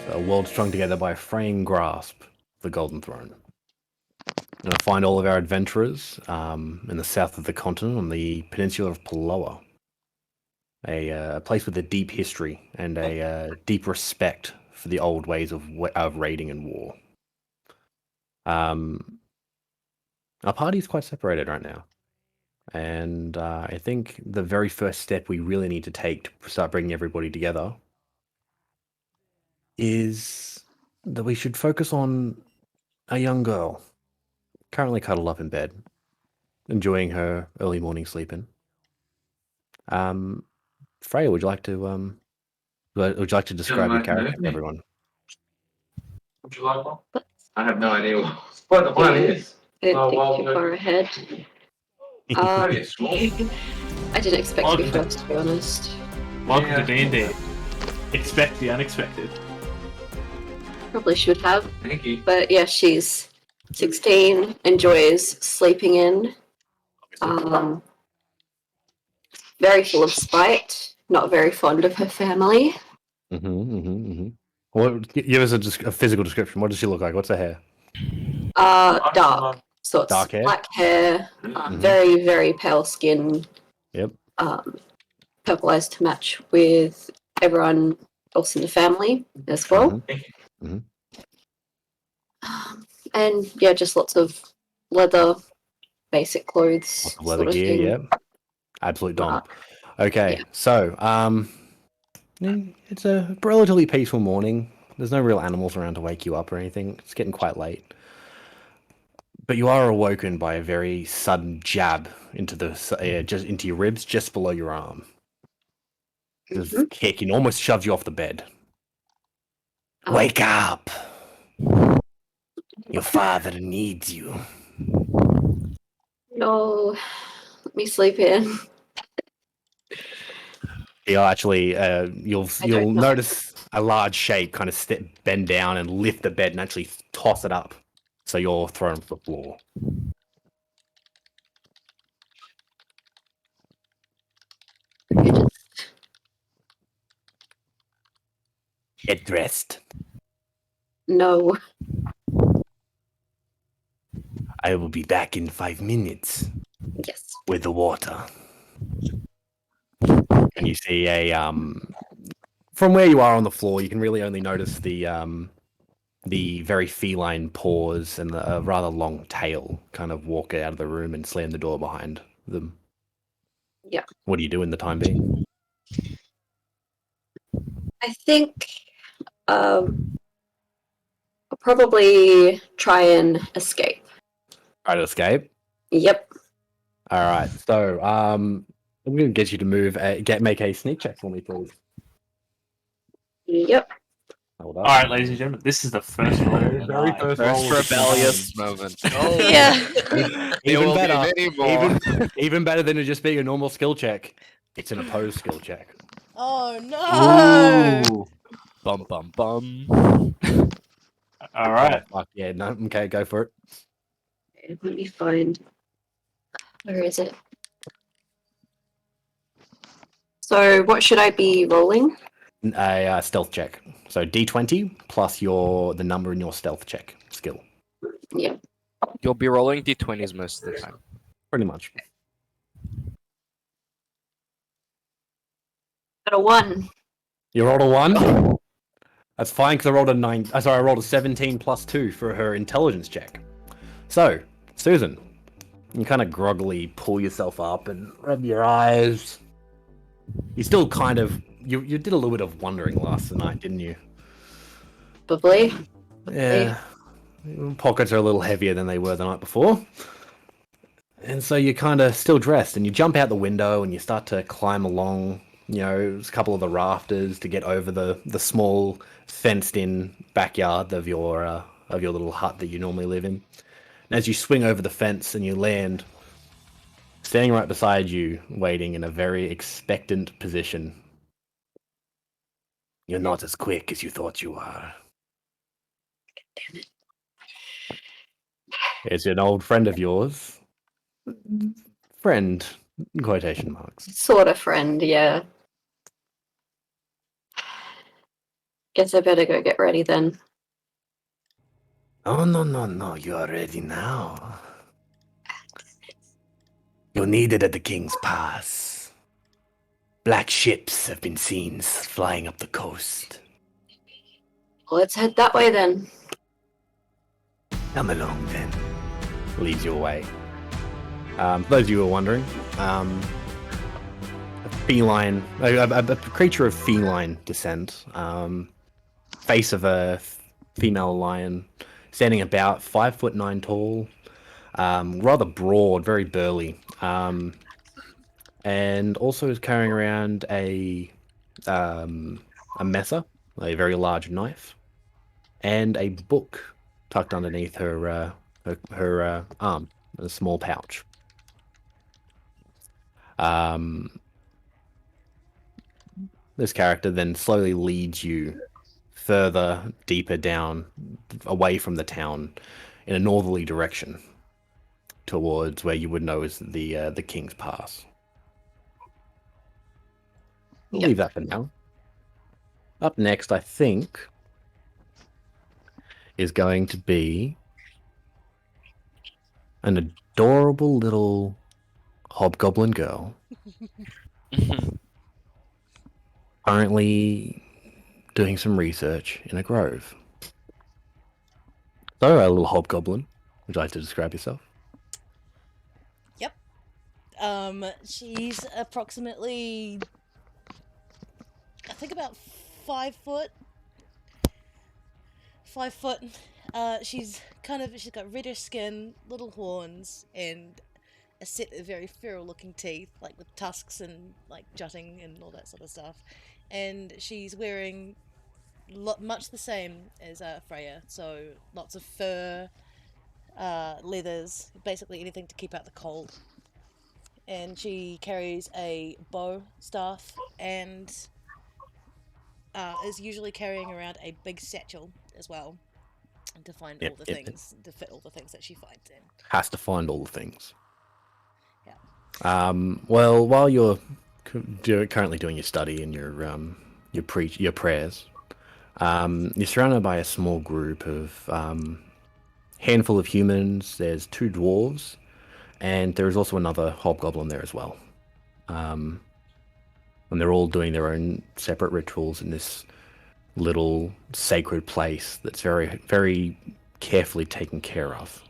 a world strung together by a fraying grasp, the Golden Throne. We're going to find all of our adventurers in the south of the continent on the Peninsula of Peloa. A place with a deep history and a deep respect for the old ways of raiding and war. Our party is quite separated right now. And I think the very first step we really need to take to start bringing everybody together is that we should focus on a young girl currently cuddled up in bed, enjoying her early morning sleeping. Freya, would you like to describe your character to everyone? Would you like one? I have no idea what the plan is. I didn't think too far ahead. I didn't expect to be first, to be honest. Welcome to D&D. Expect the unexpected. Probably should have. Thank you. But yeah, she's 16, enjoys sleeping in. Very full of spite, not very fond of her family. Well, give us a physical description. What does she look like? What's her hair? Dark. So it's Dark hair? black hair, very, very pale skin. Yep. Purple eyes to match with everyone else in the family as well. And yeah, just lots of leather, basic clothes. Lots of leather gear, yep. Absolute dom. Okay, so it's a relatively peaceful morning. There's no real animals around to wake you up or anything. It's getting quite late. But you are awoken by a very sudden jab into just into your ribs, just below your arm. This kick and almost shoves you off the bed. Wake up! Your father needs you. No, let me sleep in. You'll actually, you'll notice a large shape kind of bend down and lift the bed and actually toss it up, so you're thrown to the floor. Get dressed. No. I will be back in 5 minutes. Yes. With the water. And you see from where you are on the floor, you can really only notice the very feline paws and the rather long tail kind of walk out of the room and slam the door behind them. Yeah. What do you do in the time being? I think I'll probably try and escape. Try to escape? Yep. All right. So I'm going to get you to make a sneak check for me, please. Yep. Hold up. All right, ladies and gentlemen, this is the first very first rebellious moment. Oh yeah. Even better. Even better than it just being a normal skill check. It's an opposed skill check. Oh no! Ooh. Bum bum bum. All right. Oh, fuck yeah. No. Okay, go for it. Let me find. Where is it? So, what should I be rolling? A stealth check. So D20 plus the number in your stealth check skill. Yeah. You'll be rolling D20s most of the time. Pretty much. Got a 1. You rolled a 1? That's fine because I rolled a 9. I rolled a 17 plus 2 for her intelligence check. So, Susan, you kind of groggily pull yourself up and rub your eyes. You still kind of... You did a little bit of wandering last night, didn't you? Probably. Yeah. Pockets are a little heavier than they were the night before. And so you're kind of still dressed and you jump out the window and you start to climb along, a couple of the rafters to get over the small fenced-in backyard of your little hut that you normally live in. And as you swing over the fence and you land, standing right beside you, waiting in a very expectant position. You're not as quick as you thought you were. Damn it. It's an old friend of yours. Friend, in quotation marks. Sort of friend, yeah. Guess I better go get ready then. Oh, no, you are ready now. You're needed at the King's Pass. Black ships have been seen flying up the coast. Well, let's head that way then. Come along then. Leads you away. For those of you who are wondering, a creature of feline descent, face of a female lion, standing about 5'9" tall, rather broad, very burly, and also is carrying around a mesa, a very large knife, and a book tucked underneath her arm, a small pouch. This character then slowly leads you further, deeper down, away from the town, in a northerly direction, towards where you would know is the King's Pass. We'll leave that for now. Up next, I think, is going to be an adorable little hobgoblin girl. Currently doing some research in a grove. So, a little hobgoblin. Would you like to describe yourself? Yep. She's approximately, I think, about 5 foot. 5 foot. She's got reddish skin, little horns, and a set of very feral-looking teeth, like with tusks and like jutting and all that sort of stuff. And she's wearing much the same as Freya, so lots of fur, leathers, basically anything to keep out the cold. And she carries a bow staff and is usually carrying around a big satchel as well to find all the things, to fit all the things that she finds in. Has to find all the things. Yeah. Well, while you're currently doing your study and your prayers, you're surrounded by a small group of handful of humans. There's 2 dwarves, and there is also another hobgoblin there as well. And they're all doing their own separate rituals in this little sacred place that's very, very carefully taken care of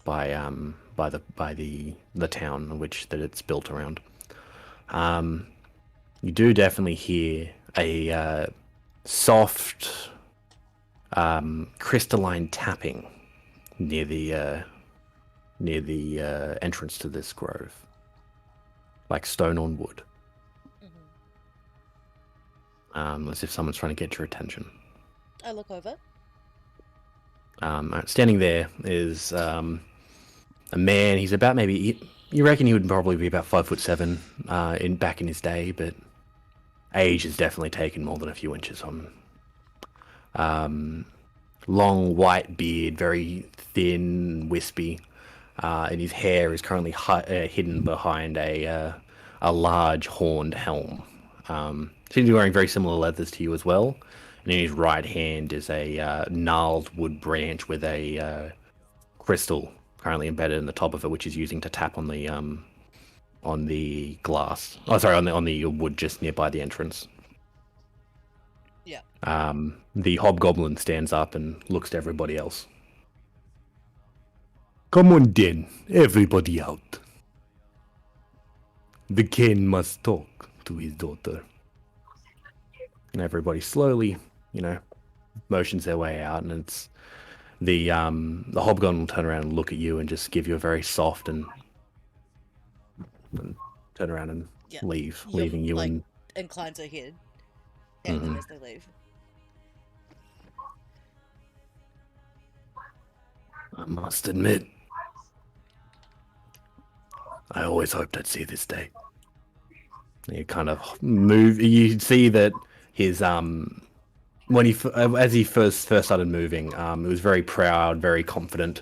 by the town in which that it's built around. You do definitely hear a soft, crystalline tapping near the entrance to this grove, like stone on wood. As if someone's trying to get your attention. I look over. Standing there is a man. He's about you reckon he would probably be about 5'7" back in his day, but age has definitely taken more than a few inches on him. Long white beard, very thin, wispy, and his hair is currently hidden behind a large horned helm. Seems to be wearing very similar leathers to you as well. And in his right hand is a gnarled wood branch with a crystal currently embedded in the top of it, which he's using to tap on the glass. Oh, sorry, on the wood just nearby the entrance. Yeah. The hobgoblin stands up and looks to everybody else. Come on then, everybody out. The king must talk to his daughter. And everybody slowly, motions their way out, and it's the hobgoblin will turn around and look at you and just give you a very soft and turn around and leaving you like, and inclines her head at them as they leave. I must admit, I always hoped I'd see this day. You kind of move. You see that his when as he first started moving, it was very proud, very confident,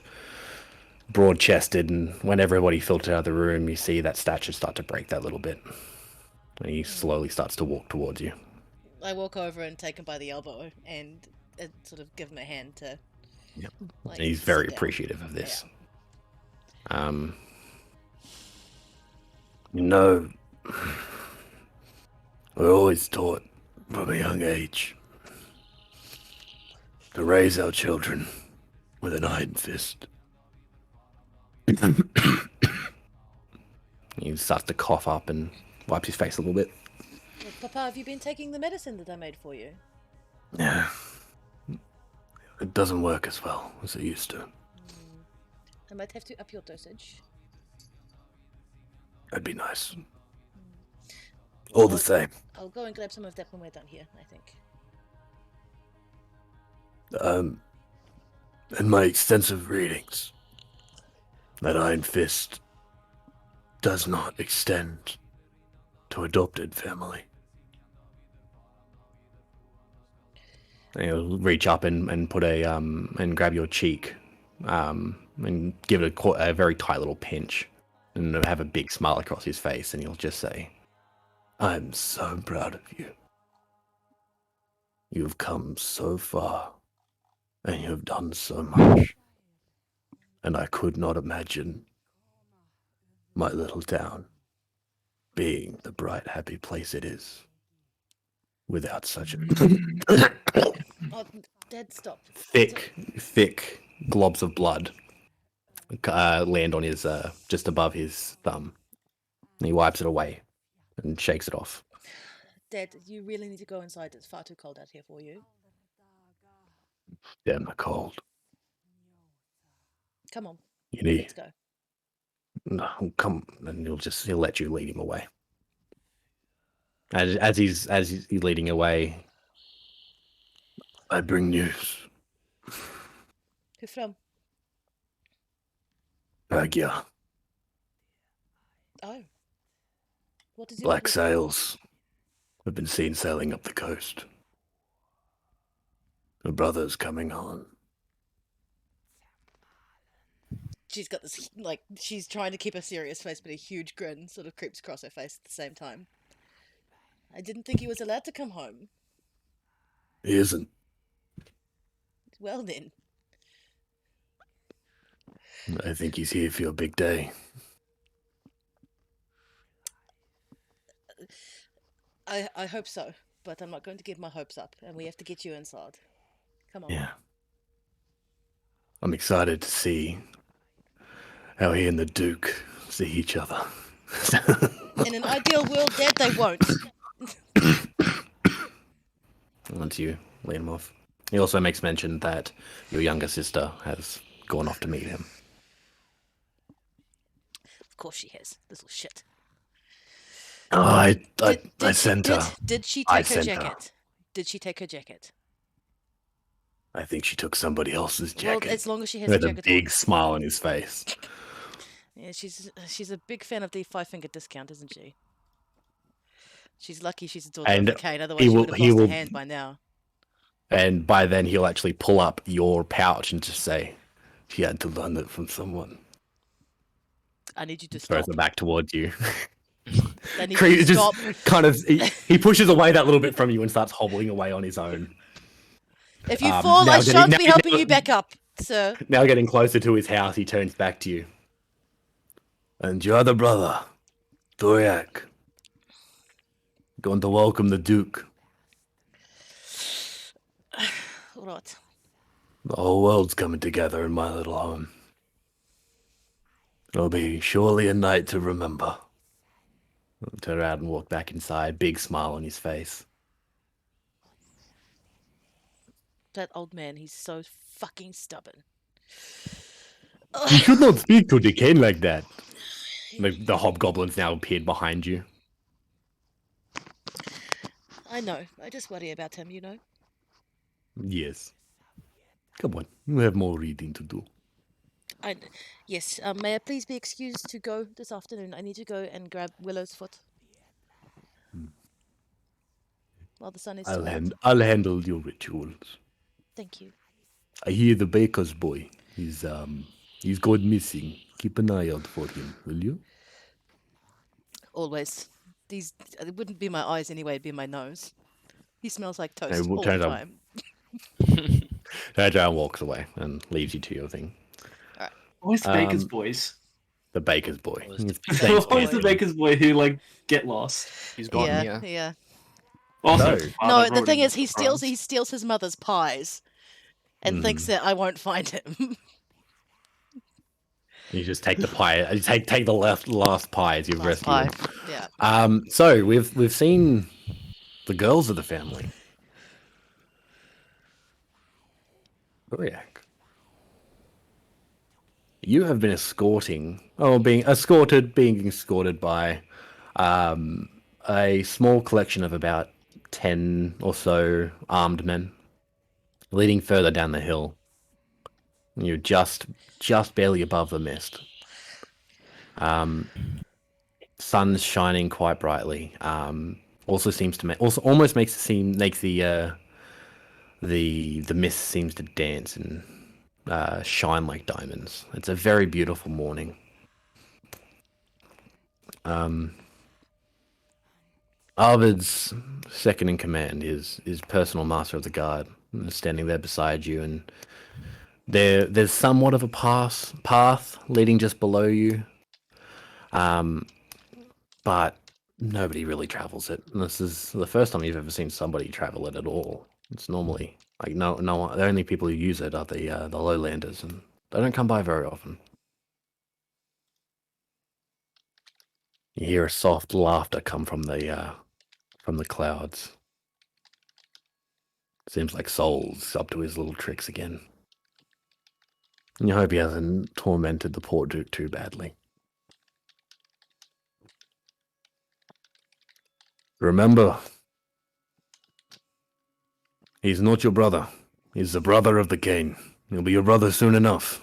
broad-chested, and when everybody filtered out of the room, you see that stature start to break that little bit, and he slowly starts to walk towards you. I walk over and take him by the elbow and sort of give him a hand to. Yep. Like, He's sit very down. appreciative of this. Yeah. You know, we're always taught from a young age to raise our children with an iron fist. He starts to cough up and wipes his face a little bit. Well, Papa, have you been taking the medicine that I made for you? Yeah. It doesn't work as well as it used to. I might have to up your dosage. That'd be nice. All the same. I'll go and grab some of that when we're done here, I think. In my extensive readings, that iron fist does not extend to adopted family. And he'll reach up and put and grab your cheek, and give it a very tight little pinch, and he'll have a big smile across his face, and he'll just say, "I'm so proud of you. You've come so far, and you've done so much, and I could not imagine my little town being the bright, happy place it is without such a Oh, Dad, stop. thick globs of blood land on his just above his thumb. And he wipes it away and shakes it off. Dad, you really need to go inside. It's far too cold out here for you. Damn the cold. Come on, You need let's go. no, come, and he'll let you lead him away. As he's leading away, I bring news. Who from? Agya, Oh. What does he black want with- sails have been seen sailing up the coast. Her brother's coming on. She's got this, like, she's trying to keep a serious face, but a huge grin sort of creeps across her face at the same time. I didn't think he was allowed to come home. He isn't. Well then. I think he's here for your big day. I hope so, but I'm not going to give my hopes up, and we have to get you inside. Come on. Yeah. I'm excited to see how he and the Duke see each other. In an ideal world, Dad, they won't. Once you lead him off. He also makes mention that your younger sister has gone off to meet him. Of course she has. Little shit. Oh, I sent her. Did she I take her sent her. jacket? Did she take her jacket? I think she took somebody else's jacket. Well, as long as she has with a a jacket big on. smile on his face. Yeah, she's a big fan of the 5-finger discount, isn't she? She's lucky she's a daughter And of the Kane, otherwise he she will- would have he lost will- a hand by now. And by then he'll actually pull up your pouch and just say, she had to learn that from someone. I need you to Throws stop. it back towards you. I need Cre- you to just stop. kind of he pushes away that little bit from you and starts hobbling away on his own. If you now fall, I getting- shan't now- be helping now- you back up, sir. Now getting closer to his house, he turns back to you. And your other brother, Thoriak, going to welcome the Duke. Right. The whole world's coming together in my little home. It'll be surely a night to remember. He'll turn around and walk back inside, big smile on his face. That old man, he's so fucking stubborn. You should not speak to the Kane like that. The hobgoblins now appeared behind you. I know. I just worry about him, you know. Yes. Come on, you have more reading to do. Yes. May I please be excused to go this afternoon? I need to go and grab Willow's foot. While the sun is still out. I'll handle your rituals. Thank you. I hear the baker's boy. He's gone missing. Keep an eye out for him, will you? Always. It wouldn't be my eyes anyway, it'd be my nose. He smells like Hey, toast we'll all turn the it up. time. Turns around, walks away, and leaves you to your thing. Always the baker's Um, boys. The baker's boy. Always the His baker's name's boy. Always the Anthony. baker's boy who like get lost. He's gone. Yeah, Yeah. yeah. Also, So- father No, the brought thing him is, he steals surprise. his mother's pies, and thinks Mhm. that I won't find him. You just take the pie. You take the last pie as you Last rescue pie. him. Yeah. So we've seen the girls of the family. Toriak. You have been being escorted by a small collection of about 10 or so armed men, leading further down the hill. You're just barely above the mist. Sun's shining quite brightly. Also seems to also almost makes the mist seems to dance and shine like diamonds. It's a very beautiful morning. Arvid's second in command is personal master of the guard, standing there beside you, and there's somewhat of a path leading just below you, but nobody really travels it. And this is the first time you've ever seen somebody travel it at all. It's normally like no one. The only people who use it are the lowlanders, and they don't come by very often. You hear a soft laughter come from the clouds. Seems like Soul's up to his little tricks again. And you hope he hasn't tormented the poor Duke too badly. Remember, he's not your brother. He's the brother of the king. He'll be your brother soon enough.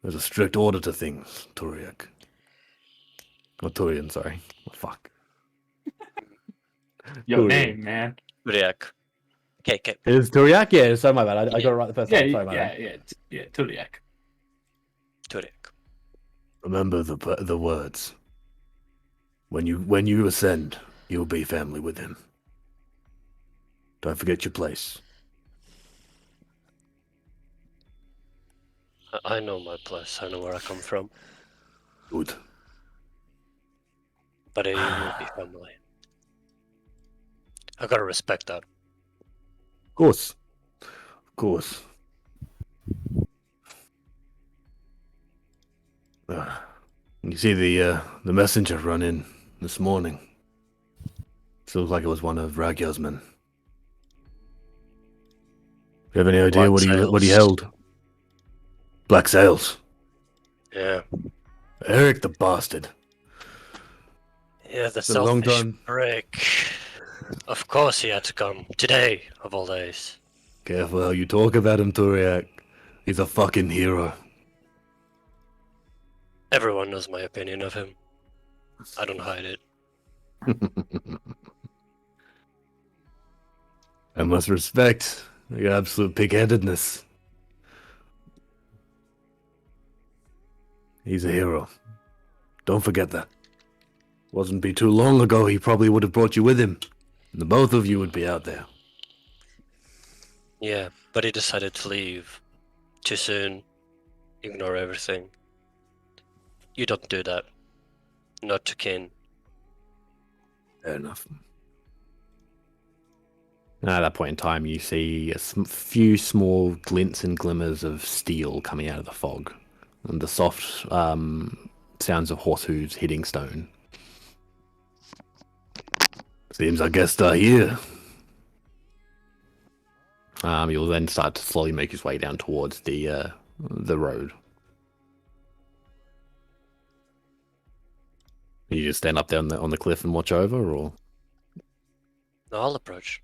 There's a strict order to things, Turiak. Or Turian, sorry. Oh, fuck. Your Turian. name, man. Turiak. Okay. Is Turiak? Yeah, sorry, my bad. I got it right the first Yeah, time. Sorry, my bad. yeah, Tuliak. Turiak. Remember the words. When you ascend, you'll be family with him. Don't forget your place. I know my place. I know where I come from. Good. But it will be family. I gotta respect that. Of course. Of course. You see the messenger run in this morning. Feels like it was one of Ragyar's men. Do you have any idea Black what he sails. held? Black sails. Yeah. Eric the bastard. Yeah, the It's been a long selfish time. prick. Of course he had to come. Today, of all days. Careful how you talk about him, Turiak. He's a fucking hero. Everyone knows my opinion of him. I don't hide it. I must respect your absolute pig-headedness. He's a hero. Don't forget that. Wasn't be too long ago he probably would have brought you with him. And the both of you would be out there. Yeah, but he decided to leave. Too soon. Ignore everything. You don't do that. Not to kin. Fair enough. And at that point in time, you see a few small glints and glimmers of steel coming out of the fog, and the soft sounds of horse hooves hitting stone. Seems our guests are here. You'll then start to slowly make his way down towards the road. You just stand up there on the cliff and watch over, or No, I'll approach.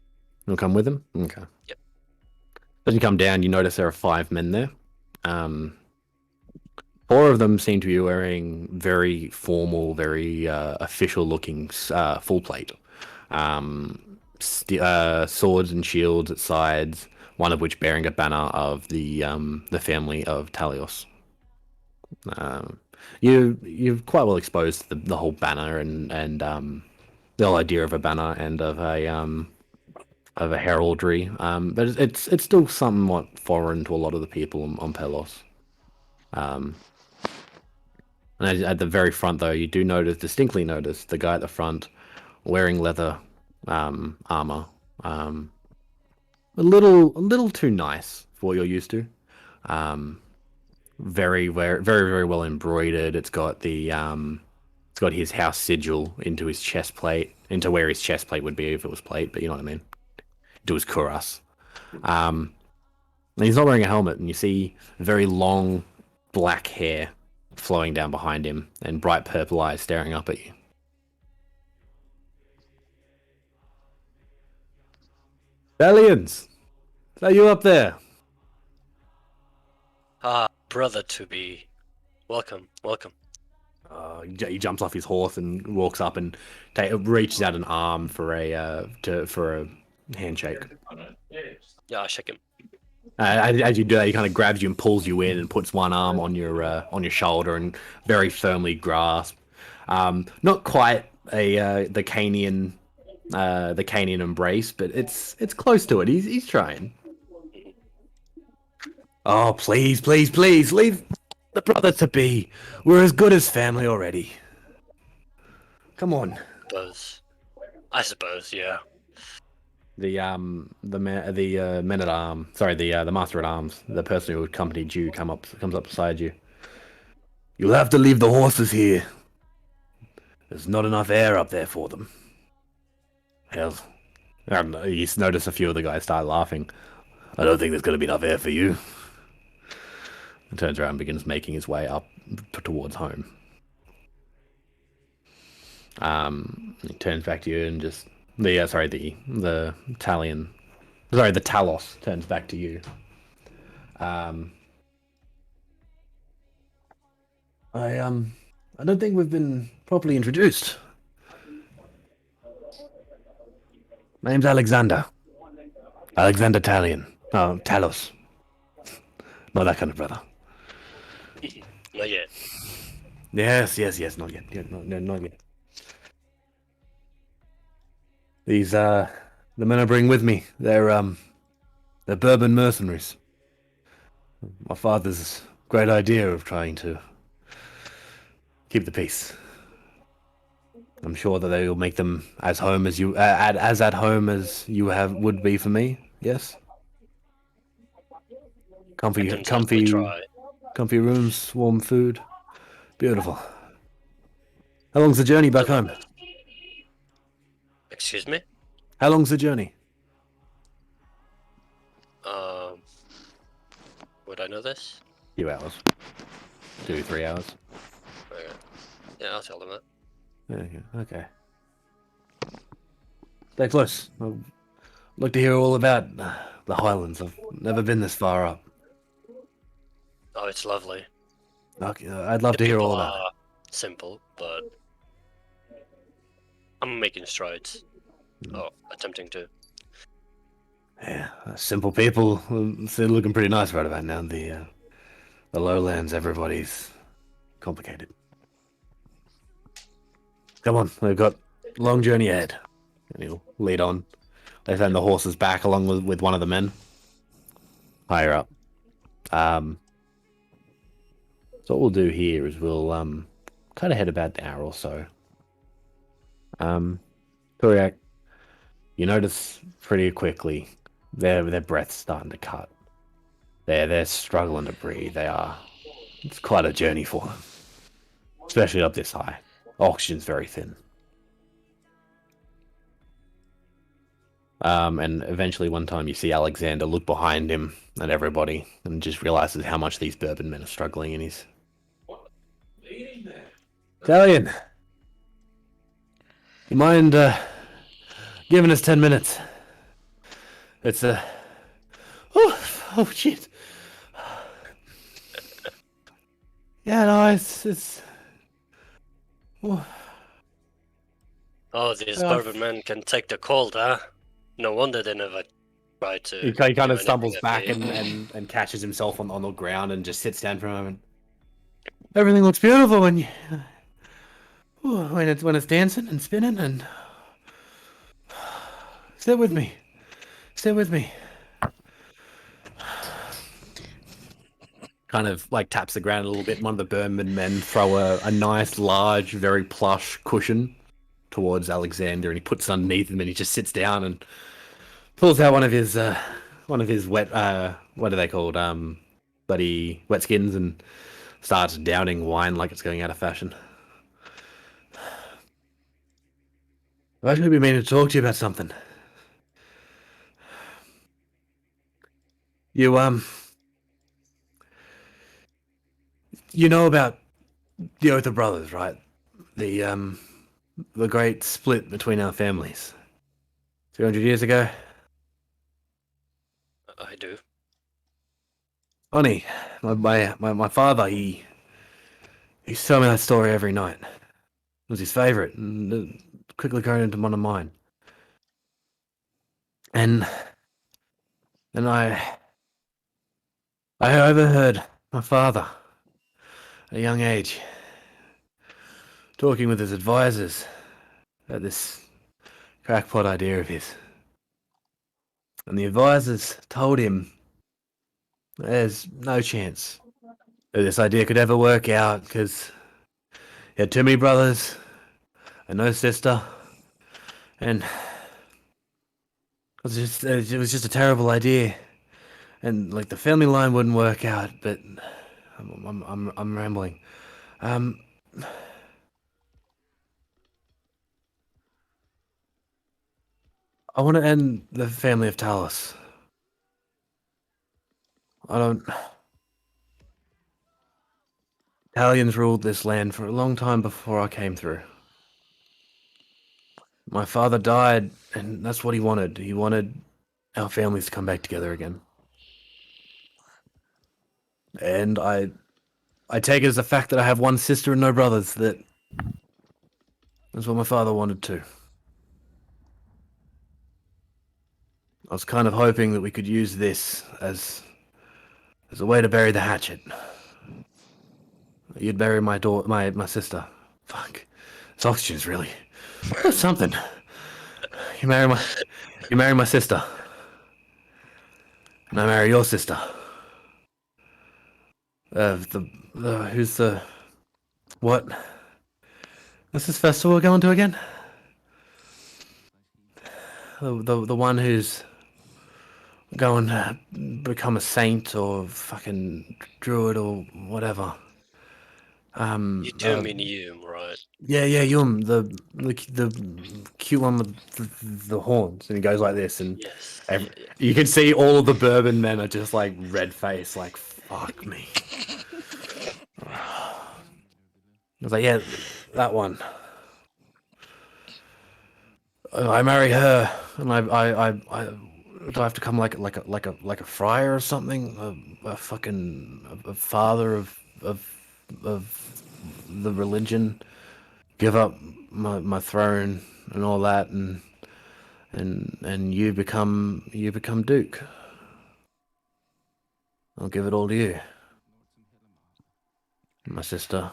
you'll come with him? Okay. Yep. As you come down, you notice there are 5 men there. 4 of them seem to be wearing very formal, very official-looking full plate. Swords and shields at sides, one of which bearing a banner of the family of Talios. You're quite well exposed to the whole banner and the whole idea of a banner and of a heraldry. But it's still somewhat foreign to a lot of the people on Pelos. And at the very front, though, you do distinctly notice the guy at the front wearing leather armor. A little too nice for what you're used to. Very, very, very, very well embroidered. It's got his house sigil into his chest plate, into where his chest plate would be if it was plate, but you know what I mean. Into his cuirass. And he's not wearing a helmet, and you see very long black hair flowing down behind him and bright purple eyes staring up at you. Valiants! Is that you up there? Ah, brother to be. Welcome, welcome. He jumps off his horse and walks up and reaches out an arm for a handshake. Yeah, I'll shake him. As you do that, he kind of grabs you and pulls you in and puts one arm on your shoulder and very firmly grasp. Not quite the Canian embrace, but it's close to it. He's trying. Oh, please, please, please, leave the brother to be. We're as good as family already. Come on. I suppose, yeah. The men at arms, sorry, the master at arms, the person who accompanied you comes up beside you. You'll have to leave the horses here. There's not enough air up there for them. Hell, you notice a few of the guys start laughing. I don't think there's going to be enough air for you. He turns around and begins making his way up towards home. He turns back to you and just the Talos turns back to you. I don't think we've been properly introduced. My name's Alexander. Alexander Talion. Oh, Talos. Not that kind of brother. Not yet. Yes, not yet. Yeah, not yet. These, the men I bring with me, they're bourbon mercenaries. My father's great idea of trying to keep the peace. I'm sure that they will make them as home as you, as at home as you would be for me. Yes. Comfy rooms, warm food, beautiful. How long's the journey back home? Excuse me? How long's the journey? Would I know this? A few hours. 2-3 hours. Okay. Yeah, I'll tell them that. Okay. Stay close. I'd like to hear all about the Highlands. I've never been this far up. Oh, it's lovely. Okay, I'd love to hear all about it. Simple, but I'm making strides. Oh, attempting to. Yeah, simple people. They're looking pretty nice right about now. The lowlands, everybody's complicated. Come on, we've got a long journey ahead. And he'll lead on. They send the horses back along with one of the men. Higher up. So what we'll do here is we'll kind of head about an hour or so. Turiak, you notice pretty quickly their breath's starting to cut. They're struggling to breathe. It's quite a journey for them. Especially up this high. Oxygen's very thin. And eventually one time you see Alexander look behind him and everybody and just realizes how much these bourbon men are struggling, and he's... Italian! You mind giving us 10 minutes? It's oh shit. Yeah, no, it's Oh, these bourbon men can take the cold, huh? No wonder they never try to. He kind do of stumbles anything back that big. and catches himself on the ground and just sits down for a moment. Everything looks beautiful when it's dancing and spinning and Stay with me. Stay with me. Kind of like taps the ground a little bit. One of the Berman men throw a nice, large, very plush cushion towards Alexander, and he puts it underneath him, and he just sits down and pulls out one of his wet what are they called, bloody wet skins, and starts downing wine like it's going out of fashion. I've actually been meaning to talk to you about something. You know about the Oath of Brothers, right? The great split between our families 200 years ago. I do. Funny, my father, he used to tell me that story every night. It was his favorite, and quickly going into one of mine. And then I overheard my father at a young age talking with his advisors about this crackpot idea of his. And the advisors told him there's no chance that this idea could ever work out because he had too many brothers and no sister, and it was just a terrible idea, and like the family line wouldn't work out. But I'm rambling. I want to end the family of Talos. I don't. Italians ruled this land for a long time before I came through. My father died, and that's what he wanted. He wanted our families to come back together again. And I take it as a fact that I have one sister and no brothers. That's what my father wanted too. I was kind of hoping that we could use this as a way to bury the hatchet. You'd bury my sister. Fuck, this oxygen's really something. You marry my sister, and I marry your sister. Who's the what? What's this festival we're going to again? The one who's going to become a saint or fucking druid or whatever. You do mean Yum, right? Yeah, Yum, the cute one with the horns, and he goes like this, and Yes. you can see all of the Bourbon men are just like red face, like fuck me. I was like, yeah, that one. I marry her, and I do I have to come like a friar or something, a fucking a father of the religion, give up my throne and all that, and you become Duke. I'll give it all to you, my sister.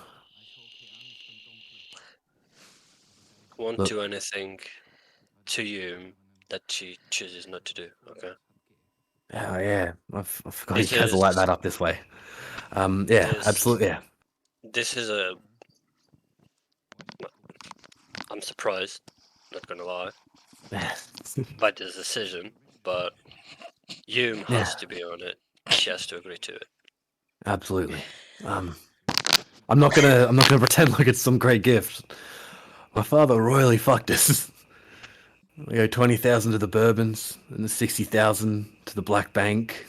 Won't Look. do anything to you that she chooses not to do. Okay. Oh yeah, I forgot This you guys will light is- that up this way. Yeah, this- absolutely. Yeah. This is a. I'm surprised. Not gonna lie. By this decision, but Yum has to be on it. She has to agree to it. Absolutely. I'm not gonna pretend like it's some great gift. My father royally fucked us. We owe 20,000 to the Bourbons and the 60,000 to the Black Bank.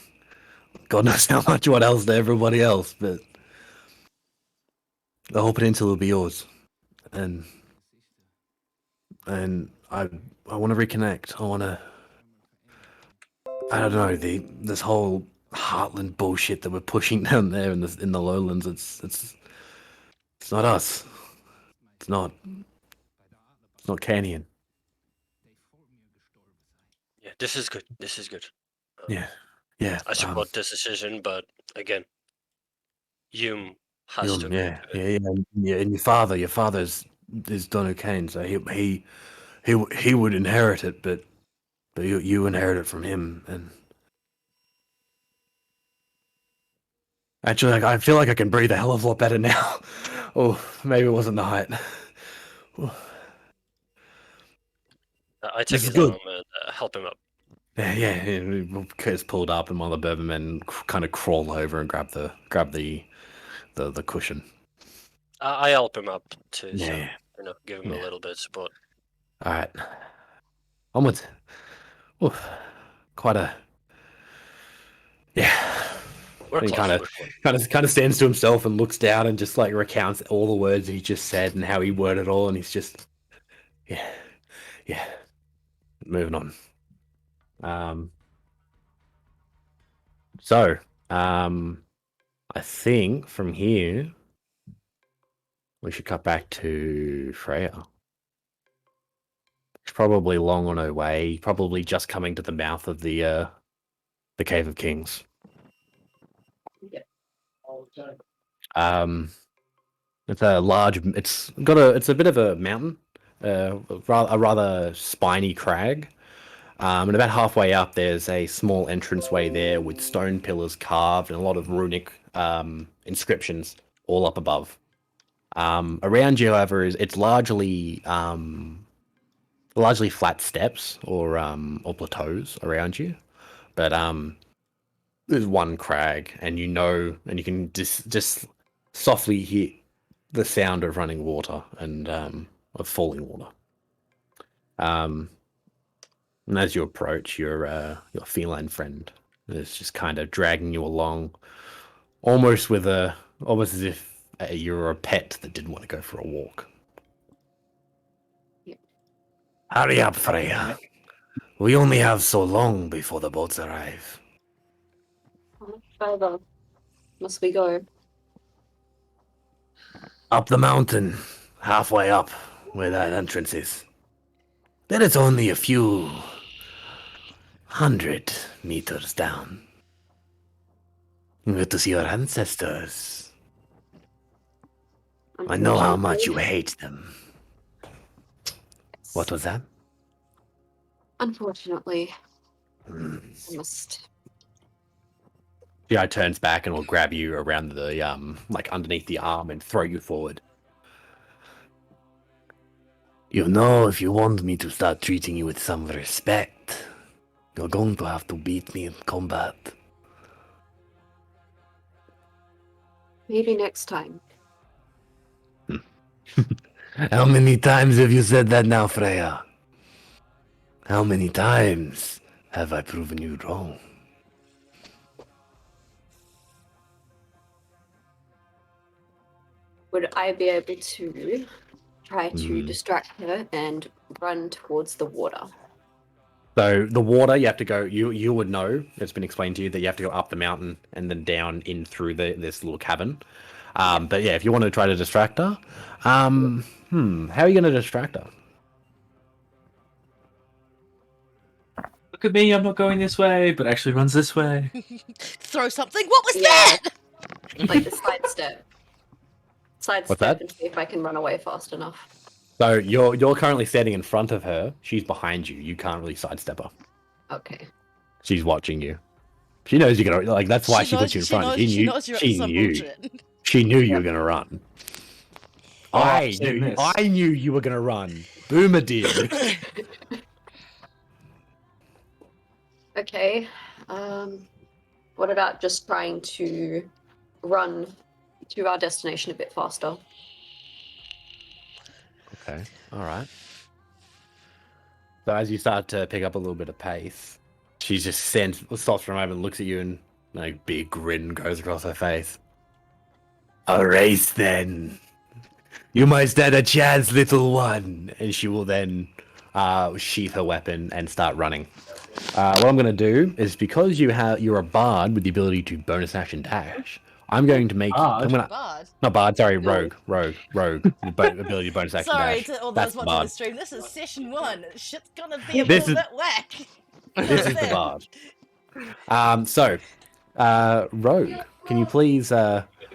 God knows how much what else to everybody else, but the whole peninsula will be yours. And I want to reconnect. I don't know, this whole Heartland bullshit that we're pushing down there in the lowlands. It's not us. It's not Canyon. Yeah, this is good. This is good. Yeah. I support this decision, but again, Yum has to agree to it. yeah. And your father's is Don O'Kane, so he would inherit it, but But you inherit it from him, and actually, like, I feel like I can breathe a hell of a lot better now. Oh, maybe it wasn't the height. I take This is his good. arm and help him up. Yeah. Curtis pulled up, and one of the Bourbon men kind of crawl over and grab the cushion. I help him up too, so Yeah. give him a Yeah. little bit of support. All right. Onwards. Oof. Quite a. Yeah. We're And he close. kind of stands to himself and looks down and just like recounts all the words he just said and how he worded it all, and he's just, yeah, moving on. So, I think from here we should cut back to Freya. She's probably long on her way, probably just coming to the mouth of the Cave of Kings. It's a large. It's a bit of a mountain, a rather spiny crag. And about halfway up, there's a small entranceway there with stone pillars carved and a lot of runic inscriptions all up above. Around you, however, it's largely flat steps or plateaus around you, but there's one crag, and you can just softly hear the sound of running water and of falling water. And as you approach, your feline friend is just kind of dragging you along, almost as if you're a pet that didn't want to go for a walk. Yeah. Hurry up, Freya. We only have so long before the boats arrive. How much further must we go? Up the mountain, halfway up, where that entrance is. Then it's only a few 100 meters down. You get to see your ancestors. I know how much you hate them. What was that? Unfortunately, I must. Yeah, turns back and will grab you around the like underneath the arm and throw you forward. You know, if you want me to start treating you with some respect, you're going to have to beat me in combat. Maybe next time. How many times have you said that now, Freya? How many times have I proven you wrong? Would I be able to try to distract her and run towards the water? So the water, you have to go. You would know. It's been explained to you that you have to go up the mountain and then down in through this little cavern. But yeah, if you want to try to distract her, how are you going to distract her? Look at me, I'm not going this way, but actually runs this way. Throw something. What was Yeah. that? Like the sidestep. What's that? And see if I can run away fast enough. So you're currently standing in front of her. She's behind you. You can't really sidestep her. Okay. She's watching you. She knows you're gonna like. That's why she put you in front. She knows you're up to some bullshit. She knew you were gonna run. Oh, I seen knew. this. I knew you were gonna run. Boomer did. Okay. What about just trying to run to our destination a bit faster? Okay. All right. So as you start to pick up a little bit of pace, she just stops for a moment, looks at you, and like big grin goes across her face. A race, then. You might stand a chance, little one. And she will then sheath her weapon and start running. What I'm going to do is, because you're a bard with the ability to bonus action dash, I'm going to make. Bard? I'm gonna, Bard. not bard. Sorry, rogue. Ability to bonus action Sorry dash. to all That's those the watching bard. the stream. This is session 1. Shit's gonna be a This little is- bit whack. This is the bard. So, rogue, can you please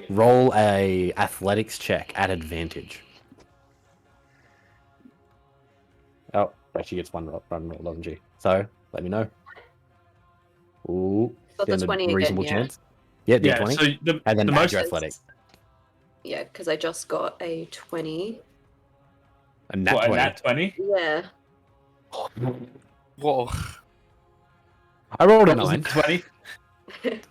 roll a athletics check at advantage? Oh, she gets one roll, doesn't she? So, let me know. Ooh, Got the then 20 a again, reasonable yeah. chance. Yeah, Yeah, D20. so the, And then the add most your athletic. Yeah, because I just got a 20. A nat what, 20. a nat 20? Yeah. Whoa. I rolled a What was 9. it, 20?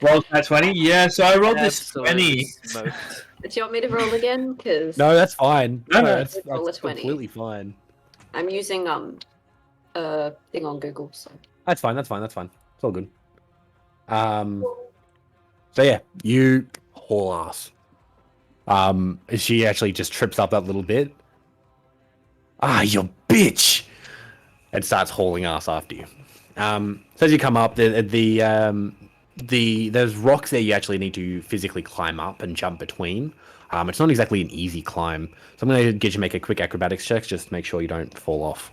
Rolled nat 20? Yeah, so I rolled this Absolutely 20. smoked. Do you want me to roll again? Because No, that's fine. No, no. that's Roll a 20. completely fine. I'm using a thing on Google, so That's fine. It's all good. So yeah, you haul ass. She actually just trips up that little bit. Ah, you bitch! And starts hauling ass after you. So as you come up, there's rocks there you actually need to physically climb up and jump between. It's not exactly an easy climb, so I'm going to get you to make a quick acrobatics check just to make sure you don't fall off.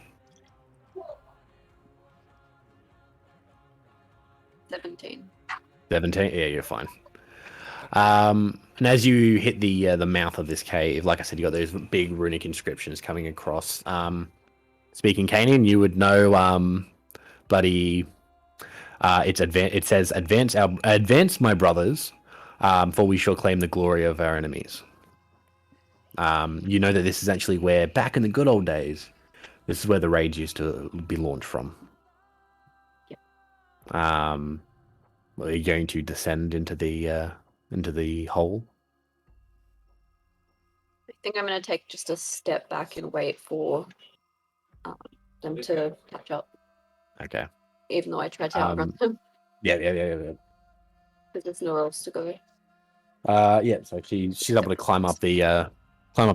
17. 17? Yeah, you're fine. And as you hit the mouth of this cave, like I said, you got those big runic inscriptions coming across. Speaking Canaan, you would know bloody it says advance my brothers, for we shall claim the glory of our enemies. You know that this is actually where, back in the good old days, this is where the raids used to be launched from. Yep. Are you going to descend into the hole? I think I'm going to take just a step back and wait for them to catch up, Okay. even though I tried to outrun them, Yeah. because there's nowhere else to go. Yeah. So she's able to climb up the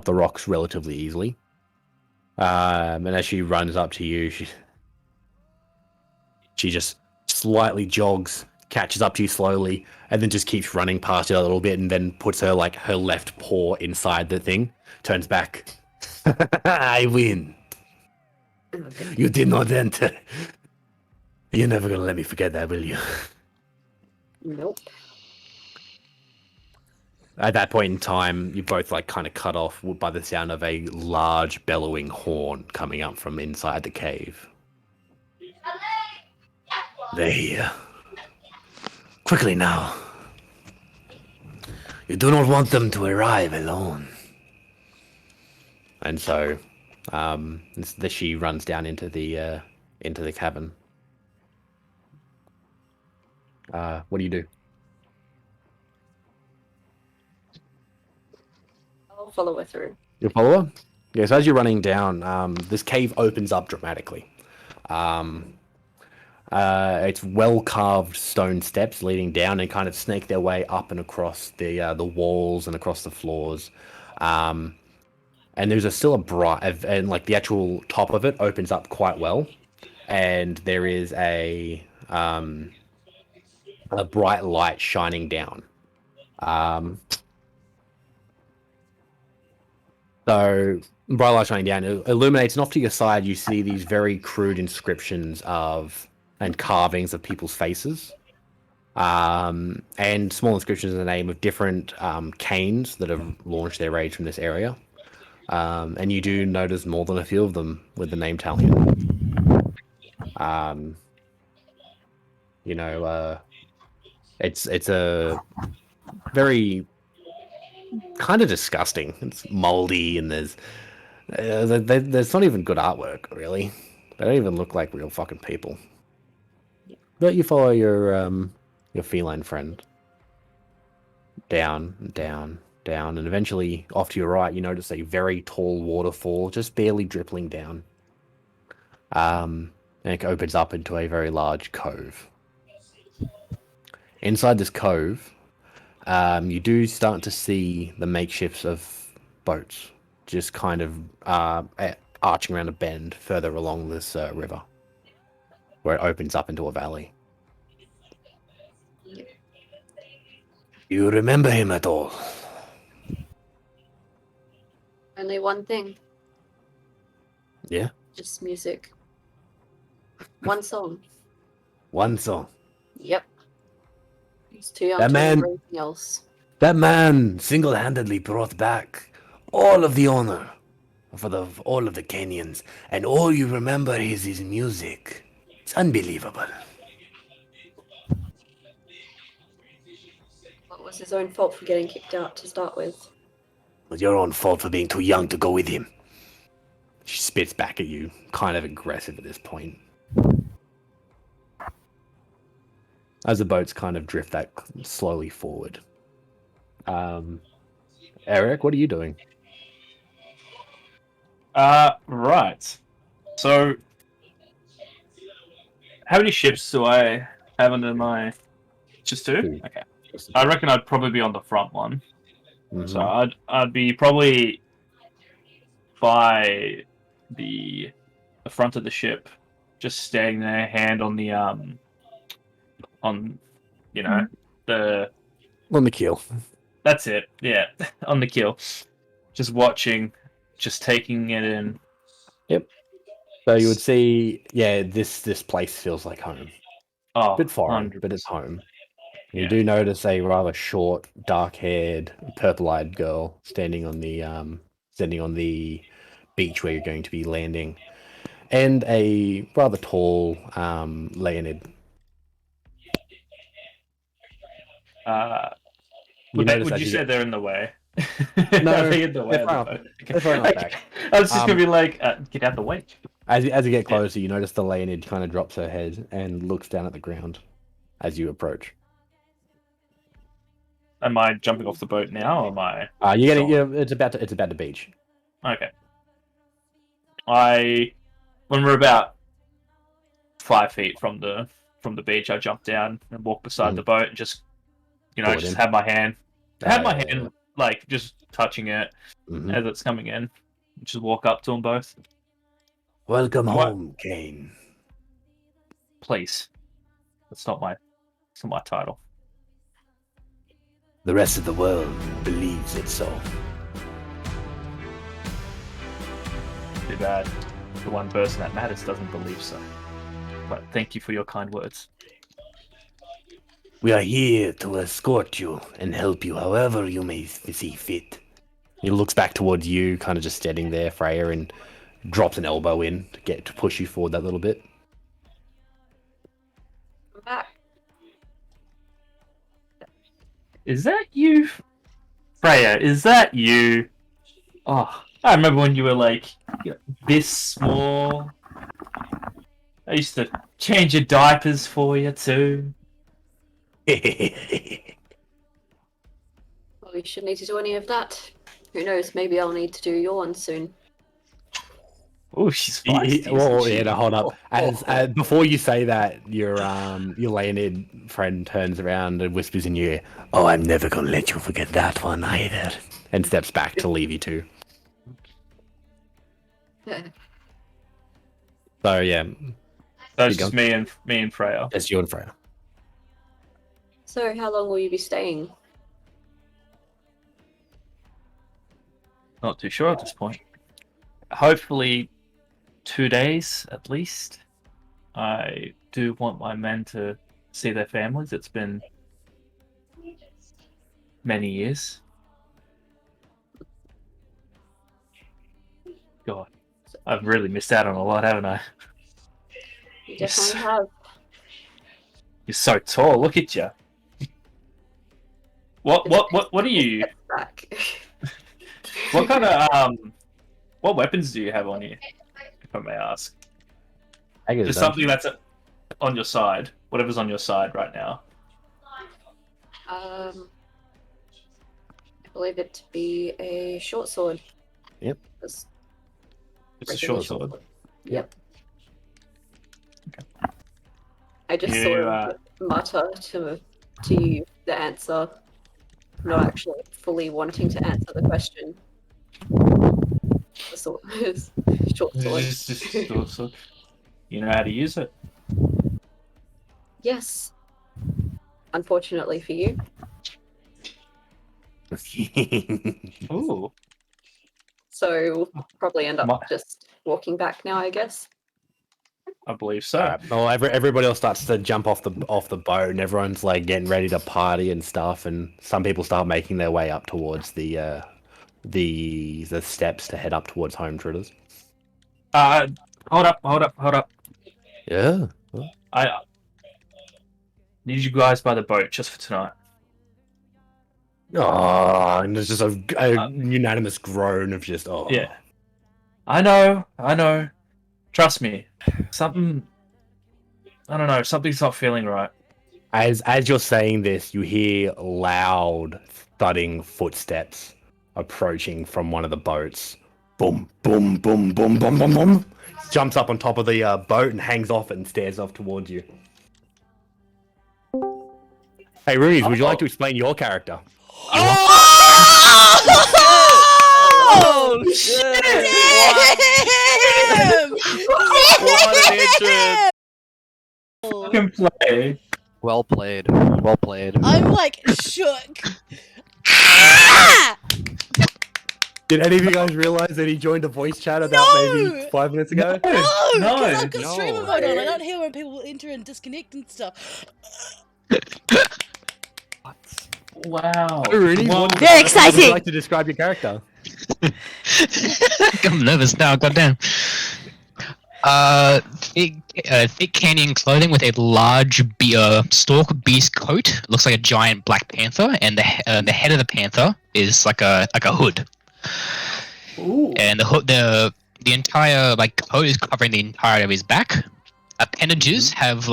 rocks relatively easily. And as she runs up to you, she just slightly jogs, catches up to you slowly, and then just keeps running past you a little bit, and then puts her left paw inside the thing, turns back. I win. You did not enter. You're never gonna let me forget that, will you? Nope. At that point in time, you both kind of cut off by the sound of a large bellowing horn coming up from inside the cave. They're here. Quickly now. You do not want them to arrive alone. And so, she runs down into the cavern. What do you do? I'll follow her through. You follow her? Yeah, so as you're running down, this cave opens up dramatically. It's well-carved stone steps leading down and kind of snake their way up and across the walls and across the floors. And there's still a bright, and the actual top of it opens up quite well, and there is a bright light shining down. So bright light shining down, it illuminates, and off to your side you see these very crude inscriptions and carvings of people's faces, and small inscriptions in the name of different canes that have launched their raids from this area. And you do notice more than a few of them with the name Talion. It's a very kind of disgusting. It's moldy, and there's not even good artwork, really. They don't even look like real fucking people. But you follow your feline friend down, and eventually off to your right, you notice a very tall waterfall, just barely dribbling down. And it opens up into a very large cove. Inside this cove, you do start to see the makeshifts of boats, just kind of arching around a bend further along this river, where it opens up into a valley. You remember him at all? Only one thing. Yeah? Just music. One song. One song. Yep. He's too young That to man- remember anything else. That man single-handedly brought back all of the honor for all of the Kenyans, and all you remember is his music. It's unbelievable. What was his own fault for getting kicked out to start with? It was your own fault for being too young to go with him. She spits back at you, kind of aggressive at this point. As the boats kind of drift that slowly forward. Eric, what are you doing? Right. So, how many ships do I have under my? Just two? Two. Okay. I reckon I'd probably be on the front one. Mhm. So I'd be probably by the front of the ship, just standing there, hand on the on the On the keel. that's it, yeah, on the keel, just watching, just taking it in. So you would see, yeah, this place feels like home. Oh, A bit foreign, 100%. but it's home. You Yeah. do notice a rather short, dark-haired, purple-eyed girl standing on the beach where you're going to be landing, and a rather tall Leonid. Would notice you as say get- they're in the way? No, Are they in the way? they're of far the off- boat? they're far enough Okay. back. I was just gonna be like, get out the way. As you get closer, you notice the Leonid kind of drops her head and looks down at the ground as you approach. Am I jumping off the boat now, or am I? You're getting, Sure. it's about to beach. Okay. When we're about 5 feet from the beach, I jump down and walk beside the boat and just, Pull it just in. have my hand, Yeah. like just touching it Mhm. as it's coming in. Just walk up to them both, Welcome What? home, Kane. please. It's not my title. The rest of the world believes it so. Too bad the one person that matters doesn't believe so. But thank you for your kind words. We are here to escort you and help you however you may see fit. He looks back towards you, kind of just standing there, Freya, and drops an elbow in to push you forward that little bit. I'm back. Is that you, Freya? Is that you? Oh, I remember when you were like this small. I used to change your diapers for you too. Well, you shouldn't need to do any of that. Who knows? Maybe I'll need to do your one soon. Oh, she's feisty. Well, isn't she? yeah, no, hold up. As before you say that, your Leonid friend turns around and whispers in your ear, "Oh, I'm never gonna let you forget that one either," and steps back to leave you two. So yeah, So it's you just me and Freya. it's you and Freya. So, how long will you be staying? Not too sure at this point. Hopefully 2 days at least. I do want my men to see their families. It's been many years. God, I've really missed out on a lot, haven't I? You Yes. definitely have. You're so tall. Look at you. What are you? Back. What kind of what weapons do you have on you, if I may ask? Just something that's on your side. Whatever's on your side right now. I believe it to be a short sword. Yep. It's It's a regular short sword. Yep. I just You, sort of mutter to you the answer, not actually fully wanting to answer the question. The sword is short sword. It's just short sword. You know how to use it. Yes. Unfortunately for you. Ooh. So we'll probably end up My- just walking back now, I guess. I believe so. Alright, well, everybody else starts to jump off the boat, and everyone's like getting ready to party and stuff. And some people start making their way up towards the steps to head up towards home, Tritters. Hold up. Yeah. Oh. I need you guys by the boat just for tonight. Oh, and there's just a unanimous groan of just, oh. Yeah. I know. Trust me. Something... I don't know, something's not feeling right. As you're saying this, you hear loud thudding footsteps approaching from one of the boats. Boom, boom, boom, boom, boom, boom, boom. Jumps up on top of the boat and hangs off and stares off towards you. Hey, Ruiz, would you like to explain your character? Oh, shit! Damn! What an entrance! Fucking play. Well played. Well played. I'm like shook. Ah! Did any of you guys realize that he joined a voice chat about No! maybe 5 minutes ago? No, because No, I've got streamer no. mode on. I don't hear when people enter and disconnect and stuff. Wow. Oh, Rooney, Well, what- Very Would you exciting. like to describe your character? I'm nervous now, goddamn. Thick canyon clothing with a large stalk beast coat. Looks like a giant black panther, and the head of the panther is like a hood. Ooh. And the hood, the entire coat is covering the entirety of his back. Appendages have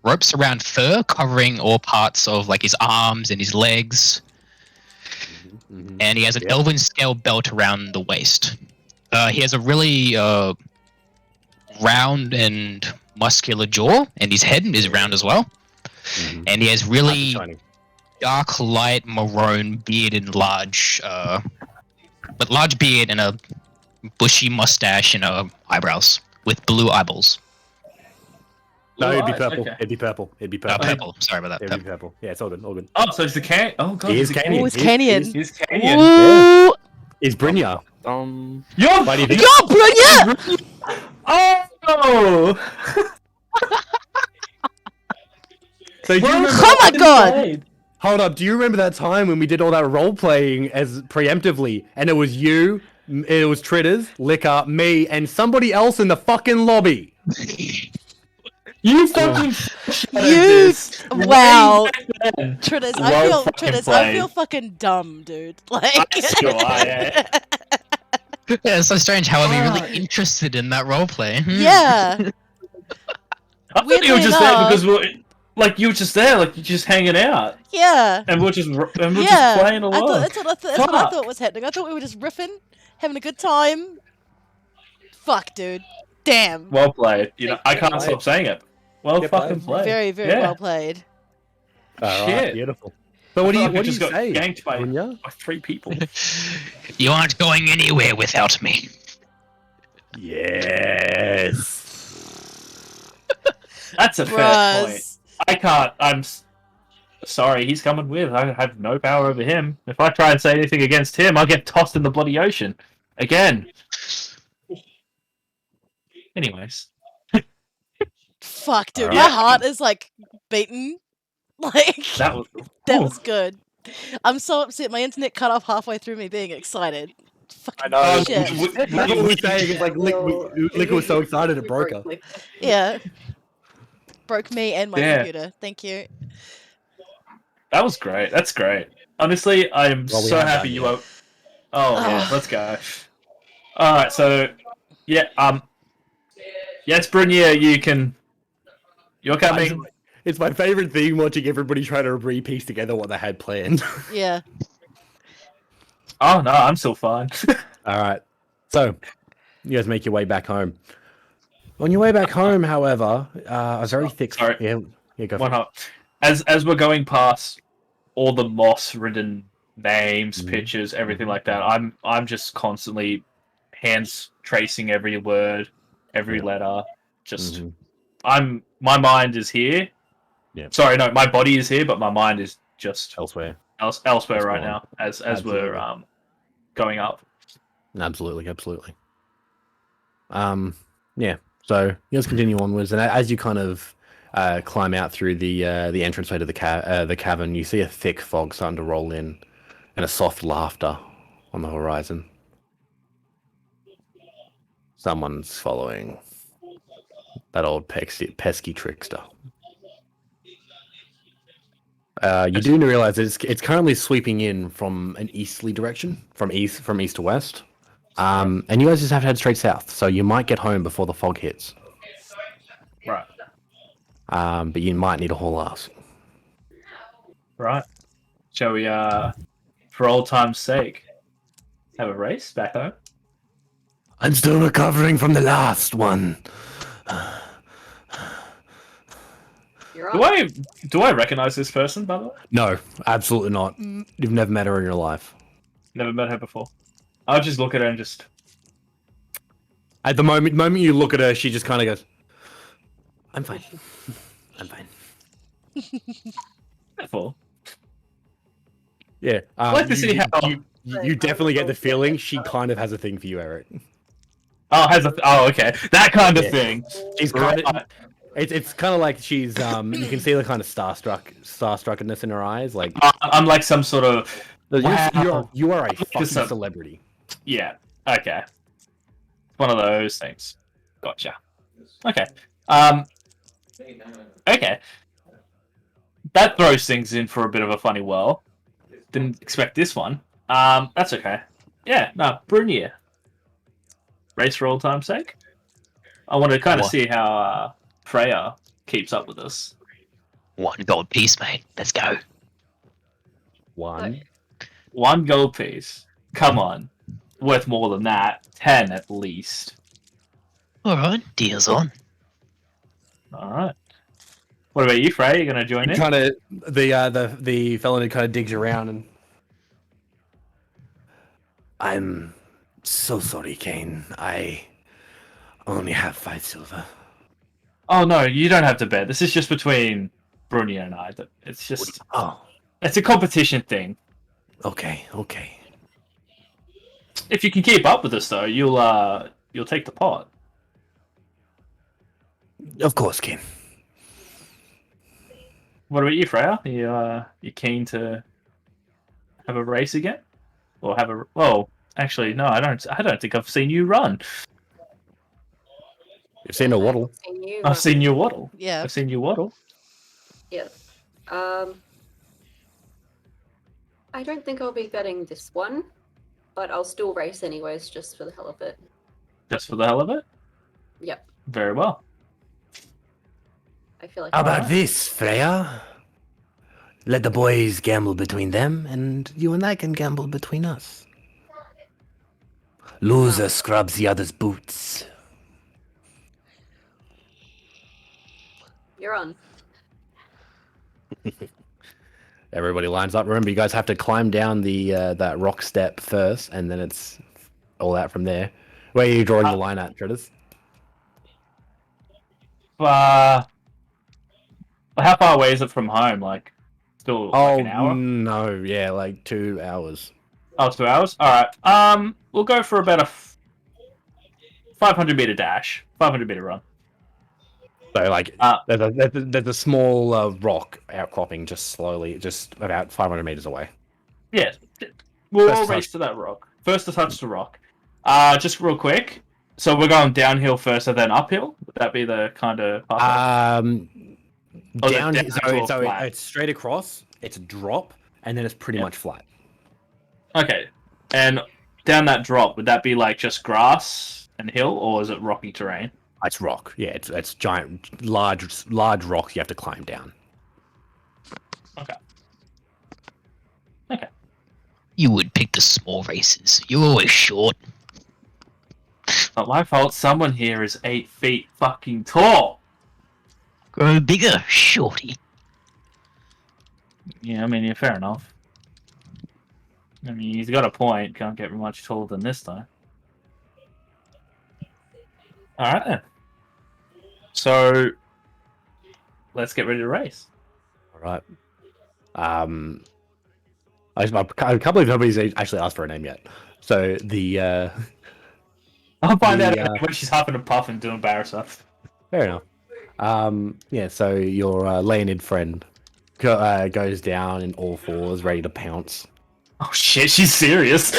ropes around fur covering all parts of his arms and his legs. And he has an elven scale belt around the waist. He has a really round and muscular jaw, and his head is round as well. And he has really dark, light maroon beard and large beard and a bushy mustache and eyebrows with blue eyeballs. No, it'd be Right, purple. okay. It'd be purple. It'd be purple. Purple. Sorry about that. It'd be purple. Yeah, it's all good. All good. Oh, so it's the can. Oh god, He is it's a Canyon. Oh, it's Canyon. He's Canyon. Ooh. Is Brynja? Yo, Why do you think? Yo, Brynja! Oh! So do you remember, Oh my god! hold up, do you remember that time when we did all that role playing as preemptively, and it was you, it was Tritters, Liquor, me, and somebody else in the fucking lobby? You fucking You wow. then. Tritters, Well fucking I played. feel fucking dumb, dude. Like Sure, yeah. Yeah, it's so strange how I'm really interested in that roleplay. yeah. I thought you Weirdly were just there enough. because you were just there, you're just hanging out, Yeah. and we're just Yeah. just playing I along. thought that's what I Fuck. thought was happening. I thought we were just riffing, having a good time. Fuck, dude. Damn. Well played. You know, I can't played. stop saying it. Well Get fucking played. played. Very, very Yeah. well played. Alright, Shit. beautiful. So what do you just got say? ganked by Brynja? 3 people. You aren't going anywhere without me. Yes. That's a fair point. Bruhs. I can't. Sorry, he's coming with. I have no power over him. If I try and say anything against him, I'll get tossed in the bloody ocean again. Anyways, Fuck, dude. Alright. My heart is like beaten. Like that was that Ooh. was good. I'm so upset. My internet cut off halfway through me being excited. Fucking I know. shit. That's what we were saying. It's like Liquor was so excited it broke her. Yeah. Broke me and my Yeah. computer. Thank you. That was great. That's great. Honestly, I am Well, we so have happy done, you yeah. are. Oh yeah, Ah. let's go. All right, so yeah, yes, Brynja, you can. You're coming. It's my favorite thing watching everybody try to re-piece together what they had planned. Yeah. Oh no, I'm still fine. All right. So, you guys make your way back home. On your way back home, however, a very thick. Sorry. Yeah, go for One it. hot. As we're going past all the moss-ridden names, Mhm. pictures, everything like that, I'm just constantly hands tracing every word, every Yeah. letter. Just Mhm. my mind is here. Yeah. Sorry, no, my body is here, but my mind is just Elsewhere. elsewhere Just right gone. now as Absolutely. we're going up. Absolutely, absolutely. Yeah. So you guys continue onwards, and as you kind of climb out through the entranceway to the cavern, you see a thick fog starting to roll in, and a soft laughter on the horizon. Someone's following. That old pesky trickster. You do realize that it's currently sweeping in from an easterly direction, from east to west. And you guys just have to head straight south, so you might get home before the fog hits. Right. But you might need a haul ass. Right. Shall we, for old time's sake, have a race back home? I'm still recovering from the last one. You're on. Do I recognize this person, by the way? No, absolutely not. You've never met her in your life. Never met her before. I'll just look at her and just... At the moment you look at her, she just kind of goes, I'm fine. I'm fine. Careful. Yeah. I'd like to see how... You definitely get the feeling she kind of has a thing for you, Eric. Oh, okay. That kind of thing. She's kind of... It's kind of like she's, you can see the kind of starstruckness in her eyes. Like I'm like some sort of... Wow. You are a fucking celebrity. Yeah. Okay. One of those things. Gotcha. Okay. Okay. That throws things in for a bit of a funny whirl. Didn't expect this one. That's okay. Yeah, no, Brunier. Race for old time's sake. I want to kind of see how Freya keeps up with us. 1 gold piece, mate. Let's go. One. 1 gold piece. Come on. Worth more than that. 10 at least. Alright, deal's on. Alright. What about you, Freya? You gonna join in? Kind of the fellow who kind of digs around and I'm so sorry, Kane. I only have 5 silver. Oh no, you don't have to bet. This is just between Brunier and I. It's just it's a competition thing. Okay. If you can keep up with us though, you'll take the pot. Of course, Kane. What about you, Freya? You keen to have a race again? Or have a... Well, actually, no, I don't think I've seen you run. You've seen a waddle. I've seen you waddle. Yeah. I've seen you waddle. Yeah. I don't think I'll be betting this one, but I'll still race anyways, just for the hell of it. Just for the hell of it? Yep. Very well. I feel like. How about this, Freya? Let the boys gamble between them, and you and I can gamble between us. Loser scrubs the other's boots. You're on. Everybody lines up. Remember, you guys have to climb down the that rock step first, and then it's all out from there. Where are you drawing the line at, Treaders? How far away is it from home? Like, still like an hour? No, yeah, like 2 hours. Oh, 2 hours? Alright. We'll go for about a 500 meter dash. 500 meter run. So, like, there's a small rock outcropping just about 500 meters away. Yeah. We'll First all to race touch. to that rock. First to touch the rock. Just real quick. So we're going downhill first and then uphill? Would that be the kind of pathway? Or is it Down, down so flat? it's straight across, it's a drop, and then it's pretty much flat. Okay. And down that drop, would that be like just grass and hill, or is it rocky terrain? It's rock. Yeah, it's giant, large rocks you have to climb down. Okay. You would pick the small races. You're always short. Not my fault. Someone here is 8 feet fucking tall. Grow bigger, shorty. Yeah, I mean, yeah, fair enough. I mean, he's got a point. Can't get much taller than this, though. Alright, then. So, let's get ready to race. All right. I can't believe nobody's actually asked for a name yet. So the I'll find out when she's huffing and puffing to embarrass her. fair enough. Yeah. So your Leonid friend goes down in all fours, ready to pounce. Oh shit, she's serious.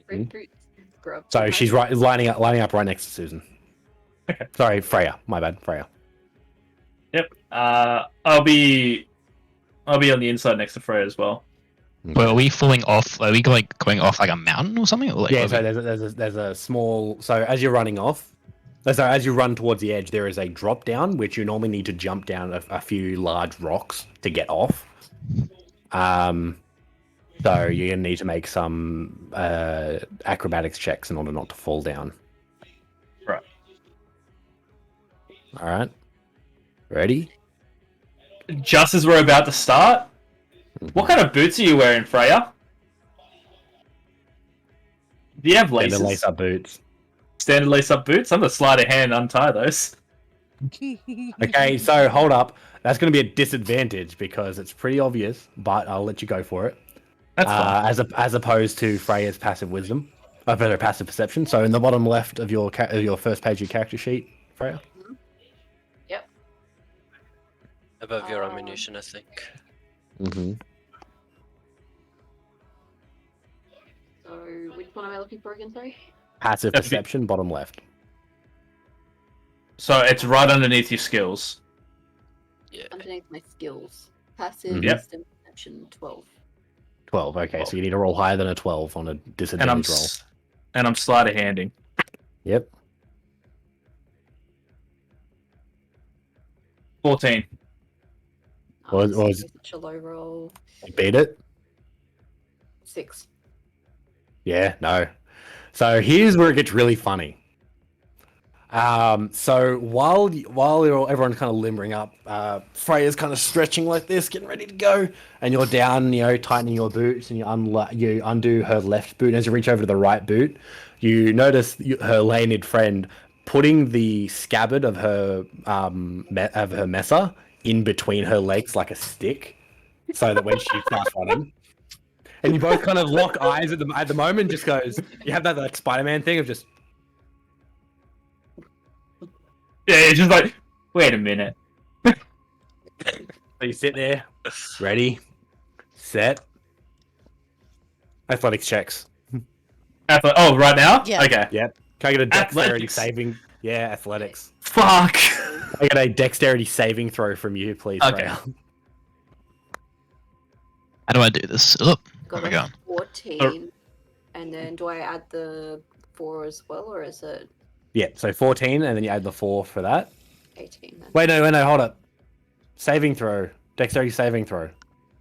Grapefruit. Grub. So she's lining up right next to Susan. Sorry, Freya. My bad, Freya. Yep. I'll be on the inside next to Freya as well. Well, are we falling off? Are we going off like a mountain or something? Or like, Yeah, are so we- there's a small. So as you're running off, so as you run towards the edge, there is a drop down which you normally need to jump down a few large rocks to get off. So you're gonna need to make some acrobatics checks in order not to fall down. Right. All right. Ready? Just as we're about to start, what kind of boots are you wearing, Freya? Do you have laces? Standard lace-up boots. Standard lace-up boots? I'm gonna slide a hand and untie those. Okay, so hold up. That's going to be a disadvantage because it's pretty obvious, but I'll let you go for it. That's fine. As opposed to Freya's passive wisdom, better passive perception. So in the bottom left of your first page of your character sheet, Freya. Yep. Above your ammunition, I think. Mm-hmm. So which one am I looking for again? Sorry. Passive That's perception, bottom left. So it's right underneath your skills. Yeah. Underneath my skills, passive Yep. wisdom perception 12. 12. Okay, so you need to roll higher than a 12 on a And I'm disadvantage roll. sleight of handing. Yep. 14. Was- Such a low roll. You beat it. 6. Yeah, no. So here's where it gets really funny. So while everyone's kind of limbering up, Freya's kind of stretching like this, getting ready to go, and you're down, tightening your boots, and you undo her left boot. And as you reach over to the right boot, you notice her Leonid friend putting the scabbard of her messer in between her legs like a stick, so that when she starts running. And you both kind of lock eyes at the moment. Just goes. You have that like Spider-Man thing of just. Yeah, it's just like, wait a minute. So you sit there, ready, set. Athletics checks. Oh, right now? Yeah. Okay. Yep. Can I get a dexterity Athletics. saving? Yeah, athletics. Fuck. I get a dexterity saving throw from you, please. Okay. Freya. how do I do this? Oh, Got there we go. 14. And then do I add the 4 as well, or is it Yeah, so 14, and then you add the 4 for that. 18 then? Wait, no, hold up. Saving throw. Dexterity saving throw.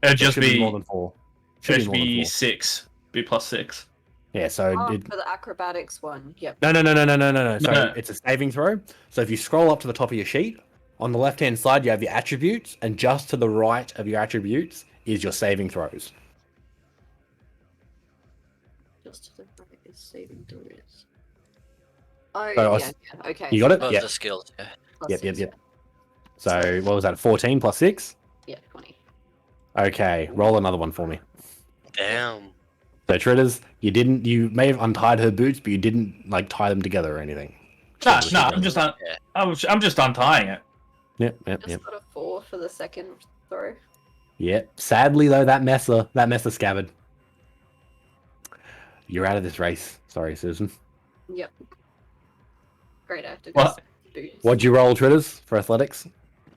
It'd It just should be, more than 4. should more than be 4. 6. Be plus 6. Yeah, so Oh, it, for the acrobatics one. Yep. No. So No. it's a saving throw. So if you scroll up to the top of your sheet, on the left-hand side you have your attributes, and just to the right of your attributes is your saving throws. Just to the right is saving throws. Oh, So I yeah, was- yeah. Okay. You got it? Above Yeah. the skills, yeah. Plus Yep. 6, So what was that? 14 plus 6? Yeah, 20. Okay, roll another one for me. Damn. So Tritters, you may have untied her boots, but you didn't like tie them together or anything. No, So I'm just I'm just untying it. Yep. Just got a 4 for the second throw. Yep. Sadly though, that messer scabbard. You're out of this race. Sorry, Susan. Yep. Great, I have to What? go boots. What'd you roll, Tritters, for athletics?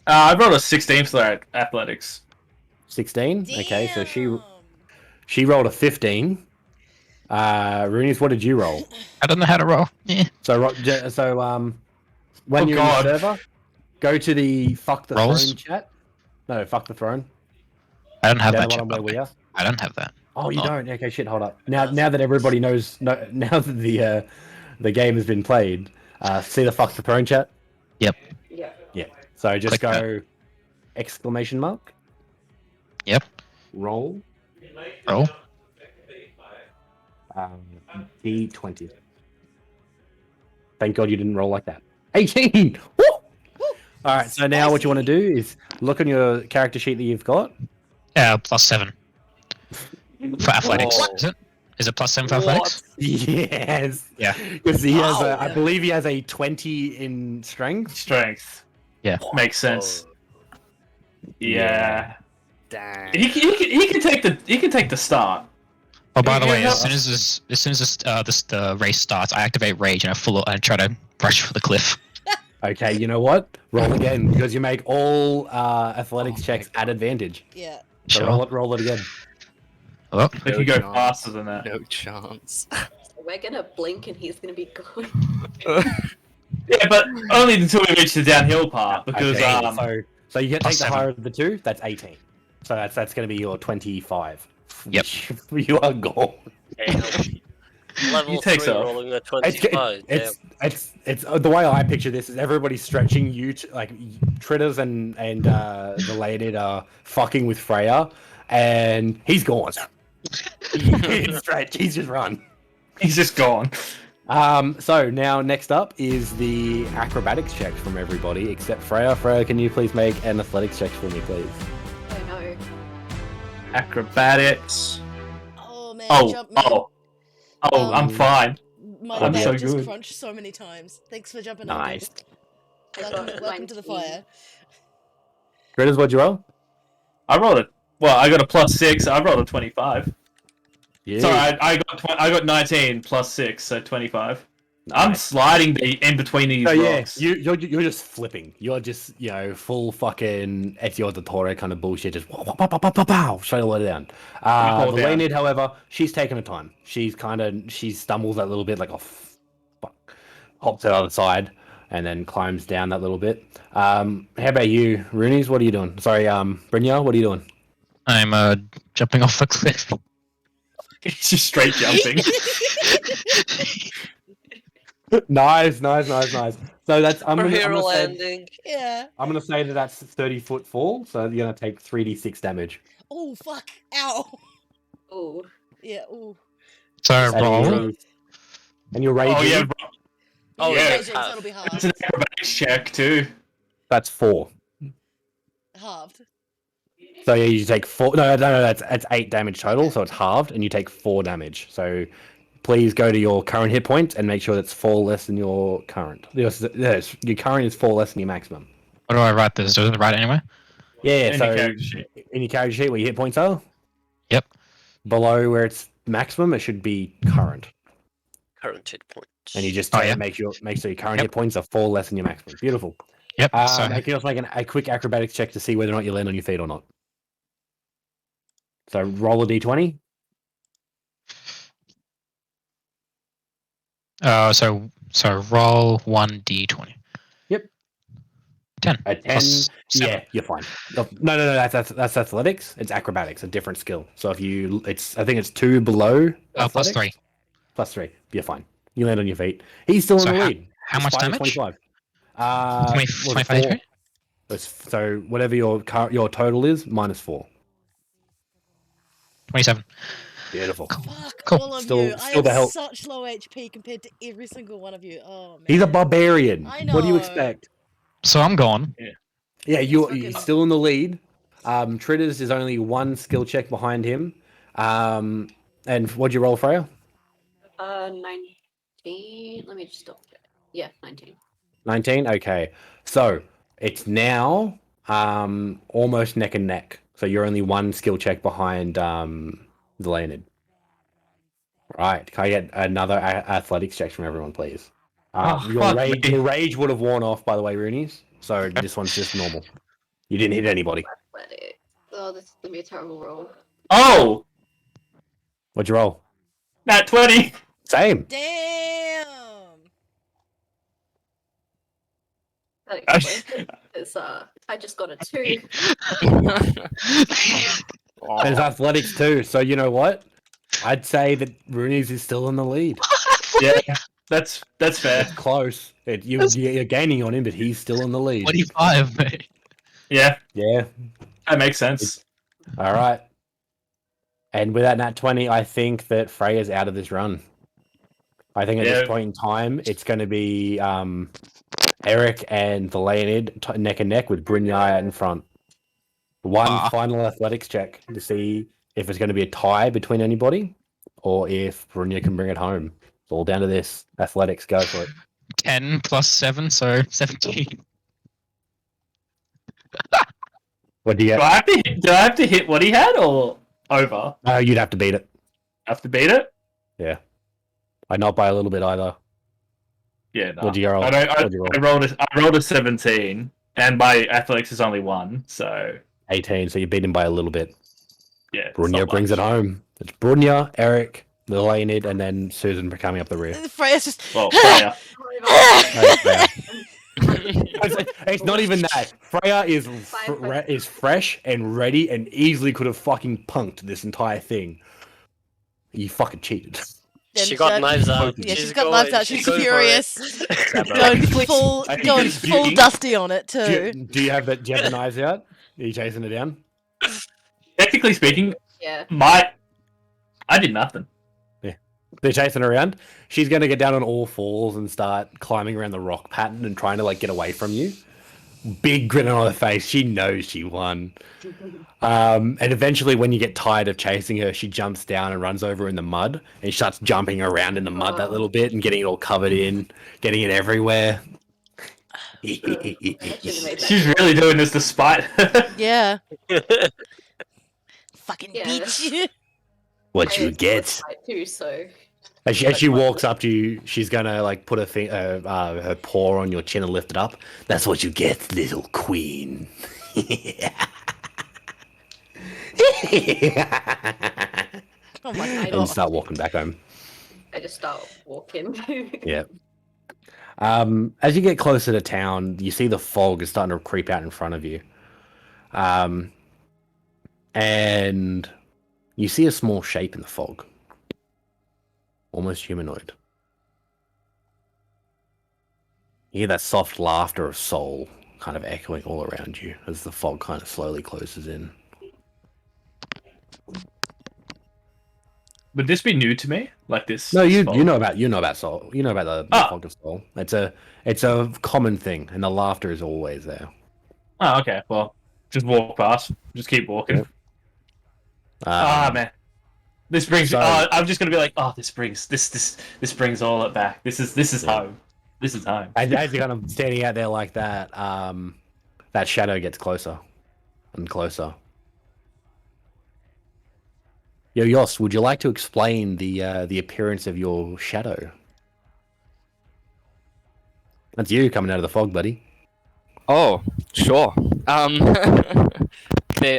I rolled a 16 for that athletics. 16? Okay, so Damn. she rolled a 15. Roonies, what did you roll? I don't know how to roll. Yeah. So when Oh, you're God. in the server, go to the fuck the Rolls? throne chat. No, fuck the throne. I don't have Down that. the Chat, bottom by where the we way. are. I don't have that. Oh, you Oh. don't? Okay, shit, hold up. Now that everybody knows, now that the game has been played, see the fuck the throne chat? Yeah. Yeah. So just Click that. go exclamation mark. Yep. Roll. Roll. D20. Thank God you didn't roll like that. 18! Woo! All right, so now what you want to do is look on your character sheet that you've got. Yeah, +7 for athletics. Whoa. Is it? Is it +7 for athletics? Yes. Yeah. Because he has, Wow. I believe he has a 20 in strength. Strength. Yeah. Makes sense. Yeah. Dang. He can take the start. Oh, by the Yeah, way, no. as soon as the race starts, I activate rage and I try to rush for the cliff. Okay, you know what? Roll again because you make all athletics checks at advantage. Yeah. So Sure. roll it again. Well, If you go faster than that. No chance. So we're gonna blink and he's gonna be gone. Yeah, but only until we reach the downhill part, because Okay, so you take Plus the 7. higher of the two. That's 18. So that's going to be your 25. Yep. You are gone. Level You take 3 so. rolling a It's 25. it's the way I picture this is everybody stretching you like Tritters and the lady are fucking with Freya, and he's gone. He didn't stretch. He's just run. he's just gone. So now next up is the acrobatics check from everybody except Freya. Freya, can you please make an athletics check for me, please? Oh no. Acrobatics. Oh man, Oh, jump man. I'm fine. My I'm neck so just good. crunched so many times. Thanks for jumping Nice. on. I Welcome, got welcome to the 19. fire. Critters, what'd you roll? I rolled it. Well, I got a +6. I rolled a 25. Yeah. Sorry, I got 19 +6, so 25. I'm sliding in between these So yeah, rocks. you're just flipping. You're just full fucking Ezio Auditore kind of bullshit. Just pow, straight all the way down. fall The down. Leonid, however, she's taking her time. She stumbles that little bit, like fuck, hops to the other side, and then climbs down that little bit. How about you, Roonies? What are you doing? Sorry, Brynjar, what are you doing? I'm jumping off a cliff. It's just straight jumping. Nice. So that's For hero landing. Yeah. I'm gonna say that's 30-foot fall. So you're gonna take 3d6 damage. Oh fuck! Ow. Oh. Yeah. Ooh. So And roll. and you're raging. Oh yeah. Oh, yeah. yeah, Raging, it's so half. it'll be It's halved. an acrobatics check too. That's 4. Halved. So yeah, you take 4. No, that's 8 damage total. So it's halved, and you take 4 damage. So please go to your current hit point and make sure that's 4 less than your current. Yes, your current is 4 less than your maximum. What do I write this? Does it write anywhere? Yeah. In So your character sheet. in your character sheet where your hit points are. Yep. Below where it's maximum, it should be current, Current hit points. and you just Oh, yeah. make sure your current Yep. hit points are 4 less than your maximum. Beautiful. Yep. So Make yourself like a quick acrobatics check to see whether or not you land on your feet or not. So roll a d20. so roll 1d20. Yep. 10. A 10. Plus 7. Yeah, you're fine. No, that's athletics. It's acrobatics, a different skill. So if I think it's 2 below. Plus athletics. 3. Plus 3. You're fine. You land on your feet. He's still So in the lead. How much Despite damage? 25. 25 4. HP? So whatever your total is, minus 4. 27. Beautiful. Fuck Cool. all of Still- you. I still the have hell- such low HP compared to every single one of you. Oh man. He's a barbarian. I What do you know. expect? So I'm gone. Yeah, you're fucking- still in the lead. Tritters is only 1 skill check behind him. And what'd you roll, Freya? 19. Let me just stop. Yeah, 19. 19? Okay. So it's now almost neck and neck. So you're only 1 skill check behind the Leonid. Right. Can I get another athletics check from everyone, please? fuck me. Your rage would have worn off, by the way, Roonies. So this one's just normal. You didn't hit anybody. Athletic. Oh, this is gonna be a terrible roll. Oh, What'd you roll? nat 20. Same. Damn. That explains it. It's, I just got a 2. There's athletics too. So you know what? I'd say that Roonies is still in the lead. Yeah, that's fair. It's close. You're gaining on him, but he's still in the lead. 25, mate. Yeah, Yeah. that makes sense. All right. And with that nat 20, I think that Freya's out of this run. I think at Yeah. this point in time, it's going to be Eric and the Leonid neck and neck with Brynjar in front. One final athletics check to see if it's going to be a tie between anybody or if Brynjar can bring it home. It's all down to this. Athletics, go for it. 10 plus 7, so 17. What do you Do get? I have to hit what he had or over? You'd have to beat it. I have to beat it? Yeah. Not by a little bit either. Yeah, no. What'd you roll? What'd you roll? I rolled a 17, and my athletics is only 1, so 18, so you beat him by a little bit. yeah. it's Brunya not brings it much. home. It's Brunya, Eric, the Leonid, and then Susan coming up the rear. Freya's just. Well, Freya. It's not even that. Freya is fresh and ready and easily could have fucking punked this entire thing. You fucking cheated. She got knives out. Yeah, she's got knives out. She's going for furious. it. Going full dusty on it too. Do you have the knives out? Are you chasing it down? Technically speaking, Yeah. I did nothing. They're chasing her around. She's going to get down on all fours and start climbing around the rock pattern and trying to like get away from you. Big grin on her face. She knows she won. And eventually, when you get tired of chasing her, she jumps down and runs over in the mud and starts jumping around in the mud that little bit and getting it all covered in, getting it everywhere. She's really doing this to spite her. Yeah. Fucking Yeah. bitch. What you get? Too, so. As she walks up to you, she's gonna like put her paw on your chin and lift it up. That's what you get, little queen. Oh my I And god. start walking back home. I just start walking. Yeah. As you get closer to town, you see the fog is starting to creep out in front of you. And you see a small shape in the fog. Almost humanoid. You hear that soft laughter of soul kind of echoing all around you as the fog kind of slowly closes in. Would this be new to me? Like this? No, you fog? know about soul. You know about the fog of soul. It's a common thing, and the laughter is always there. Oh, okay. Well, just walk past. Just keep walking. Man, this brings. so- I'm just gonna be like, this brings all it back. This is home. This is home. As you're kind of standing out there like that, that shadow gets closer and closer. Yo, Yost, would you like to explain the appearance of your shadow? That's you coming out of the fog, buddy. Oh, sure.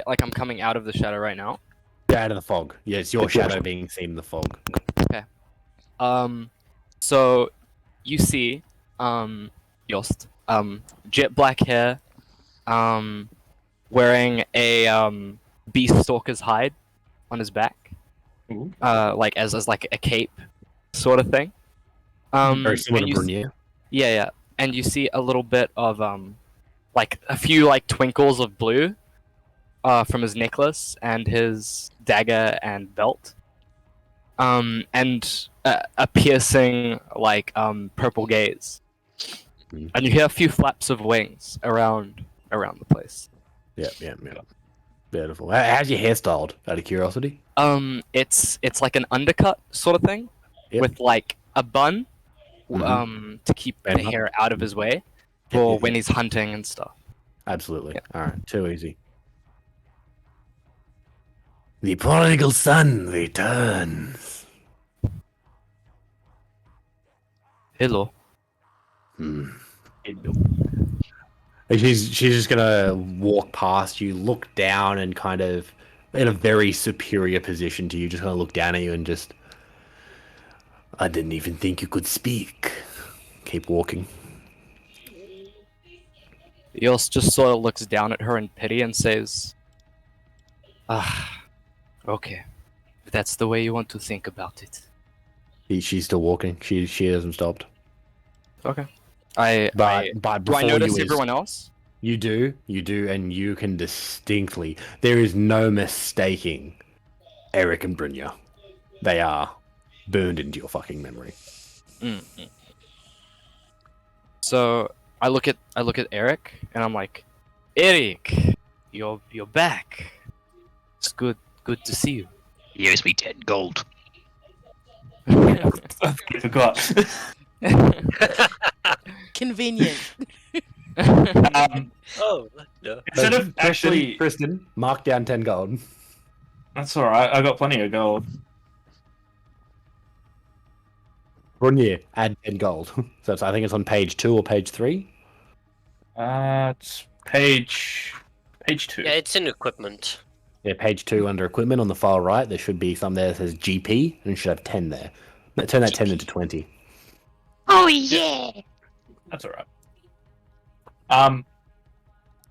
Like I'm coming out of the shadow right now. Yeah, out of the fog. Yeah, it's your shadow being seen in the fog. So you see, Yost, jet black hair, wearing a beast stalker's hide on his back, Ooh. like as like a cape, sort of thing. Very similar and to Brunier. yeah, and you see a little bit of like a few like twinkles of blue, from his necklace and his dagger and belt, and a piercing like purple gaze, and you hear a few flaps of wings around the place. Yeah. Beautiful. How's your hair styled? Out of curiosity. It's like an undercut sort of thing, Yep. with like a bun, Mhm. to keep Bun the up. hair out of his way, for when he's hunting and stuff. Absolutely. Yeah. All right. Too easy. The prodigal son returns. Hello. And she's just gonna walk past you, look down, and kind of in a very superior position to you, just gonna look down at you and just, I didn't even think you could speak. Keep walking. Yost just sort of looks down at her in pity and says, okay. If that's the way you want to think about it. She's still walking. She hasn't stopped. Okay. But do before I notice you everyone else? You do, and you can distinctly. There is no mistaking Eric and Brynja. They are burned into your fucking memory. Mm-hmm. So I look at Eric and I'm like, Eric, you're back. It's good to see you. He owes me 10 gold. I forgot. Convenient. Oh, no. Instead of actually, Kristen, mark down 10 gold. that's all right. I got plenty of gold. Brunier, add 10 gold. So I think it's on page 2 or page 3. It's page 2. Yeah, it's in equipment. Yeah, page 2 under equipment on the far right. There should be some there that says GP, and it should have 10 there. Turn that 10 into 20. Oh yeah. That's alright.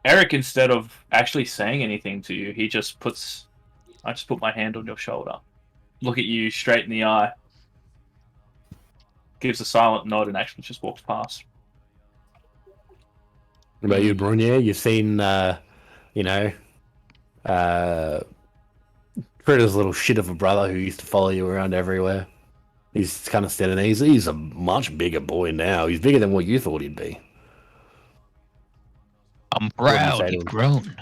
Eric, instead of actually saying anything to you, I just put my hand on your shoulder, look at you straight in the eye, gives a silent nod, and actually just walks past. What about you, Brunier? You've seen, Fritter's little shit of a brother who used to follow you around everywhere. He's kind of standing there. He's a much bigger boy now. He's bigger than what you thought he'd be. I'm do you proud. say to You've him? grown.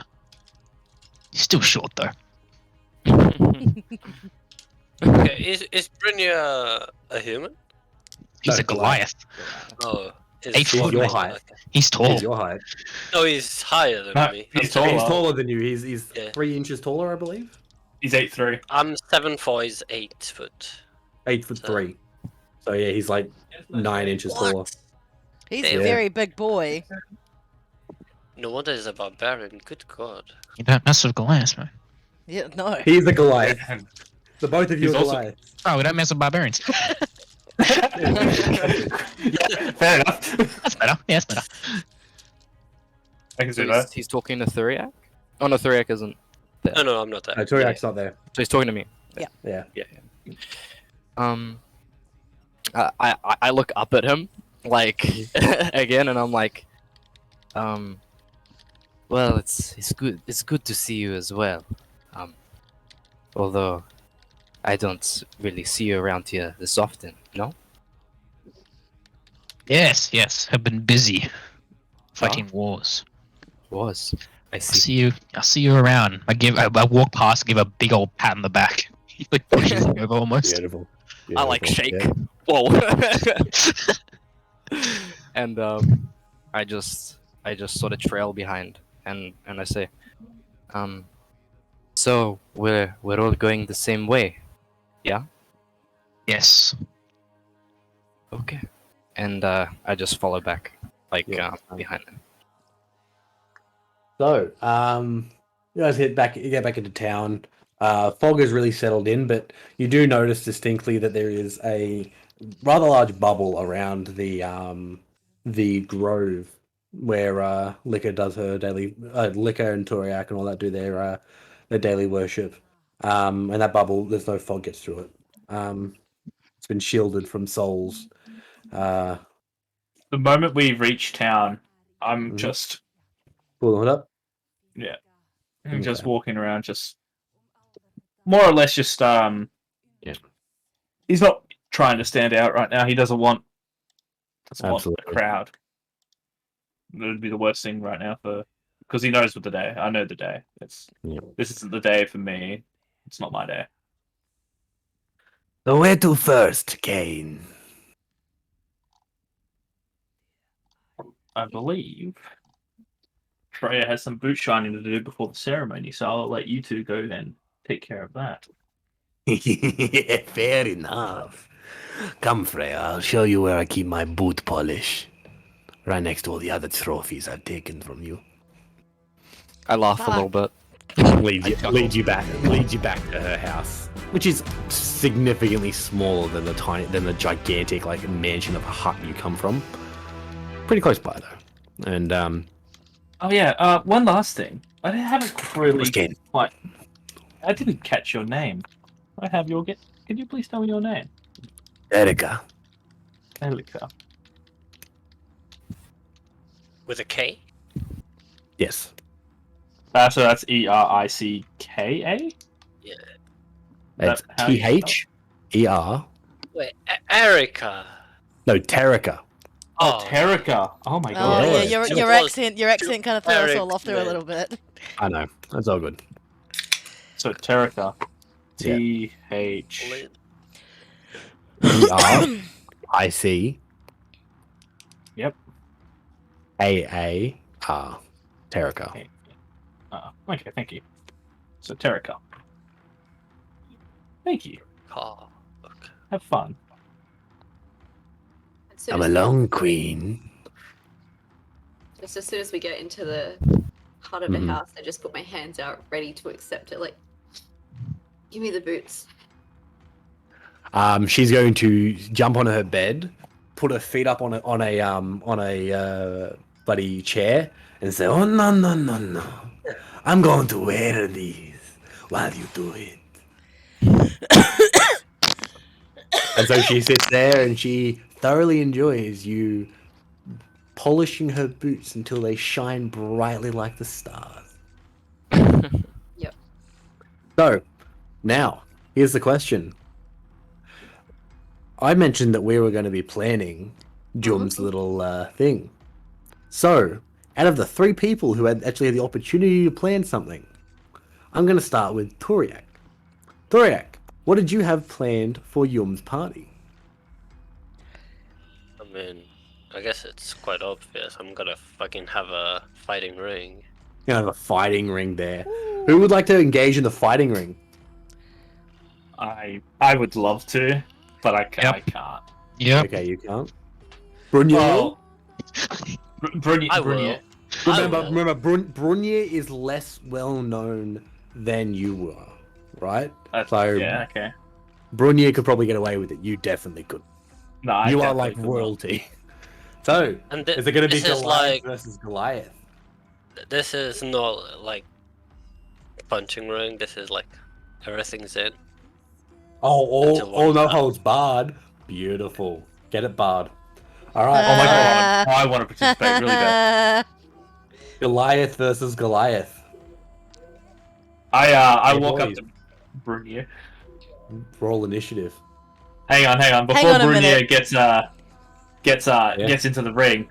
He's still short though. Okay, is Brynja a human? He's No, a Goliath. Oh, Eight foot. your man. height. Okay. He's tall. He's your height. No, he's higher than No, me. he's I'm taller. He's taller than you. He's Yeah. 3 inches taller, I believe. He's 8'3". I'm 7'4", he's 8 foot. 8'3". So yeah, he's like 9 inches taller. He's Yeah. a very big boy. No wonder he's a barbarian. Good God. You don't mess with Goliaths, man. Yeah, no. He's a Goliath. The both of you He's are also- Goliath. Oh, we don't mess with barbarians. Yeah, fair enough. That's better. Yeah, that's better. I can see So that. he's talking to Thuriak? Oh no, Thuriak isn't there. No, I'm not there. No, Toriak's not there. So he's talking to me. Yeah. I look up at him, like, again, and I'm like, well, it's good to see you as well. Although I don't really see you around here this often, no? Yes, I've been busy fighting wars. I I see. see you around. I walk past, give a big old pat on the back. He like pushes me over almost. Beautiful. I like Beautiful. shake. Yeah. Whoa. And I just sort of trail behind, and I say, so we're all going the same way, yeah? Yes. Okay. And I just follow back, like Yeah. behind them. So, you guys get back into town. Fog is really settled in, but you do notice distinctly that there is a rather large bubble around the grove where Liquor does her daily Liquor and Toriak and all that do their daily worship. And that bubble, there's no fog gets through it. It's been shielded from souls. The moment we reach town, I'm Mhm. just Pulling it up. I'm just Okay. walking around, just more or less just Yeah. He's not trying to stand out right now. He doesn't want a Absolutely. crowd. It would be the worst thing right now because he knows what the day. I know the day. This isn't the day for me. It's not my day. So where to first, Kane? I believe Freya has some boot shining to do before the ceremony, so I'll let you two go then take care of that. Fair enough. Come, Freya, I'll show you where I keep my boot polish. Right next to all the other trophies I've taken from you. I laugh a little bit. Lead you back to her house, which is significantly smaller than the gigantic like mansion of a hut you come from. Pretty close by though, and Oh yeah, one last thing. I haven't really Kane. quite. I didn't catch your name. I have your get. Could you please tell me your name? Erica. Elika. With a K? Yes, So that's Ericka. Yeah. it's How you THER. Wait, Erica. No, Terrica. Oh, Terrica. Oh my Oh god. yeah, Yeah. your accent kind of threw us all off there a Eric, little bit. I know, that's all good. So Terrica. Yeah. TH. ERIC. Yep. AAR. Terrica. Okay. Okay, thank you. So Terrica. Thank you. Oh, okay. Have fun. soon I'm as, alone, Queen. just as soon as we get into the heart of the house, I just put my hands out, ready to accept it. Like, give me the boots. She's going to jump on her bed, put her feet up on a bloody chair, and say, "Oh no no no no! I'm going to wear these while you do it." And so she sits there and she thoroughly enjoys you polishing her boots until they shine brightly like the stars. Yep. So, now, here's the question. I mentioned that we were going to be planning Jum's little thing. So, out of the 3 people who had actually had the opportunity to plan something, I'm going to start with Toriak. Toriak, what did you have planned for Yum's party? I mean, I guess it's quite obvious. I'm gonna fucking have a fighting ring. You have a fighting ring there. Who would like to engage in the fighting ring? I would love to, but I can't. Yep. I can't. Yep. Okay, you can't. Brunye will? I will. Remember, Brunye is less well known than you were, right? So Yeah, okay. Brunye could probably get away with it. You definitely could. No, I You are definitely like could not. royalty. So, And is it going to be this is Goliath like versus Goliath? this is not like punching ring. This is like everything's in. Until Oh, one no time. holds barred. Beautiful. Get it barred. All right. Oh my god, I want to participate really bad. Goliath versus Goliath. I Hey, walk up boys. to Brunier. Roll initiative. Hang on. Before Hang on a Brunier minute. gets into the ring.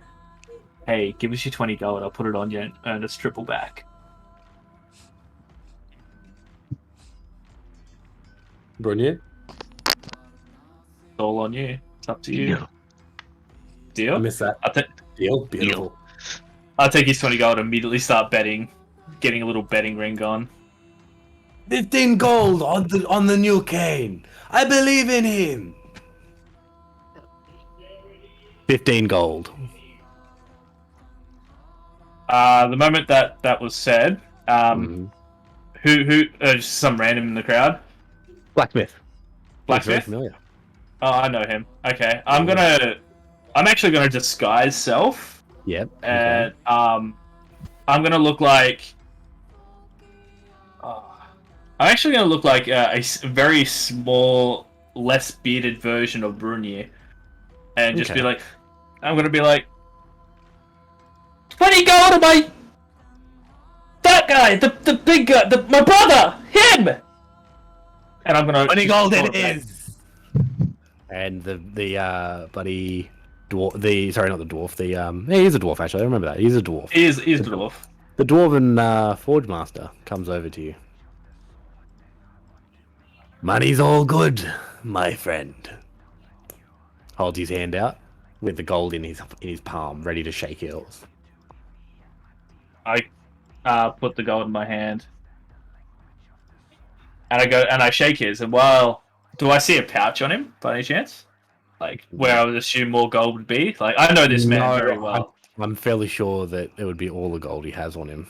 Hey, give us your 20 gold. I'll put it on you and earn us triple back. Brunye? It's all on you. It's up to you. Deal. Deal? I missed that. Deal. Beautiful. I'll take his 20 gold and immediately start betting. Getting a little betting ring on. 15 gold on the new Kane. I believe in him. 15 gold. The moment that was said, who just some random in the crowd? Blacksmith. Blacksmith? Very familiar. Oh, I know him. Okay, I'm actually gonna disguise self, Yep. and I'm gonna look like. I'm actually gonna look like a very small, less bearded version of Brunier, and just be Okay. like, I'm gonna be like, 20 gold to my that guy, the big guy, my brother, him. And I'm gonna 20 just gold throw it back. is. And the bloody dwarf, sorry, not the dwarf, he is a dwarf actually, I remember that. He's a dwarf. He is the dwarf. The dwarven forge master comes over to you. Money's all good, my friend. Holds his hand out with the gold in his palm, ready to shake yours. I put the gold in my hand, and I shake his. And do I see a pouch on him by any chance? Like where I would assume more gold would be. Like I know this man very well. I'm fairly sure that it would be all the gold he has on him.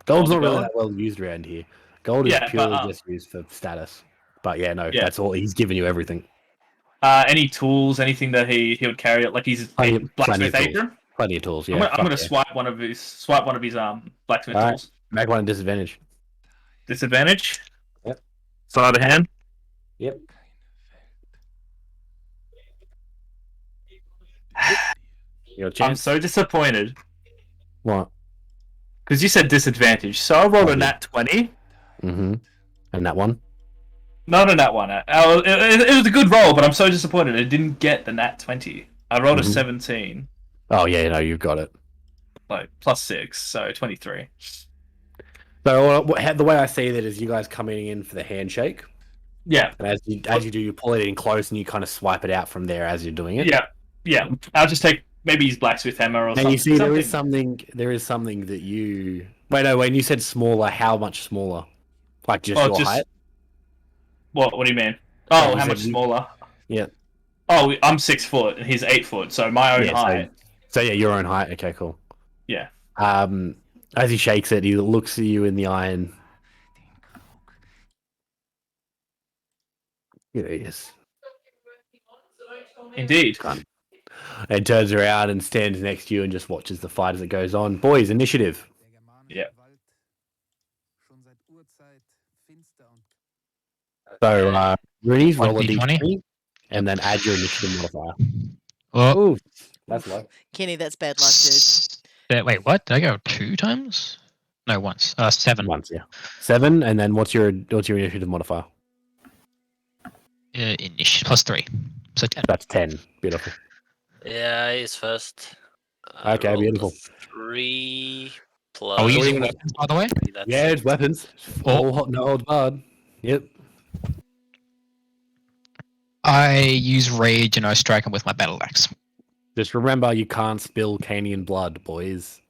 Gold's All the not really gold? that well used around here. Gold is Yeah, purely but, just used for status. But yeah, no, Yeah. that's all. He's given you everything. Any tools, anything that he would carry, like his Plenty of blacksmith tools. apron. Plenty of tools. Yeah. I'm gonna yeah. swipe one of his blacksmith All right. tools. Make one a disadvantage. Disadvantage. Yep. Sleight of hand. Yep. Your I'm chance. so disappointed What? because you said disadvantage. So I rolled I a did. nat 20. Mm-hmm. And that one. Not a nat 1. It was a good roll, but I'm so disappointed it didn't get the nat 20. I rolled a Mhm. 17, Oh yeah, no, you've got it. like plus 6, so 23. So the way I see that is you guys coming in for the handshake, Yeah, and as you do, you pull it in close and you kind of swipe it out from there as you're doing it. yeah. I'll just take maybe his blacksmith hammer or And something. you see, there is something that you. Wait, no. When you said smaller, how much smaller? Like just your height? What do you mean? Yeah, Oh, you how said much you- smaller? Yeah. Oh, I'm 6 foot and he's 8 foot, so my own Yeah, height. So yeah, your own height. Okay, cool. Yeah. As he shakes it, he looks at you in the eye and here he is. Indeed. And turns around and stands next to you and just watches the fight as it goes on. Boys, initiative. Yeah. So, Rooney's roll a 1d20. d20 and then add your initiative modifier. Oh, Ooh, that's low. Kenny, that's bad luck, dude. wait, what? Did I go 2 times? No, once. 7. Once, yeah. 7, and then what's your initiative modifier? Initiative plus 3. So 10. That's 10. Beautiful. Yeah, he's first. I Okay, rolled a beautiful. 3 plus. Are we What are you using gonna- weapons, by the way? That's Yeah, it. it's weapons. All hot, no old bard. Yep. I use rage and I strike him with my battle axe. Just remember, you can't spill Canian blood, boys.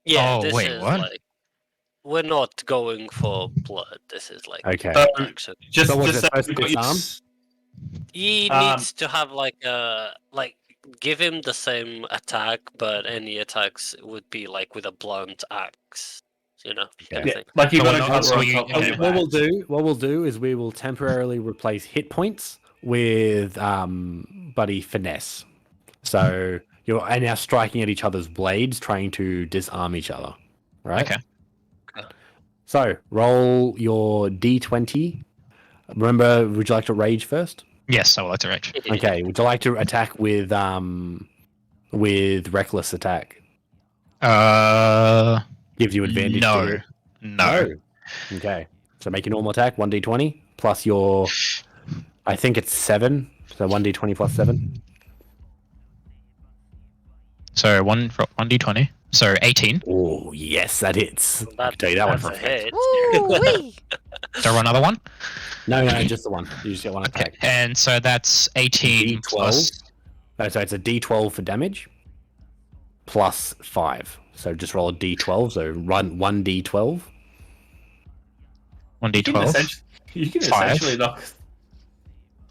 Yeah, Oh, this wait, is what? like we're not going for blood. This is like Okay. action. Just So was just it so supposed to we got you disarm? He needs to have like give him the same attack, but any attacks would be like with a blunt axe. You know, kind of Yeah, thing. like you So got we're to not- cover so on you- top of okay. your What we'll back. do is we will temporarily replace hit points with buddy finesse. So you're now striking at each other's blades, trying to disarm each other. Right? Okay. So roll your d20. Remember, would you like to rage first? Yes, I would like to rage. Okay. Would you like to attack with reckless attack? Gives you advantage. to No. hit. No. Okay. So make your normal attack, 1d20, plus your, I think it's 7. So 1d20 plus 7. So 1d20. So 18. Oh, yes, that hits. I can tell you that one That's for a a fact. hit. Woo-wee! Do I roll another one? No, just the one. You just get one Okay. attack. And so that's 18 D12. plus. Oh, so it's a d12 for damage, plus 5. So just roll a d12, so run 1d12. 1d12. You can Five. essentially knock.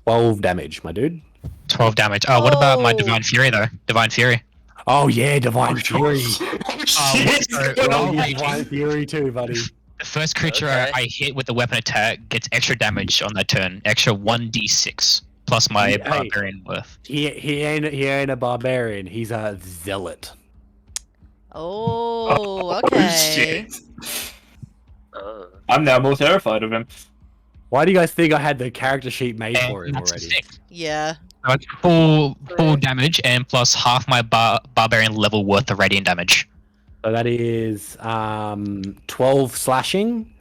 12 damage, my dude. 12 damage. Oh, what about my Oh. Divine Fury, though? Divine Fury. Oh, yeah, Divine Fury. Oh, Shit! so- Roll oh, your wait. Divine Fury too, buddy. The first creature Okay. I hit with the weapon attack gets extra damage on that turn. Extra 1d6 plus my Hey. barbarian worth. He ain't a barbarian. He's a zealot. Oh, okay. Shit. Oh. I'm now more terrified of him. Why do you guys think I had the character sheet made for him And that's already? 6. Yeah. So it's full damage and plus half my barbarian level worth of radiant damage. So that is 12 slashing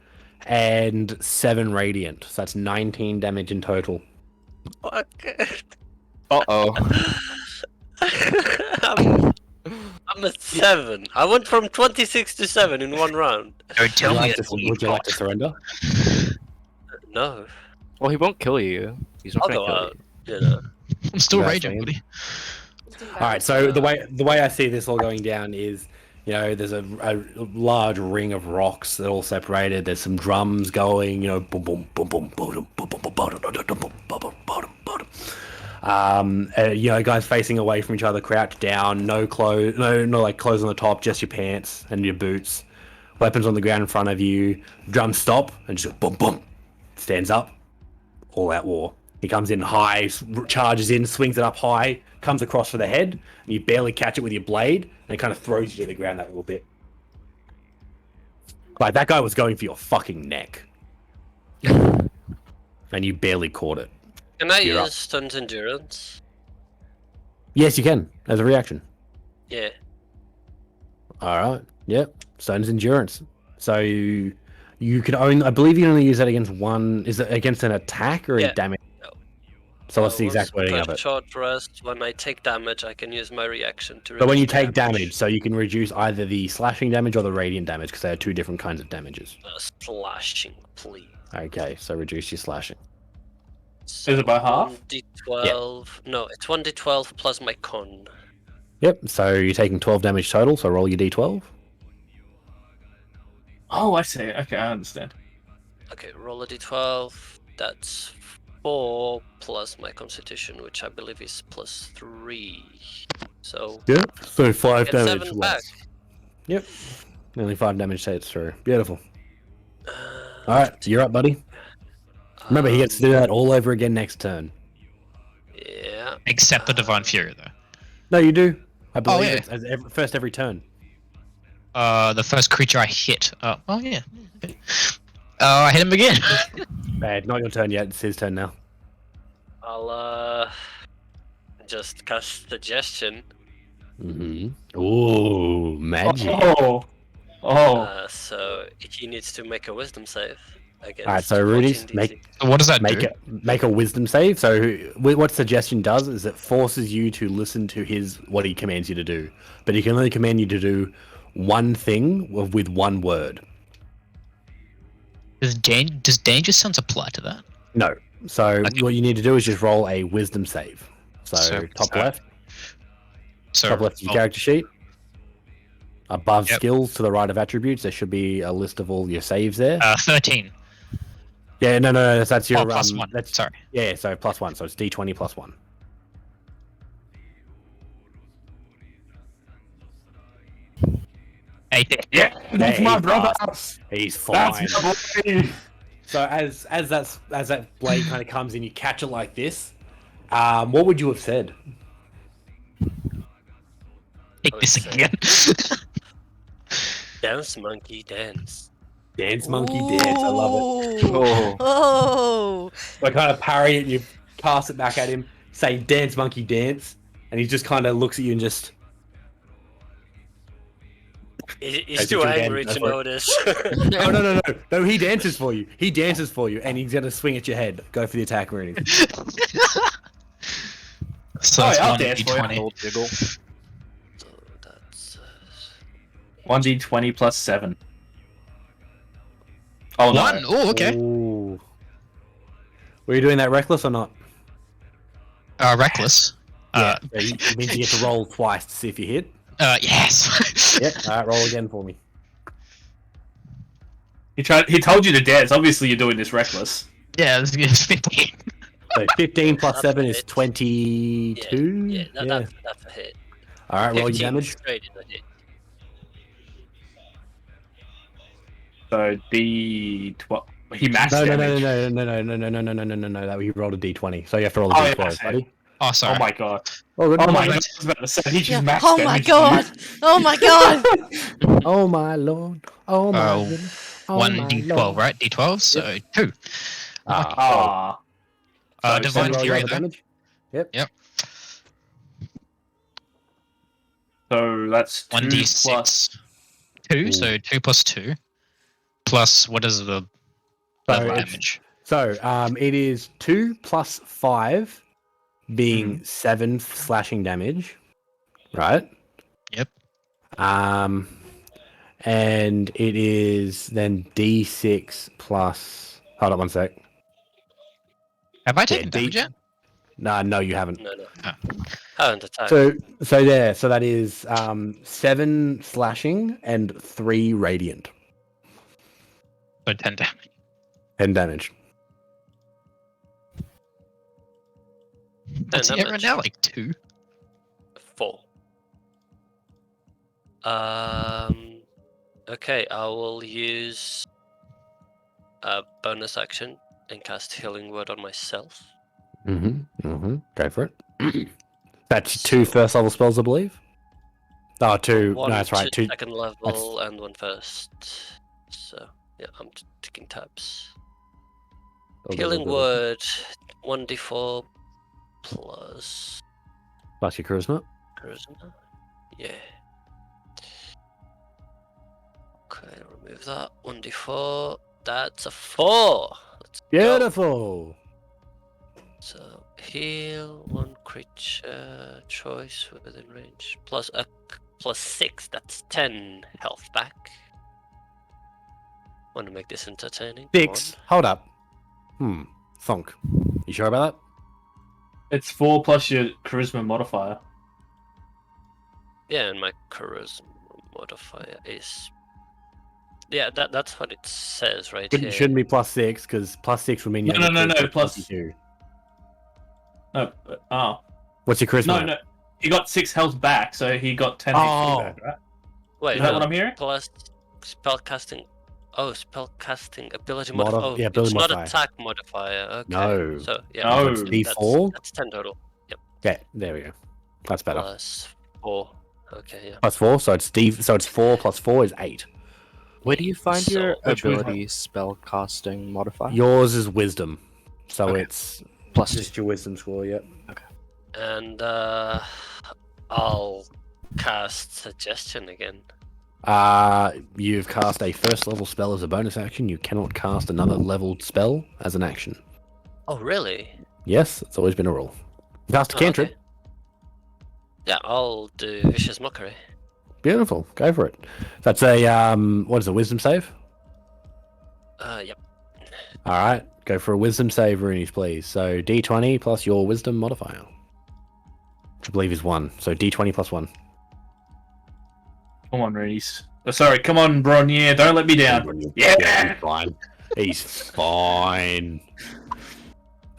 and 7 radiant. So that's 19 damage in total. Fuck. Uh-oh. I'm at 7. I went from 26 to 7 in one round. Don't tell me that's what Would you've you like got. to surrender? No. Well, he won't kill you. He's not I'll gonna go kill out. you. You know. I'm still You guys raging, saying? buddy. All right. So the way I see this all going down is, you know, there's a large ring of rocks that are all separated. There's some drums going. You know, boom, boom, boom, boom, boom, boom, boom, boom, boom, boom, boom, boom, boom. You know, guys facing away from each other, crouched down, no clothes, no like clothes on the top, just your pants and your boots. Weapons on the ground in front of you. Drums stop and just boom, boom. Stands up. All out war. He comes in high, charges in, swings it up high, comes across for the head, and you barely catch it with your blade, and it kind of throws you to the ground that little bit. Like, that guy was going for your fucking neck. And you barely caught it. Can I You're up. use stunt endurance? Yes, you can, as a reaction. Yeah. Alright, yep. Stone's endurance. So you can only, I believe you can only use that against one, is it against an attack or Yeah. a damage? So what's the exact wording of it? Short rest. When I take damage, I can use my reaction to. But when you reduce take damage, so you can reduce either the slashing damage or the radiant damage, because they are two different kinds of damages. Slashing, please. Okay, so reduce your slashing. So Is it by half? 1d12. No, it's 1d12 plus my con. Yep, so you're taking 12 damage total, so roll your d12. Oh, I see. Okay, I understand. Okay, roll a d12. That's 4 plus my constitution, which I believe is +3. So Yeah. So 5 get damage 7 less. back. Yep. Only 5 damage takes through. Beautiful. Uh, All right, you're up, buddy. Remember, he gets to do that um, all over again next turn. Yeah. Except the Divine Fury, though. No, you do. I believe yeah. it's first every turn. The first creature I hit. Oh yeah. I hit him again. Bad. Not your turn yet. It's his turn now. I'll just cast suggestion. Mm-hmm. Ooh, magic. So he needs to make a wisdom save against. All right, so Rudy's 14 make So what does that do? make a wisdom save. So what suggestion does is it forces you to listen to what he commands you to do, but he can only command you to do one thing with one word. Does danger sense apply to that? No. So Okay. what you need to do is just roll a wisdom save. So top So- left, So top left of your character sheet. Above Yep. skills to the right of attributes, there should be a list of all your saves there. 13. Yeah, no, that's your plus 1. That's Sorry. yeah, so +1, so it's D20 +1. Yeah. That's Yeah, my he's brother. He's fine. That's my boy. So as that blade kind of comes in, you catch it like this. What would you have said? Take this again. Dance, monkey, dance. Dance, monkey, dance. I love it. Ooh. Oh. So I kind of parry it, you cast it back at him, say dance, monkey, dance, and he just kind of looks at you and just. He's Goes too into again, angry go to for it. notice. No, he dances for you. He dances for you, and he's gonna swing at your head. Go for the attack, Rooney. So Oh, that's yeah, I'll one dance for you. D20. Little jiggle. So that's 1d20 plus 7. Oh, no. 1. Oh, okay. Ooh. Were you doing that reckless or not? Reckless. Yeah. So it means you get to roll twice to see if you hit. Yes. Yep. All right, roll again for me. He told you to dance. Obviously, you're doing this reckless. Yeah, it's 15. So 15 plus That's 7 a is hit. 22. Yeah, that's a hit. All right, roll your 15 damage. straight is a hit. So D12. He maxed No, damage. no. That you rolled a d20, so you have to roll a Oh, yeah, d12, I see. buddy. Oh, sorry. Oh my god. Oh, good. Oh no, my no. god. I was about to say, he just Yeah. maxed Oh my damage. god. Oh my god. Oh my lord. Oh my. Oh, goodness. Oh 1 my D12, lord. right? D12, so 2. Ah. Ah. Divine roll your Fury, other though. damage. Yep. So that's 2 1d6. plus. 2, so 2 plus 2. Plus, what is the level it's- damage? So, it is 2 plus 5, being 7 slashing damage, right? Yep. And it is then D6 plus. Hold on one sec. Have I Yeah, taken damage yet? No, you haven't. No. Ah. Haven't attacked. So that is 7 slashing and 3 radiant. So 10 damage. 10 damage. What's the error now? Like 2? 4. Okay, I will use a bonus action and cast Healing Word on myself. Go for it. That's 2 first level spells, I believe. Oh, 2. One No, that's right. 2. second level and 1 first. So, yeah, I'm taking tabs. Healing Word, 1d4 plus Plus your charisma. charisma. Yeah. Okay, remove that. 1d4. That's a 4. Let's go. Beautiful. So heal 1 creature choice within range plus 6. That's 10 health back. Want to make this entertaining? Go 6. Hold up. Thunk. You sure about It's 4 plus your charisma modifier. on. Yeah, and my charisma modifier is. Yeah, that's what it says right that? here. It shouldn't be plus 6, because plus 6 would mean you No, have no, a no, crit of plus- 22. No. Oh. What's your charisma? No, at? no. He got 6 health back, so he got 10 Oh. HP back, right? Wait, Is that what I'm hearing? Plus spellcasting. Oh, spellcasting ability Mod- modifier. Oh, yeah, ability it's not modifier. attack modifier. Okay. No. So yeah. No. It's That's, D4? that's 10 total. Yeah, there we go. That's better. Plus 4. Okay, yeah. Plus 4, so it's 4 plus 4 is 8. Where do you find So, your which one? ability spell casting modifier? Yours is wisdom, so Okay. it's Plus just your wisdom score. Yep. And I'll cast suggestion again. You've cast a first level spell as a bonus action. You cannot cast another leveled spell as an action. Oh, really? Yes, it's always been a rule. Cast a Oh, cantrip. okay. Yeah, I'll do vicious mockery. Beautiful. Go for it. That's a what is a wisdom save? Yep. All right, go for a wisdom save, Roonies, please. So D20 plus your wisdom modifier, which I believe is 1. So D20 plus 1. Come on, Reese. Oh, sorry, come on, Bronnier. Don't let me down. Yeah. He's fine. He's fine.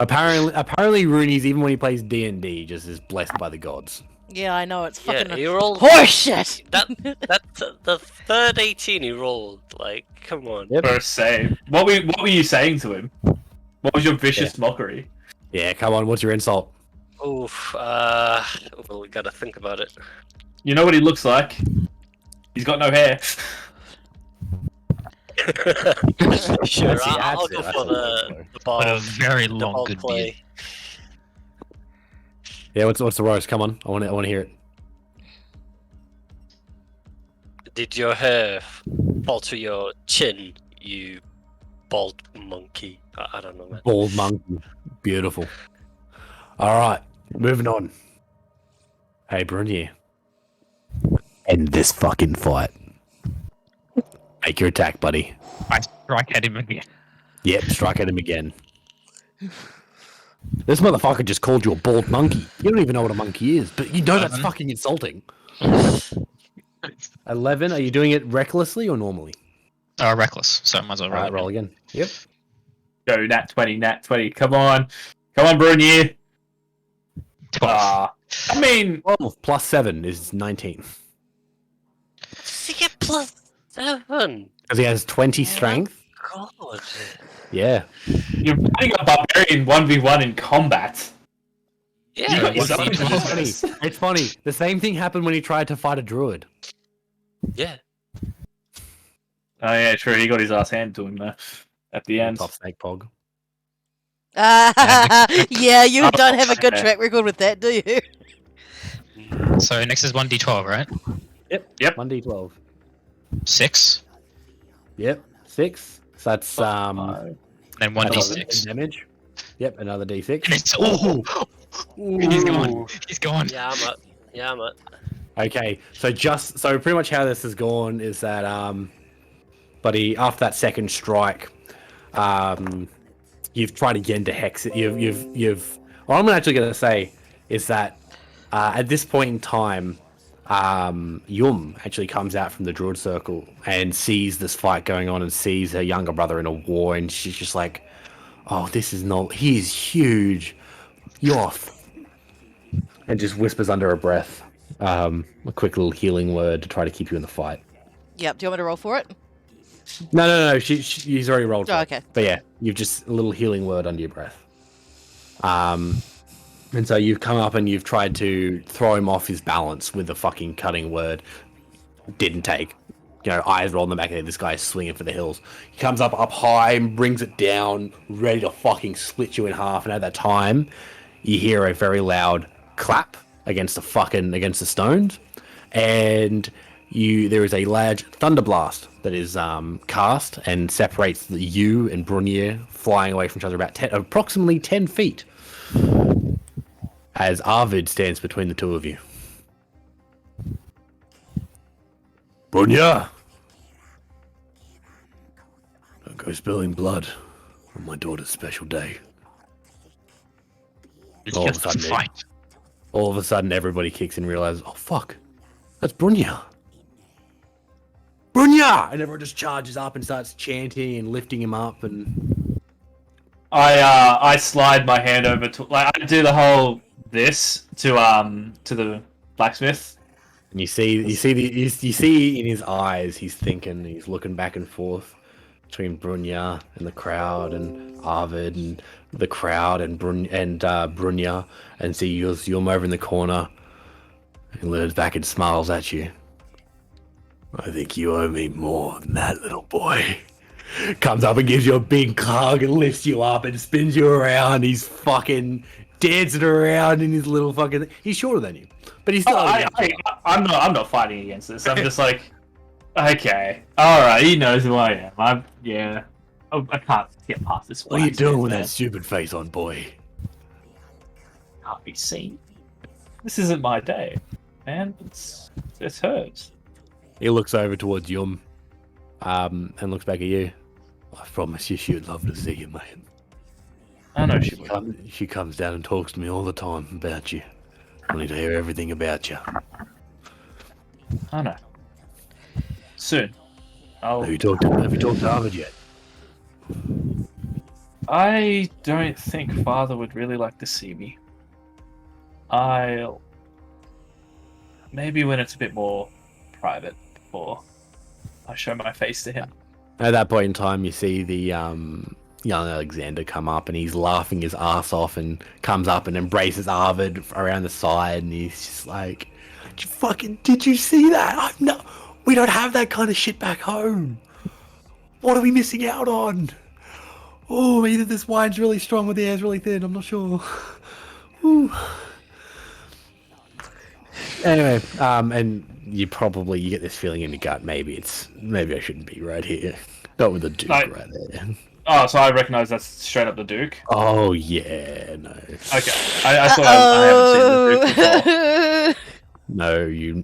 Apparently, Rooney's even when he plays D&D just is blessed by the gods. Yeah, I know, it's Yeah, fucking he rolled. horseshit! That's the third 18 he rolled. Like, come on. Yep. First save. What were you saying to him? What was your vicious mockery? Yeah, come on. What's your insult? Oof. Well, we gotta think about it. You know what he looks like? He's got no hair. Sure, That's the I'll answer, go that's for the the But a bald, very the long bald good clay. beard. Yeah, what's the roast? Come on, I want to hear it. Did your hair fall to your chin, you bald monkey? I don't know, man. Bald monkey, beautiful. All right, moving on. Hey, Brunier, end this fucking fight. Make your attack, buddy. I strike at him again. Yep, strike at him again. This motherfucker just called you a bald monkey. You don't even know what a monkey is, but you know that's fucking insulting. 11. Are you doing it recklessly or normally? Reckless. So might as well All right, roll roll again. Yep. Go, nat 20, nat 20. Come on. Come on, Brunier. 12. I mean, 12 plus 7 is 19. Does he get plus 7? Because he has 20 strength. God. Yeah. you're fighting a barbarian 1v1 in combat. Yeah. You got what's yourself the into difference? this. It's funny. The same thing happened when he tried to fight a druid. Yeah. Oh yeah, true. He got his ass handed to him though. At the end. Top snake pog. Yeah, you don't have a good okay. track record with that, do you? So next is 1d12, right? Yep. 1d12. 6. Yep. 6. So that's Then another 1d6. damage. Yep, another d6. And it's he's gone. He's gone. Yeah, I'm up. Yeah, I'm up. Okay, so pretty much how this has gone is that buddy, after that second strike, you've tried again to hex it. You've what I'm actually gonna say is that at this point in time, Yum actually comes out from the druid circle and sees this fight going on and sees her younger brother in a war, and she's just like, "Oh, this is not. He is huge. And just whispers under her breath a quick little healing word to try to keep you in the fight. Yep, do you want me to roll for it? No. He's already rolled. Oh, for it. okay. But yeah, you've just a little healing word under your breath. And so you've come up and you've tried to throw him off his balance with a fucking cutting word. Didn't take. You know, eyes roll in the back of head. This guy's swinging for the hills. He comes up high and brings it down, ready to fucking split you in half. And at that time, you hear a very loud clap against the stones, and there is a large thunder blast that is cast and separates you and Brunier flying away from each other approximately 10 feet. As Arvid stands between the two of you. Brunier! Don't go spilling blood on my daughter's special day. It's All of a just a sudden, fight. All of a sudden, everybody kicks and realizes, oh fuck, that's Brunier. Brunier! And everyone just charges up and starts chanting and lifting him up. And I slide my hand over to I do the whole this to the blacksmith. And you see in his eyes, he's thinking, he's looking back and forth between Brunya and the crowd, and Arvid and the crowd, and Brunya, and see Yulm over in the corner. He leans back and smiles at you. I think you owe me more than that, little boy. Comes up and gives you a big hug and lifts you up and spins you around. He's fucking dancing around in his little fucking. He's shorter than you, but he's still. I'm not fighting against this. I'm just like, okay, all right. He knows who I am. I can't get past this. What are you doing with that stupid face on, boy? Can't be seen. This isn't my day, man. It's hers. He looks over towards Yum, and looks back at you. I promise you, she'd love to see you, man. I know she would. She comes down and talks to me all the time about you. I need to hear everything about you. I know. Soon. Have you talked to Arvid yet? I don't think Father would really like to see me. Maybe when it's a bit more private, before I show my face to him. At that point in time, you see the young Alexander come up, and he's laughing his ass off, and comes up and embraces Arvid around the side, and he's just like, "Did you see that? We don't have that kind of shit back home. What are we missing out on? Oh, either this wine's really strong or the air's really thin. I'm not sure." Ooh. Anyway, and you get this feeling in your gut. Maybe I shouldn't be right here. Not with the Duke right there. Oh, so I recognize that's straight up the Duke. Oh yeah, no. Okay, I thought I haven't seen the Duke before. No, you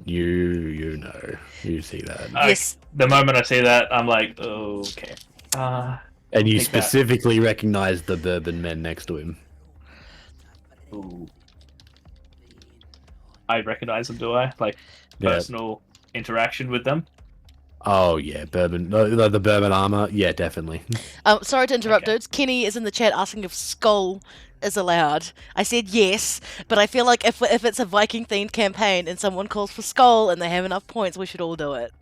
know, you see that. Yes. The moment I see that, I'm like, okay. And you specifically recognize the bourbon men next to him. Ooh. I recognize them, do I? Like, personal interaction with them? Oh, yeah, bourbon. The bourbon armor. Yeah, definitely. Sorry to interrupt, dudes. Kenny is in the chat asking if Skull is allowed. I said yes, but I feel like if it's a Viking-themed campaign and someone calls for Skull and they have enough points, we should all do it.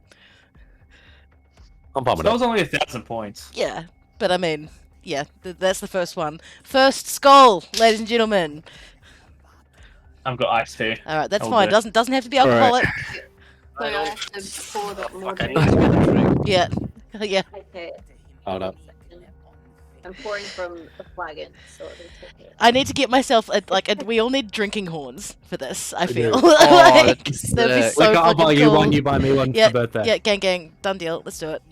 I'm pumping That was only 1,000 points. Yeah, but I mean, yeah, that's the first one. First Skull, ladies and gentlemen. I've got ice too. All right, that's fine. Doesn't have to be alcoholic. So I have to pour that more Okay. drink. Yeah, yeah. Okay. Hold up. I'm pouring from the flagon, so it'll take it. I need to get myself we all need drinking horns for this. I feel do. like that's that'd be sick. so I'll buy fucking you cool. one, you buy me one Yeah, for birthday. yeah, gang, done deal. Let's do it.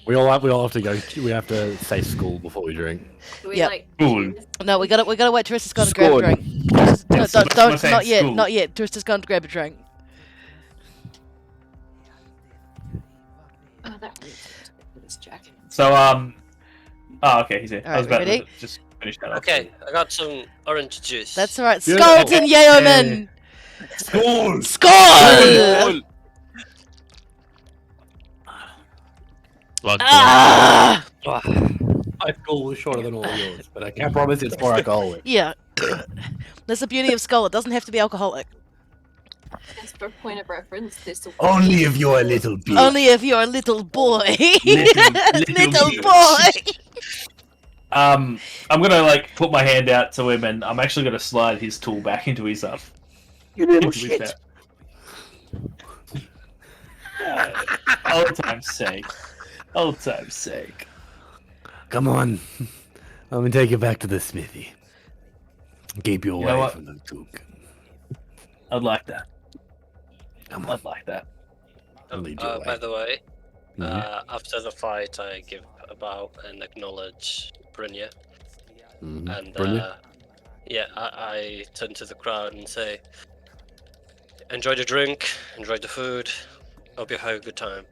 We all have to go. We have to say school before we drink. Do we Yep. like Cool. No, we gotta wait. Trista's gone to grab a Scored. drink. No, Yes, don't, that's what don't, I'm saying, not yet, school. not yet. Trista's gone to grab a drink. Oh, that really this jacket. So, oh, okay, he's here. I was Alright, about ready? to just finish that off. Okay, I got some orange juice. That's all right. Yeah. Skulton Yeoman! School. Skull! Ah! My school was shorter than all yours, but I can't promise it's more alcoholic. Yeah. That's the beauty of Skull. It doesn't have to be alcoholic. Just for point of reference, this will Only if you're a little bitch. Only if you're a little boy. Little boy. I'm gonna put my hand out to him, and I'm actually gonna slide his tool back into his You little into his shit. belt. Old time's sake. Old time's sake. Come on. Let me take you back to the smithy. Keep you You know away what? from the Duke. I'd like that. Come on. I'd like that. I'll lead you away. By the way, Mhm. after the fight, I give a bow and acknowledge Brynja. Mhm. And Brynja? yeah, I turn to the crowd and say, enjoy the drink, enjoy the food, hope you have a good time.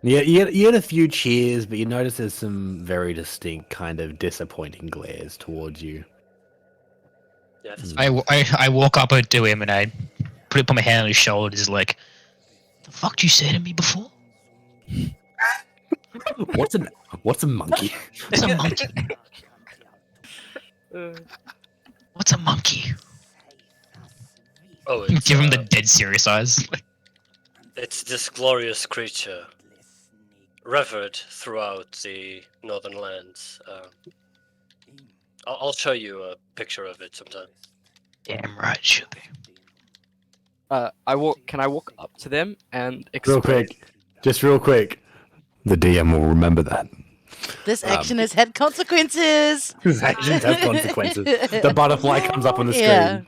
Yeah, you had a few cheers, but you notice there's some very distinct kind of disappointing glares towards you. Yeah, that's I walk up to him and I put my hand on his shoulders, like, the fuck did you say to me before? What's a monkey? What's a monkey? What's a monkey? Oh, it's, Give him the dead serious eyes. it's this glorious creature, revered throughout the northern lands. I'll show you a picture of it sometime. Damn right, should be. Can I walk up to them and Real explain? quick, just real quick. The DM will remember that. This action has had consequences. His actions have consequences. The butterfly comes up on the screen. Yeah.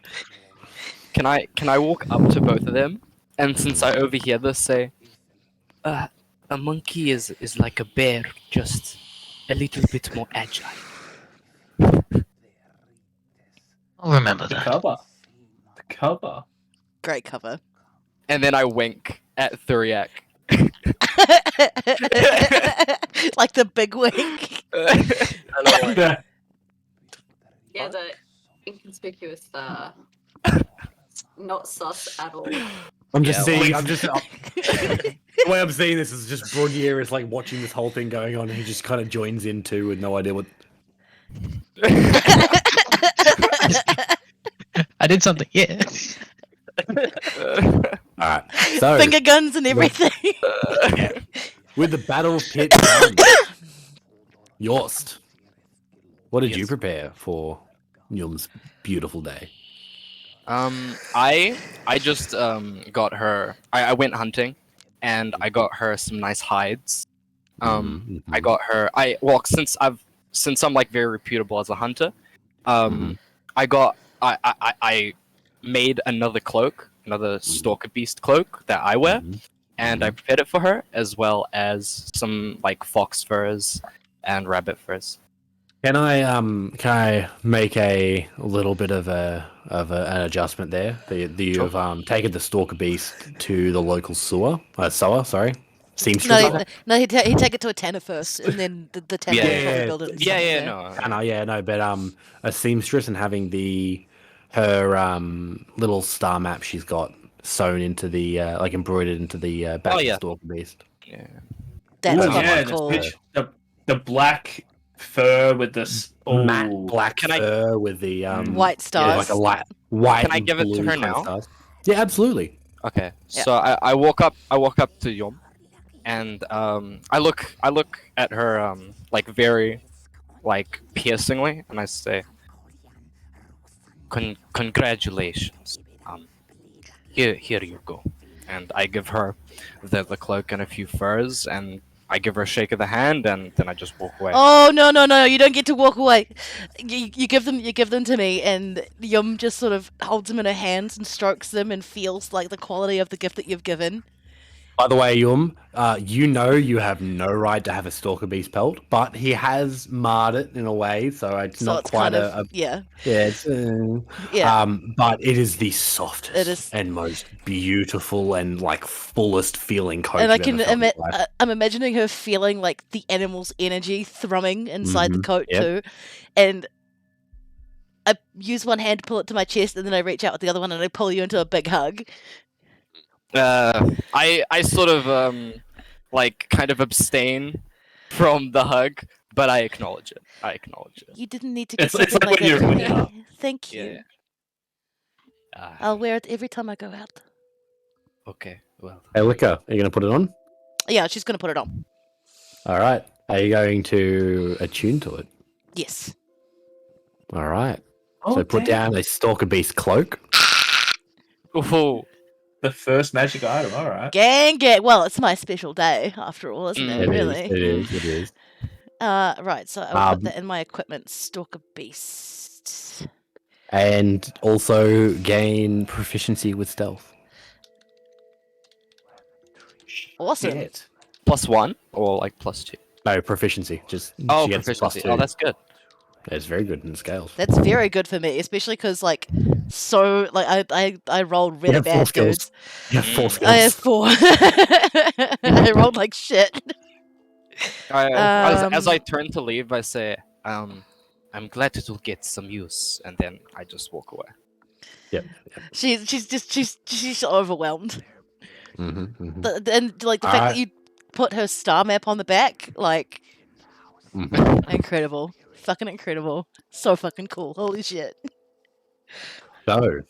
Can I walk up to both of them, and since I overhear this, say, a monkey is like a bear, just a little bit more agile. I'll remember The that. cover. The cover. Great cover. And then I wink at Thuriak. Like the big wink. I Yeah, the inconspicuous, not sus at all. I'm just Yeah, seeing. The way I'm seeing this is just Brogier is like watching this whole thing going on, and he just kind of joins in too with no idea what. I did something. Yeah. All right. So Finger guns and everything. with the Battle of Pit done, Yost, what did you Yes. prepare for Yum's beautiful day? I just got her. I went hunting, and I got her some nice hides. I got her. Since I'm like very reputable as a hunter, I made another cloak, another stalker beast cloak that I wear, and I prepared it for her, as well as some like fox furs and rabbit furs. Can I make a little bit of an adjustment there? You've taken the stalker beast to the local sewer. Sorry, seamstress. No, he'd take it to a tanner first, and then the tanner would probably build it. No. But a seamstress and having her little star map she's got sewn into the like embroidered into the back of the stalker beast. Yeah. That's Ooh, fucking yeah, cool. the black fur with this Matte black fur with the White stars. like a light white. Can I give it to blue her kind of now? stars. Yeah, absolutely. Okay, Yeah. so I walk up to Yom, and I look at her like very like piercingly, and I say, congratulations. Here you go. And I give her the cloak and a few furs, and I give her a shake of the hand, and then I just walk away. Oh no! You don't get to walk away. You give them to me, and Yum just sort of holds them in her hands and strokes them and feels like the quality of the gift that you've given. By the way, Yum, you have no right to have a stalker beast pelt, but he has marred it in a way, so it's So not it's quite kind of, yeah. it's Yeah. but it is the softest It is. and most beautiful and like fullest feeling coat. And I you've can ever felt in your life. I'm imagining her feeling like the animal's energy thrumming inside the coat Yep. too, and I use one hand to pull it to my chest, and then I reach out with the other one and I pull you into a big hug. I sort of like kind of abstain from the hug, but I acknowledge it. You didn't need to get It's something like when that you're- for yeah. me. Thank you. Yeah. I'll wear it every time I go out. Okay. Well. Hey, Liquor, are you going to put it on? Yeah, she's gonna put it on. All right. Are you going to attune to it? Yes. All right. Oh, So put damn. down a stalker beast cloak. Ooh. The first magic item. All right. Gang. Well, it's my special day after all, isn't it? It Really. is. Right. So I'll put Um, that in my equipment. Stalker beast. And also gain proficiency with stealth. Awesome. Shit. +1 or like +2? No, proficiency. Just Oh, she gets proficiency. +2. Oh, that's good. It's very good in the scales. That's very good for me, especially because I rolled really have 4 bad, skills. dudes. You have 4 skills. I have 4. I rolled like shit. As I turn to leave, I say, I'm glad it will get some use, and then I just walk away. She's overwhelmed. Mm-hmm. And like the fact that you put her star map on the back. Like, incredible. Fucking incredible. So fucking cool. Holy shit. So,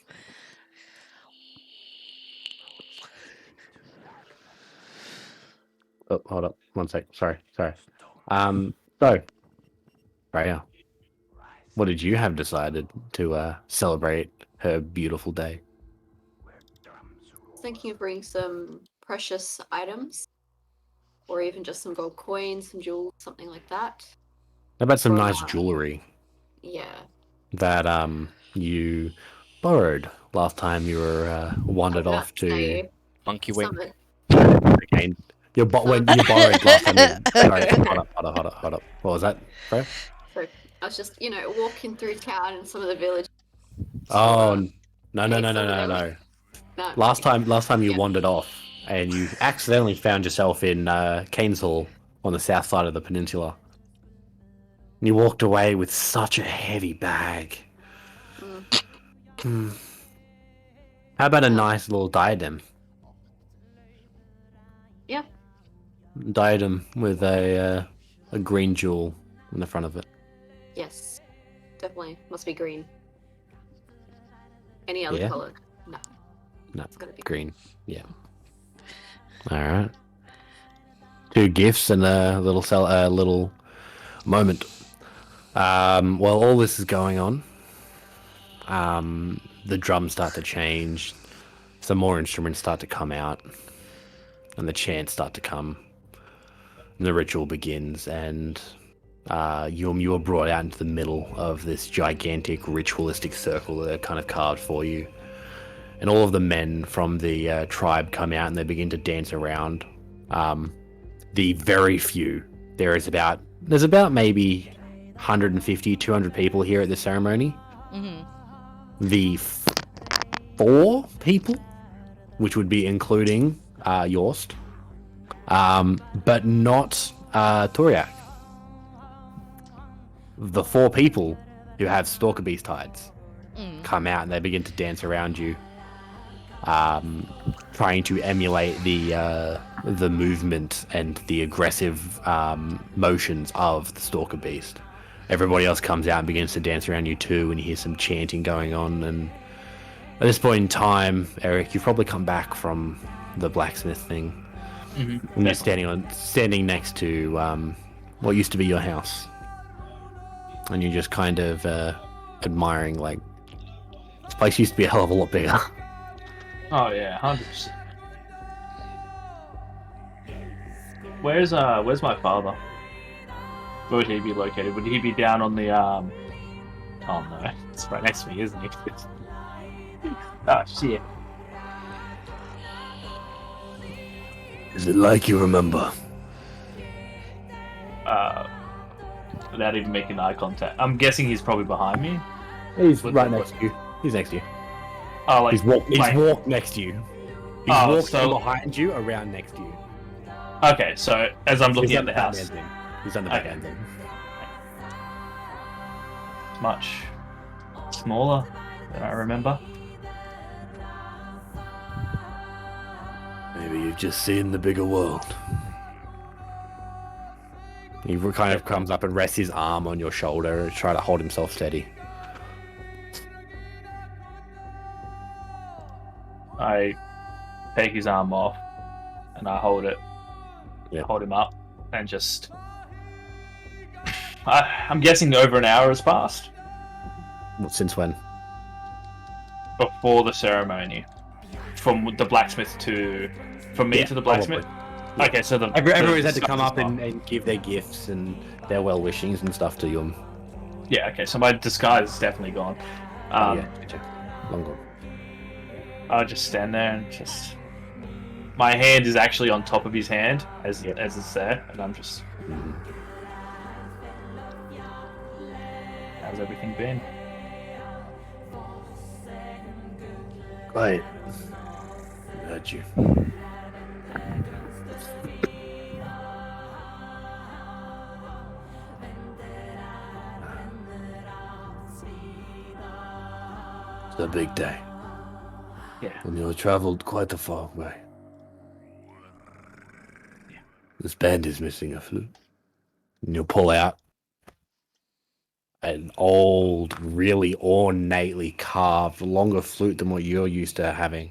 oh, hold up, 1 sec. Sorry. So, Freya, what did you have decided to celebrate her beautiful day? Thinking of bringing some precious items, or even just some gold coins, some jewels, something like that. How about some Or, nice jewelry Yeah. that you borrowed last time you were wandered off to Say, Monkey wing. summit. again? When you borrowed last time. Sorry, hold up. What was that, Freya? So I was just, walking through town and some of the villages. Oh, no. No. Last time you wandered off and you accidentally found yourself in Canes Hall on the south side of the peninsula. And you walked away with such a heavy bag. How about a nice little diadem? Yeah. Diadem with a green jewel in the front of it. Yes. Definitely. Must be green. Any other Yeah? color? No. No, It's gotta be green. Yeah. All right. 2 gifts and a little moment. While all this is going on, the drums start to change, some more instruments start to come out, and the chants start to come, and the ritual begins, and you are brought out into the middle of this gigantic ritualistic circle that are kind of carved for you. And all of the men from the tribe come out and they begin to dance around. The very few, there's about maybe 150, 200 people here at the ceremony. The 4 people, which would be including Yorst, but not Toriak. The 4 people who have Stalker Beast hides come out and they begin to dance around you, trying to emulate the movement and the aggressive motions of the Stalker Beast. Everybody else comes out and begins to dance around you too, and you hear some chanting going on. And at this point in time, Eric, you've probably come back from the blacksmith thing, and you're standing next to what used to be your house, and you're just kind of admiring, like, this place used to be a hell of a lot bigger. Oh yeah, 100%. Where's my father? Where would he be located? Would he be down on the Oh no, it's right next to me, isn't he? Oh shit. Is it like you remember? Without even making eye contact. I'm guessing he's probably behind me. He's right next to you. He's next to you. Oh, like He's walked next to you. He's walked so- from behind you, around next to you. Okay, so as I'm looking He's at the house, He's on the back Okay. end thing. it's much smaller than I remember. Maybe you've just seen the bigger world. He kind of comes up and rests his arm on your shoulder and try to hold himself steady. I take his arm off and I hold it. Yeah. Hold him up and just. I'm guessing over an hour has passed Since when? before the ceremony, from the blacksmith to, from me Yeah, to the blacksmith. probably. Okay, so Everyone's had to stuff come is up gone. and give their gifts and their well wishings and stuff to you. Yeah, okay, so my disguise is definitely gone. Yeah, long gone. I'll just stand there and just. My hand is actually on top of his hand as it's there, and I'm just. How's everything been? Quiet. I heard you. It's a big day. Yeah. And you traveled quite a far way. This band is missing a flute. And you'll pull out an old, really ornately carved, longer flute than what you're used to having.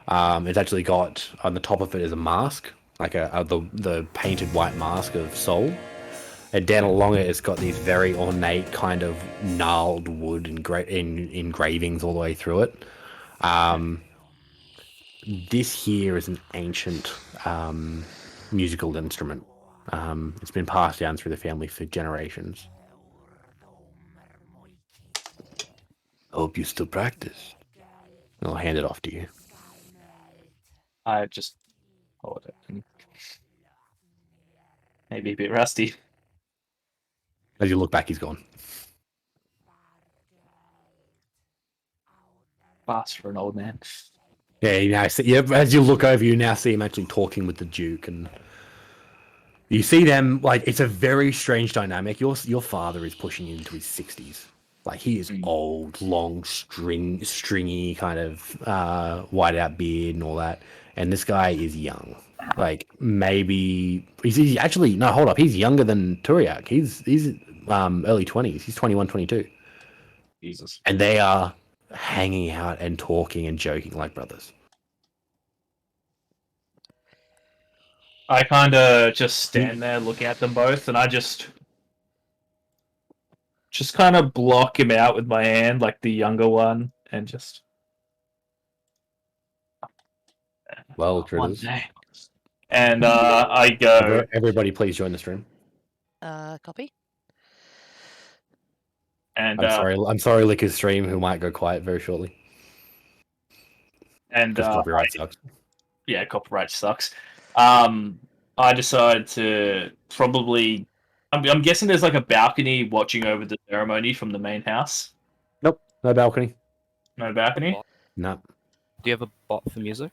It's actually got on the top of it is a mask, like the painted white mask of Soul. And down along it, it's got these very ornate kind of gnarled wood engravings all the way through it. This here is an ancient musical instrument. It's been passed down through the family for generations. I hope you still practice. I'll hand it off to you. I just hold it. Maybe a bit rusty. As you look back, he's gone. Fast for an old man. Yeah, you now see, yeah, as you look over, you now see him actually talking with the Duke, and you see them, like, it's a very strange dynamic. Your father is pushing into his 60s. Like, he is old, long, stringy, kind of white-out beard and all that. And this guy is young. Like, maybe... He's actually... No, hold up. He's younger than Turiak. He's early 20s. He's 21, 22. Jesus. And they are hanging out and talking and joking like brothers. I kind of just stand there, look at them both, and I just kind of block him out with my hand, like the younger one, and just... Well, one Tritters. day. And I go... Everybody please join the stream. Copy. And I'm sorry, Licker's stream, who might go quiet very shortly. And Because copyright sucks. Yeah, copyright sucks. I decided to probably... I'm guessing there's like a balcony watching over the ceremony from the main house. Nope, no balcony. No balcony? No. Do you have a bot for music?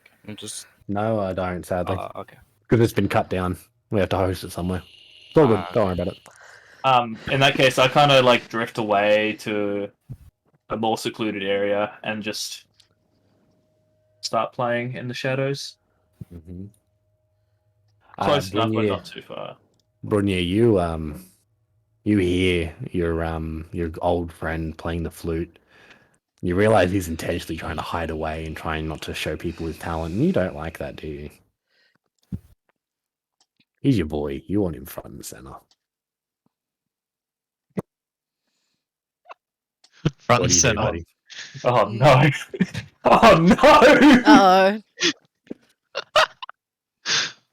No, I don't, sadly. Okay. Because it's been cut down. We have to host it somewhere. It's all good. Don't worry about it. In that case, I kind of like drift away to a more secluded area and just start playing in the shadows. Mm-hmm. Close enough, but not too far. Brunye, you hear your old friend playing the flute. You realize he's intentionally trying to hide away and trying not to show people his talent, and you don't like that, do you? He's your boy. You want him front and center. Front and center. Buddy? Oh no! Oh no! Uh-oh.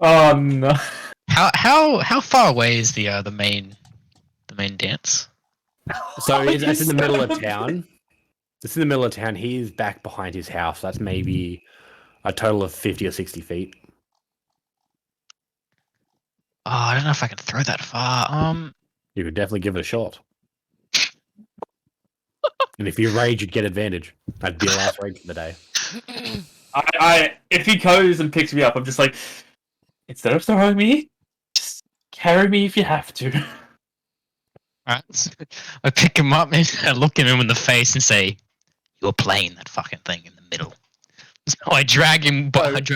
Oh no! How far away is the main dance? So it's in the middle of town. It's in the middle of town. He's back behind his house. That's maybe a total of 50 or 60 feet. Oh, I don't know if I can throw that far. You could definitely give it a shot. And if you rage, you'd get advantage. That'd be the last rage of the day. I if he goes and picks me up, I'm just like, instead of throwing me, just carry me if you have to. Alright. I pick him up and I look at him in the face and say, "You're playing that fucking thing in the middle." So I drag him by like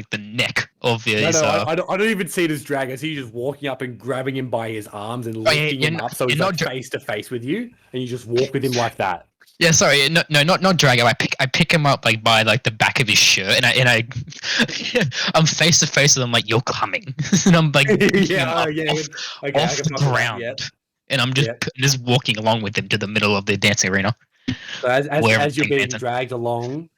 the neck of his. I don't even see it as drag. I see you just walking up and grabbing him by his arms and lifting him up so he's like face to face with you, and you just walk with him like that. Yeah, sorry, not drag him. I pick him up like by like the back of his shirt, and I I'm face to face with him like, "You're coming," and I'm like picking him up off the ground, and I'm just walking along with him to the middle of the dancing arena. So as you're being dragged along,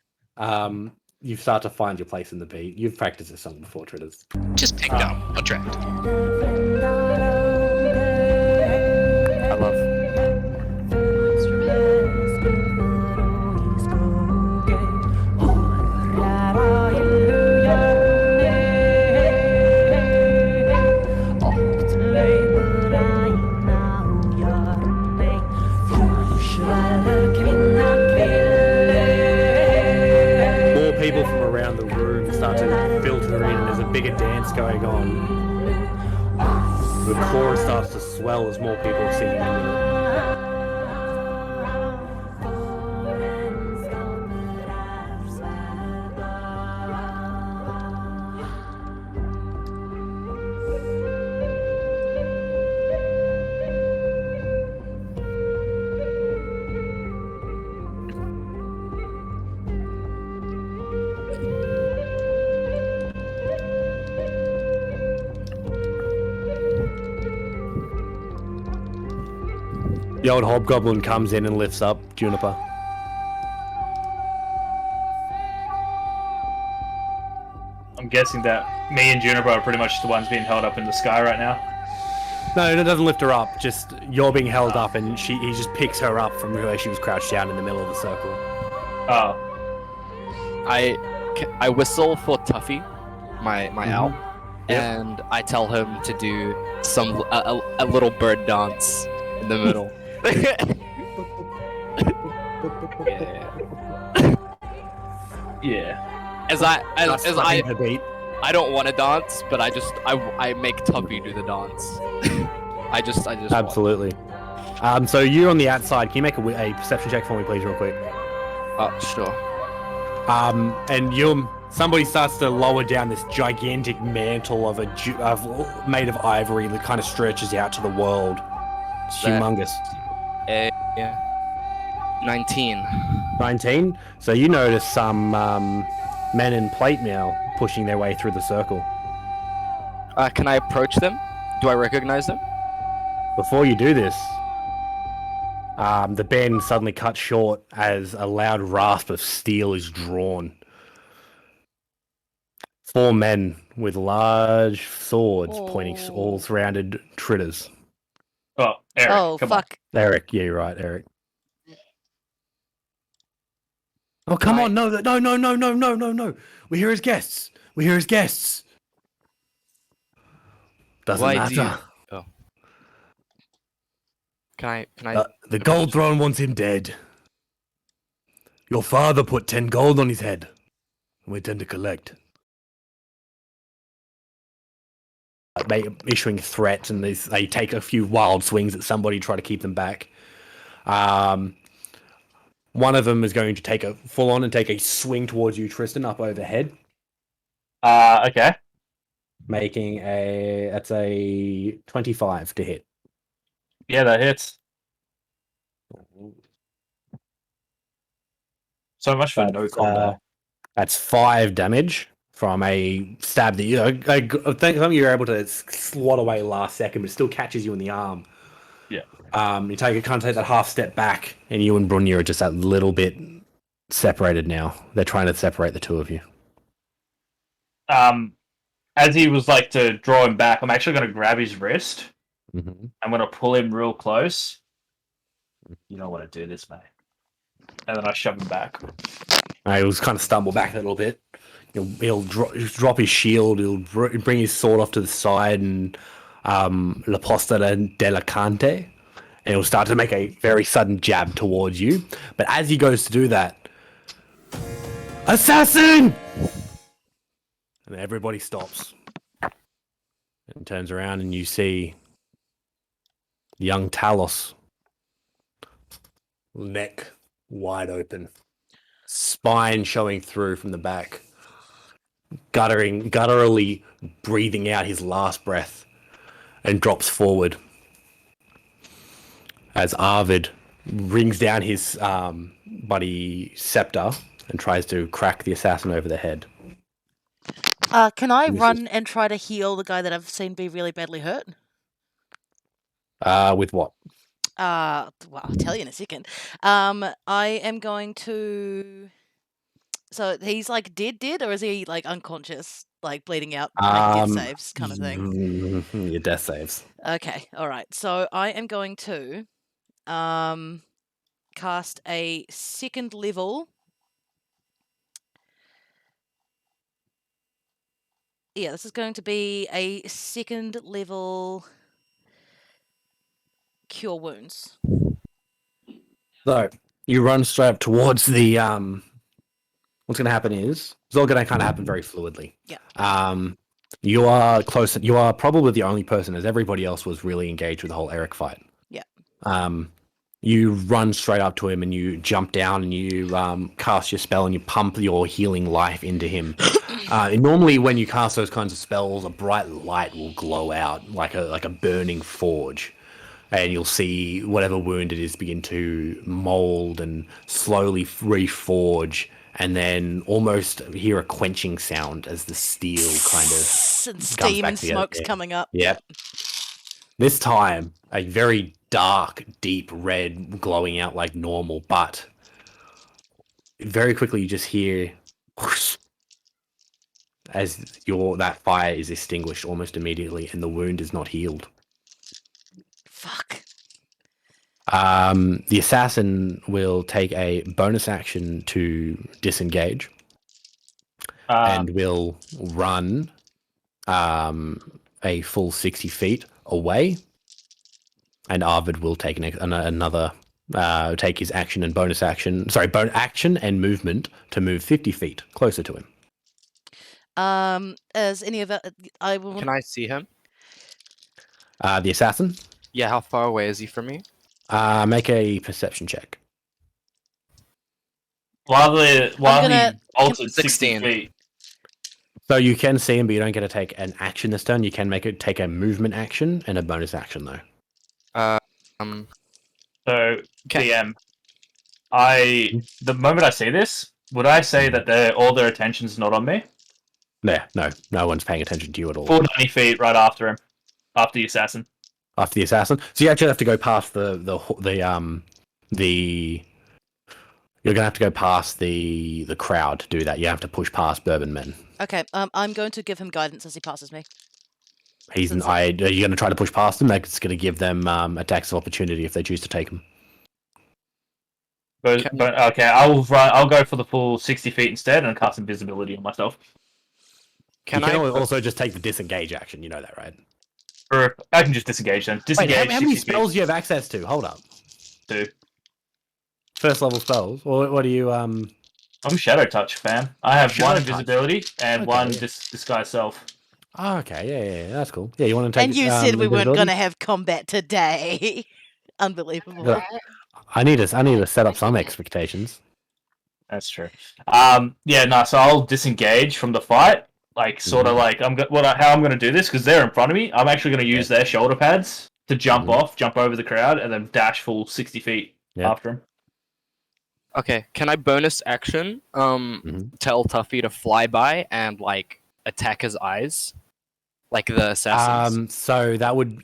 you start to find your place in the beat. You've practiced this song before, Tritters. Just picked up, not dragged. I love. People from around the room start to filter in, and there's a bigger dance going on. The chorus starts to swell as more people are singing into it. The old hobgoblin comes in and lifts up Juniper. I'm guessing that me and Juniper are pretty much the ones being held up in the sky right now. No, it doesn't lift her up. Just you're being held up, and he just picks her up from where she was crouched down in the middle of the circle. Oh. I whistle for Tuffy, my owl, Yep. and I tell him to do a little bird dance in the middle. Yeah. As I The beat. I don't want to dance, but I make Tuffy do the dance. I just Absolutely. So you on the outside, can you make a perception check for me, please, real quick? Sure. And somebody starts to lower down this gigantic mantle made of ivory that kind of stretches out to the world. It's humongous. Yeah. 19. 19. So you notice some men in plate now pushing their way through the circle. Can I approach them? Do I recognize them? Before you do this, the band suddenly cuts short as a loud rasp of steel is drawn. 4 men with large swords pointing all surrounded Tritters. Oh, Eric. Oh, come fuck. Eric, yeah, you're right, Eric. Oh, come on, no. We're here as guests. Doesn't Why matter. do you- Can I? The Gold Throne wants him dead. Your father put 10 gold on his head, and we tend to collect. Issuing threats, and they take a few wild swings at somebody, try to keep them back. One of them is going to take a swing towards you, Tristan, up overhead. Okay. Making that's a 25 to hit. Yeah, that hits. So much for no combat. That's 5 damage from a stab that I think you're able to swat away last second, but it still catches you in the arm. Yeah. You take that half step back, and you and Brunir are just a little bit separated now. They're trying to separate the two of you. As he was like to draw him back, I'm actually going to grab his wrist. Mm-hmm. I'm going to pull him real close. You don't want to do this, mate. And then I shove him back. He'll kind of stumble back a little bit. He'll drop his shield. He'll bring his sword off to the side and La Posta de la Cante. And he'll start to make a very sudden jab towards you. But as he goes to do that, assassin! And everybody stops and turns around, and you see young Talos, neck wide open, spine showing through from the back, gutturally breathing out his last breath, and drops forward as Arvid rings down his buddy scepter and tries to crack the assassin over the head. Can I run and try to heal the guy that I've seen be really badly hurt? With what? Well, I'll tell you in a second. I am going to. So he's like dead, or is he like unconscious, like bleeding out, making death saves kind of thing? Your death saves. Okay, all right. So I am going to cast a 2nd level. Yeah, this is going to be a 2nd level Cure Wounds. So you run straight up towards the. What's going to happen is it's all going to kind of happen very fluidly. Yeah. You are close. You are probably the only person, as everybody else was really engaged with the whole Eric fight. Yeah. You run straight up to him and you jump down and you cast your spell and you pump your healing life into him. Normally, when you cast those kinds of spells, a bright light will glow out like a burning forge, and you'll see whatever wound it is begin to mold and slowly reforge, and then almost hear a quenching sound as the steel kind of and steam and smoke's coming up. Yep. This time, a very dark, deep red, glowing out like normal, but very quickly you just hear whoosh, as that fire is extinguished almost immediately, and the wound is not healed. Fuck. The assassin will take a bonus action to disengage and will run a full 60 feet away. And Arvid will take another take his action and bonus action. Sorry, action and movement to move 50 feet closer to him. As any of that, I will. Can I see him? The assassin. Yeah, how far away is he from me? Make a perception check. While he altered 60 16. feet. So you can see him, but you don't get to take an action this turn. You can take a movement action and a bonus action though. So, DM, the moment I see this, would I say that all their attention's not on me? No one's paying attention to you at all. 490 feet right after him, after the assassin. After the assassin, so you actually have to go past you're gonna have to go past the crowd to do that. You have to push past Bourbon Men. Okay, I'm going to give him guidance as he passes me. Are you going to try to push past them? That's going to give them attacks of opportunity if they choose to take them. But okay, I'll go for the full 60 feet instead and cast invisibility on myself. Can I also just take the disengage action? You know that, right? Or I can just disengage then. Disengage. Wait, how many spells do you have access to? Hold up. 2. First level spells. What do you I'm Shadow Touch fan. I have Shadow one Touch. invisibility and one disguise self. Oh, okay, yeah, that's cool. Yeah, you want to take? And you said we weren't invisibility? going to have combat today. Unbelievable. Yeah. I need to set up some expectations. That's true. So I'll disengage from the fight. Like sort of like how I'm going to do this because they're in front of me. I'm actually going to use their shoulder pads to jump over the crowd, and then dash full 60 feet after him. Okay, can I bonus action tell Tuffy to fly by and like attack his eyes, like the assassins? So that would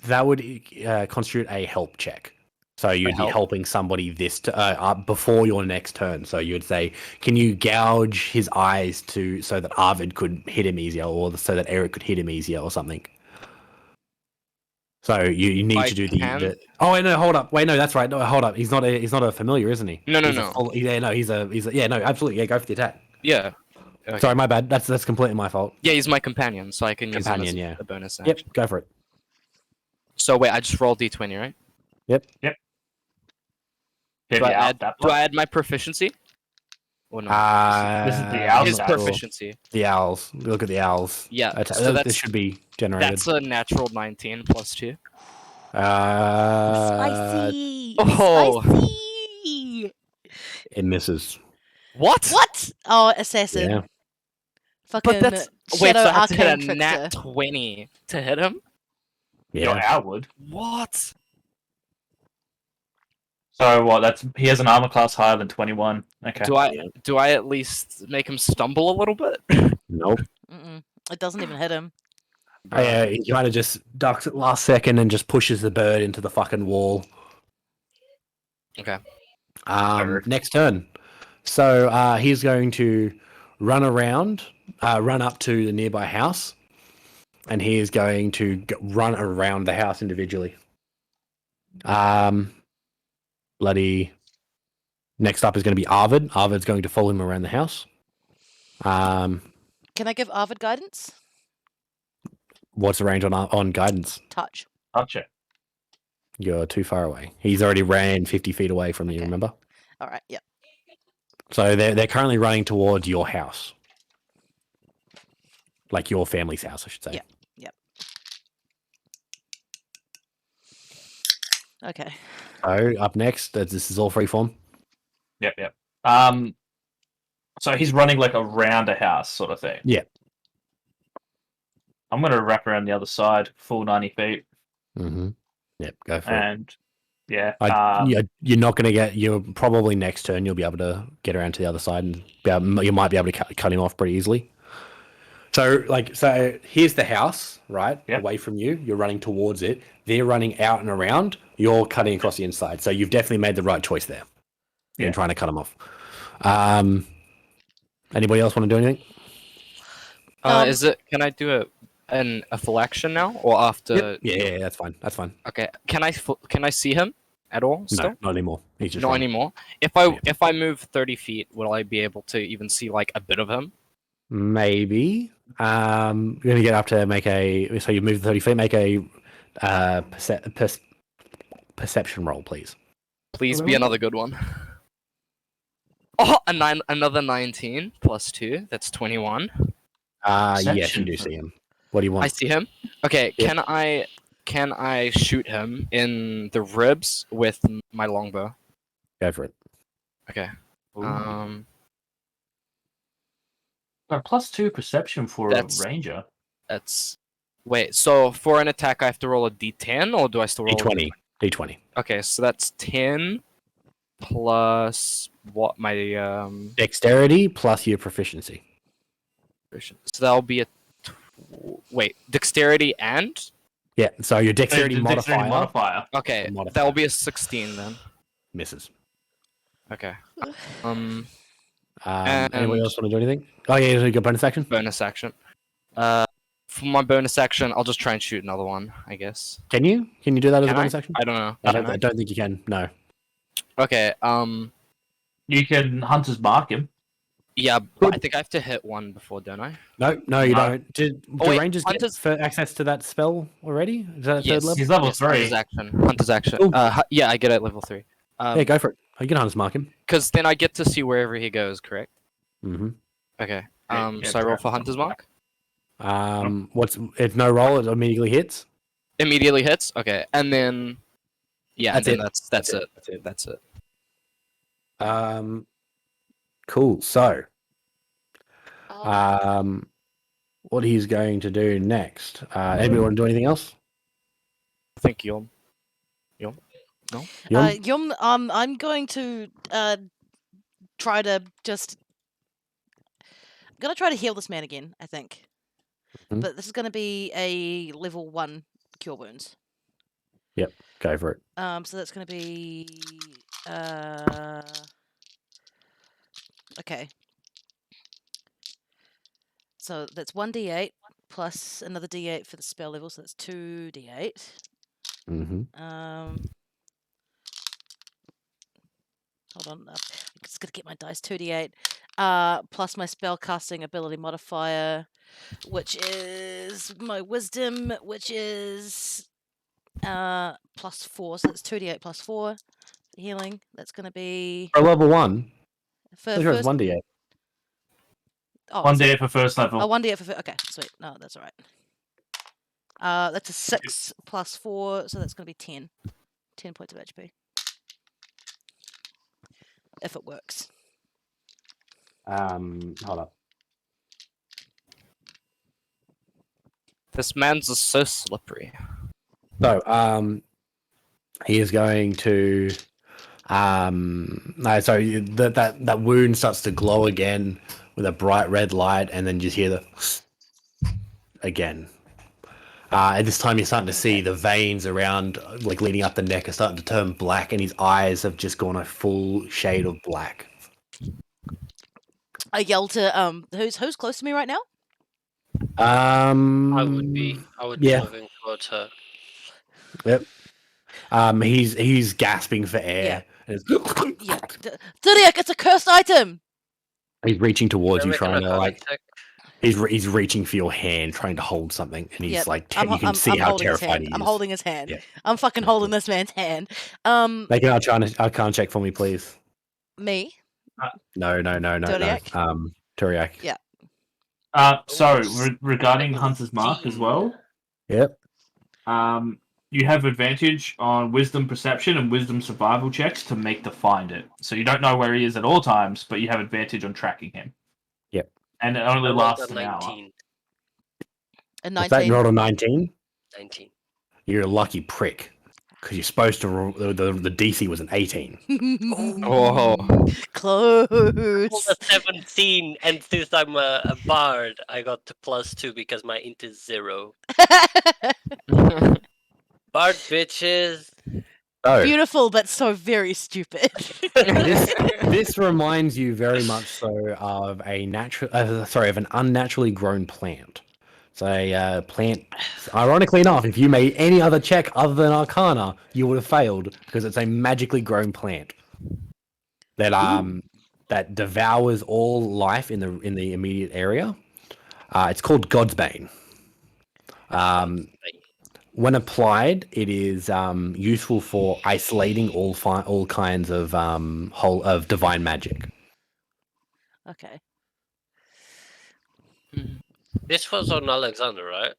constitute a help check. So you'd be helping somebody before your next turn. So you'd say, can you gouge his eyes so that Arvid could hit him easier, or so that Eric could hit him easier, or something. So you need to do the. Oh wait, no, hold up. Wait, no, that's right. No, hold up. He's not a familiar, isn't he? No. He's absolutely. Yeah, go for the attack. Yeah. Okay. Sorry, my bad. That's completely my fault. Yeah, he's my companion, so I can use him as a bonus action. Yep, go for it. So wait, I just rolled d20, right? Yep. Do I add my proficiency? Or no? This is the owls. His proficiency. The owls. Look at the owls. Yeah. So this should be generated. That's a natural 19 plus 2. Spicy. Oh. Spicy. It misses. What? Oh, assassin. Yeah. Fucking But that's shadow so I have to hit arcane a nat trickster. 20 to hit him. Your owl would. What? So what? He has an armor class higher than 21. Okay. Do I at least make him stumble a little bit? Nope. It doesn't even hit him. He kind of just ducks at last second and just pushes the bird into the fucking wall. Okay. Next turn. So he's going to run up to the nearby house, and he is going to run around the house individually. Next up is going to be Arvid. Arvid's going to follow him around the house. Can I give Arvid guidance? What's the range on guidance? Touch. Touch it. You're too far away. He's already ran 50 feet away from you, remember? All right, yep. So they're currently running towards your house. Like your family's house, I should say. Yep. Okay. So up next, this is all freeform. Yep. So he's running like around a house sort of thing. Yeah. I'm gonna wrap around the other side, full 90 feet. Mm-hmm. Yep, go for it. And yeah. You're not going to get. You're probably next turn. You'll be able to get around to the other side, and you might be able to cut him off pretty easily. So here's the house, right? Yep. Away from you. You're running towards it. They're running out and around. You're cutting across the inside. So you've definitely made the right choice there. Yeah. In trying to cut them off. Anybody else want to do anything? Is it? Can I do a full action now, or after? Yeah, that's fine. That's fine. Okay. Can I see him at all? Still? No, not anymore. He's just Not running. anymore. If I move 30 feet, will I be able to even see like a bit of him? Maybe. You're gonna get up to make a. So you move 30 feet. Make a perception roll, please. Please be another good one. Oh, another 19 plus 2. That's 21. Yes, you Perception. do see him. What do you want? I see him. Okay, Yeah. can I shoot him in the ribs with my longbow? Go for it. Okay. Ooh. Got +2 perception for That's- a ranger. That's wait. So for an attack, I have to roll a d10, or do I still roll? D20. D20. Okay, so that's 10 plus what my Dexterity plus your proficiency. So that'll be a wait, dexterity and Yeah. So your dexterity The modifier modifier. okay, Modifier. that'll be a 16 then. misses. Okay. Anybody else want to do anything? Oh yeah, you got bonus action. Bonus action. For my bonus action, I'll just try and shoot another one, I guess. Can you? Can you do that as a Can bonus I? action? I don't know. I don't think you can. No. Okay. You can Hunter's Mark him. Yeah, but I think I have to hit one before, don't I? No, you No. don't. Do wait, rangers get access to that spell already? Is that Yes. third level? He's level Yes, 3. Hunter's action. Ooh. Yeah, I get it at level 3. Yeah, go for it. You can Hunter's Mark him. Because then I get to see wherever he goes, correct? Mm-hmm. Okay. Yeah, So I roll correct. for Hunter's Mark. It's no roll, it immediately hits. Immediately hits. Okay, and then yeah, That's then it. that's it. That's it. That's it. Cool. So, Oh, what he's going to do next? Anybody want to do anything else? Thank you. Yum? I'm going to try to just. I'm gonna try to heal this man again. I think, Mhm. but this is gonna be a level 1 cure wounds. Go for it. So that's gonna be okay. So that's 1d8 plus another d8 for the spell level, so that's 2d8. Mm-hmm. Hold on, I'm just gonna get my dice. 2d8 plus my spell casting ability modifier, which is my wisdom, which is +4. So that's 2d8 plus 4 healing. That's gonna be For level 1, for sure it's first. 1d8. Oh, 1 so- day for first level. Oh, 1d8 for okay, sweet. No, that's all right. That's a 6 plus 4, so that's gonna be 10. 10 points of HP. If it works. Hold up. This man's is so slippery. So, he is going to. No, sorry. That wound starts to glow again with a bright red light, and then just hear the again. At this time, you're starting to see the veins around, like leading up the neck, are starting to turn black, and his eyes have just gone a full shade of black. I yell to who's close to me right now? I would be yeah. moving towards her. Yep. He's gasping for air. Yeah. Zodiac, it's a cursed item. He's reaching towards Can I you, make an trying to arcana like. check? He's reaching for your hand, trying to hold something, and he's Yep, like, I'm, you can I'm, see I'm how holding his terrified hand. he is. I'm holding his hand. Yeah. I'm fucking holding this man's hand. Make an arcana check for me, please. Me. No. Zodiac? Turiak. Yeah. Regarding Hunter's Mark as well, Yep. you have advantage on Wisdom Perception and Wisdom Survival checks to make to find it. So you don't know where he is at all times, but you have advantage on tracking him. Yep. And it only I rolled lasts a an hour. 19. A What's that? 19. You rolled a 19? 19. You're a lucky prick. because you're supposed to. The DC was an 18. Oh. Close. Rolled a 17, and since I'm a bard, I got the +2 because my int is 0. Bard bitches. Oh, Beautiful, but so very stupid. this reminds you very much so of of an unnaturally grown plant. So a plant. Ironically enough, if you made any other check other than Arcana, you would have failed because it's a magically grown plant that devours all life in the immediate area. It's called God's Bane. When applied, it is useful for isolating all kinds of divine magic. Okay. This was on Alexander, right?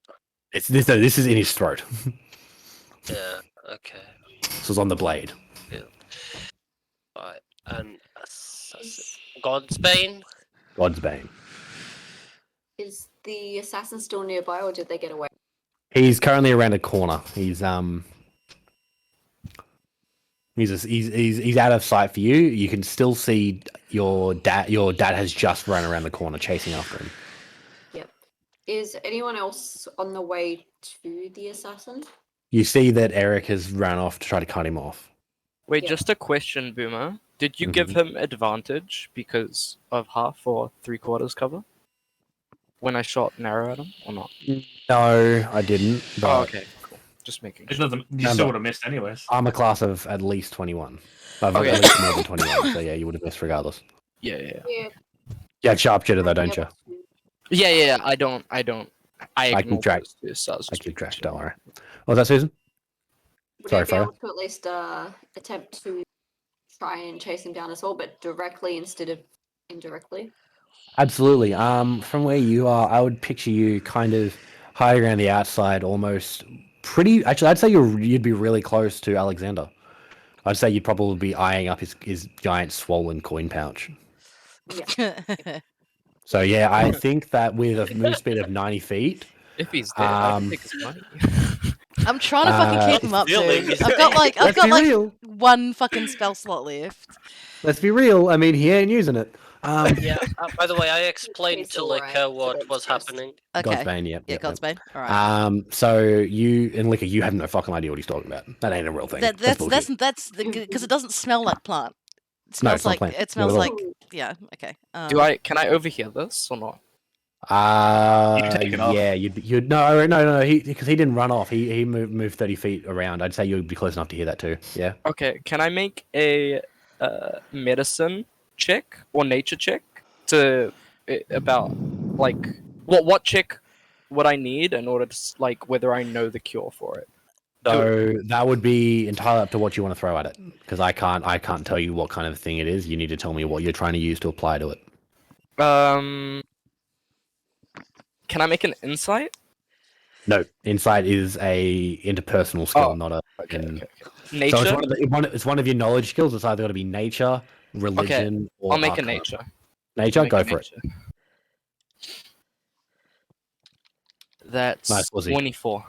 It's this. No, this is in his throat. Yeah. Okay. This was on the blade. Right. And God's Bane. God's Bane. Is the assassin still nearby, or did they get away? He's currently around a corner. He's out of sight for you. You can still see your dad. Your dad has just run around the corner chasing after him. Yep. Is anyone else on the way to the assassin? You see that Eric has run off to try to cut him off. Wait, Yeah. just a question, Boomer. Did you give him advantage because of half or 3/4 cover? When I shot an arrow at him, or not? No, I didn't. But Oh, okay, cool. Just making It sure. doesn't. You No, still but- would have missed anyways. I'm a class of at least 21. I've Okay. at least more than 21. So yeah, you would have missed regardless. Yeah, yeah, yeah. Yeah. You have sharpshooter though, don't you? Yeah, yeah, yeah. I don't. I I ignore keep track. those two, so I was I just keep making track. sure. Don't worry. What was that, Susan? Would Sorry, I be Farah. able to at least attempt to try and chase him down as well, but directly instead of indirectly? Absolutely. From where you are, I would picture you kind of high around the outside, almost pretty. Actually, I'd say you'd be really close to Alexander. I'd say you'd probably be eyeing up his giant swollen coin pouch. So yeah, I think that with a move speed of 90 feet, If he's dead, I can take his money. I'm trying to fucking keep him up, feeling dude. is I've got like let's be real. one fucking spell slot left. Let's be real. I mean, he ain't using it. Yeah. By the way, I explained It's to alright, Licker so what don't was stress. happening. Okay. Godsbane, yep. Yeah, yep, Godsbane. All right. yep. So you and Licker, you have no fucking idea what he's talking about. That ain't a real thing. That's bullshit. because it doesn't smell like plant. It No, smells it's not like plant. it Not smells at all. like yeah. Okay. Can I overhear this or not? You take it off. Yeah, you'd no, because he didn't run off. He moved 30 feet around. I'd say you'd be close enough to hear that too. Yeah. Okay, can I make a medicine check or nature check to about like what check would I need in order to like whether I know the cure for it? So that would be entirely up to what you want to throw at it, because I can't tell you what kind of thing it is. You need to tell me what you're trying to use to apply to it. Can I make an insight? No, insight is a interpersonal skill, Oh, not a. Okay, fucking- okay, okay. Nature. So it's one of your knowledge skills. It's either got to be nature, religion, or I'll make a arcana. nature. Nature, Make go a for it. nature. That's Nice, Wazzy. 24.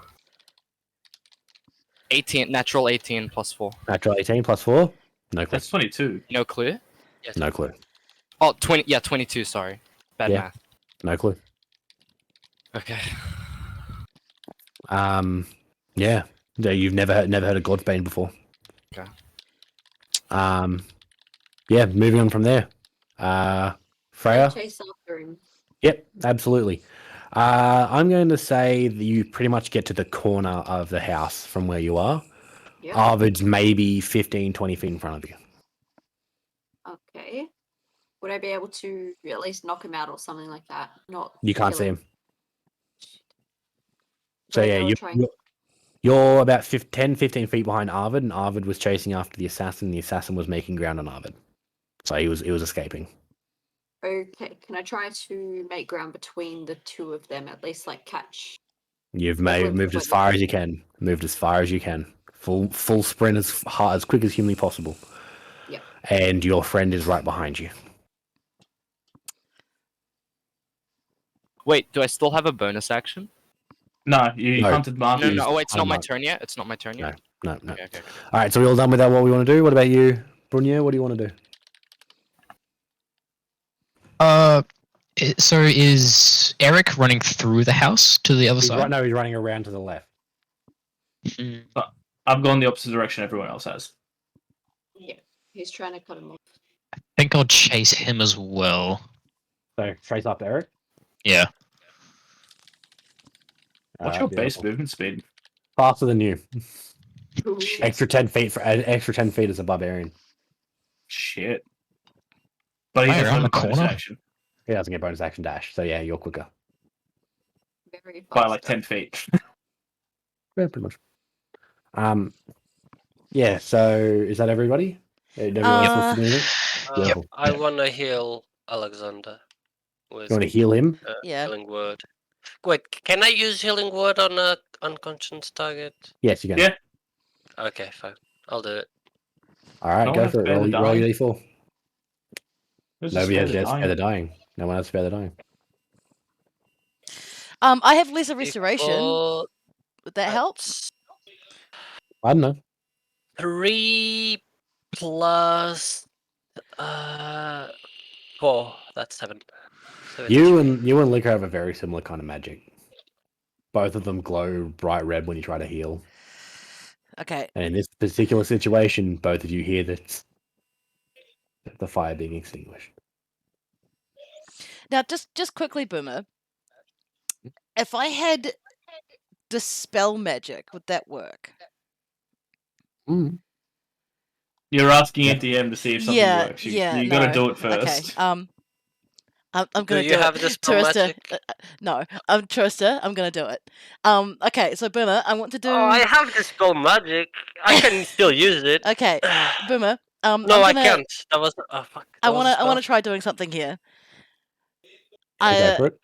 18, natural 18 plus 4. Natural 18 plus 4. No clue. That's 22. No clue? Yes. No clue. Oh, 22, sorry. Bad Yeah. math. No clue. Okay. Yeah. No, you've never heard of Godsbane before. Okay. Yeah. Moving on from there. Freya. Chase after him. Yep, absolutely. I'm going to say that you pretty much get to the corner of the house from where you are. Yep. Arvid's maybe 15, 20 feet in front of you. Okay. Would I be able to at least knock him out or something like that? Not. You can't kill see him. Shit. So Right, yeah, I'll try and- you're about 10, 15 feet behind Arvid, and Arvid was chasing after the assassin. The assassin was making ground on Arvid. So he was escaping. Okay. Can I try to make ground between the two of them? At least like catch. You've Well, moved as but- far as you can. Moved as far as you can. Full sprint as quick as humanly possible. Yep. And your friend is right behind you. Wait, do I still have a bonus action? No, you No. hunted Mark. No, no. Oh, wait, it's not my Mark. turn yet. It's not my turn yet. No. Okay. All right, so we all done with that. What we want to do? What about you, Brunier? What do you want to do? So is Eric running through the house to the other He's side? No, he's running around to the left. Mm. I've gone the opposite direction everyone else has. Yeah, he's trying to cut him off. I think I'll chase him as well. So trace up Eric. Yeah. What's Alright, your base beautiful. movement speed? Faster than you. Ooh. Extra 10 feet for extra 10 feet as a barbarian. Shit. But he Right doesn't around have the a bonus corner? action He doesn't get bonus action dash, so yeah, you're quicker. Very by fast. like 10 feet. Yeah, pretty much. Yeah. So is that everybody? Nobody else wants to do anything? Beautiful. I want to heal Alexander with You want to heal him? Yeah. healing word. Wait, can I use healing word on a unconscious target? Yes, you can. Yeah. Okay, fine. I'll do it. All right, No one go has for it. spare the Roll your dying? d4. Who's Nobody has the spare the dying. No one has spare the dying. I have lesser restoration. Before Would that help? that's I don't know. 3 plus 4. That's 7. You and Liquor have a very similar kind of magic. Both of them glow bright red when you try to heal. Okay. And in this particular situation, both of you hear the fire being extinguished. Now, just quickly, Boomer. If I had dispel magic, would that work? You're asking Yeah. a DM to see if something Yeah, works. You yeah, gotta no. do it first. Okay. I'm Do gonna you do have it. dispel magic? No, Trista, I'm gonna do it. Okay, so Boomer, I want to do. Oh, I have dispel magic. I can still use it. Okay, Boomer. No, I'm I can't. That was fuck. I that was a wanna spell. try doing something here. Go for it.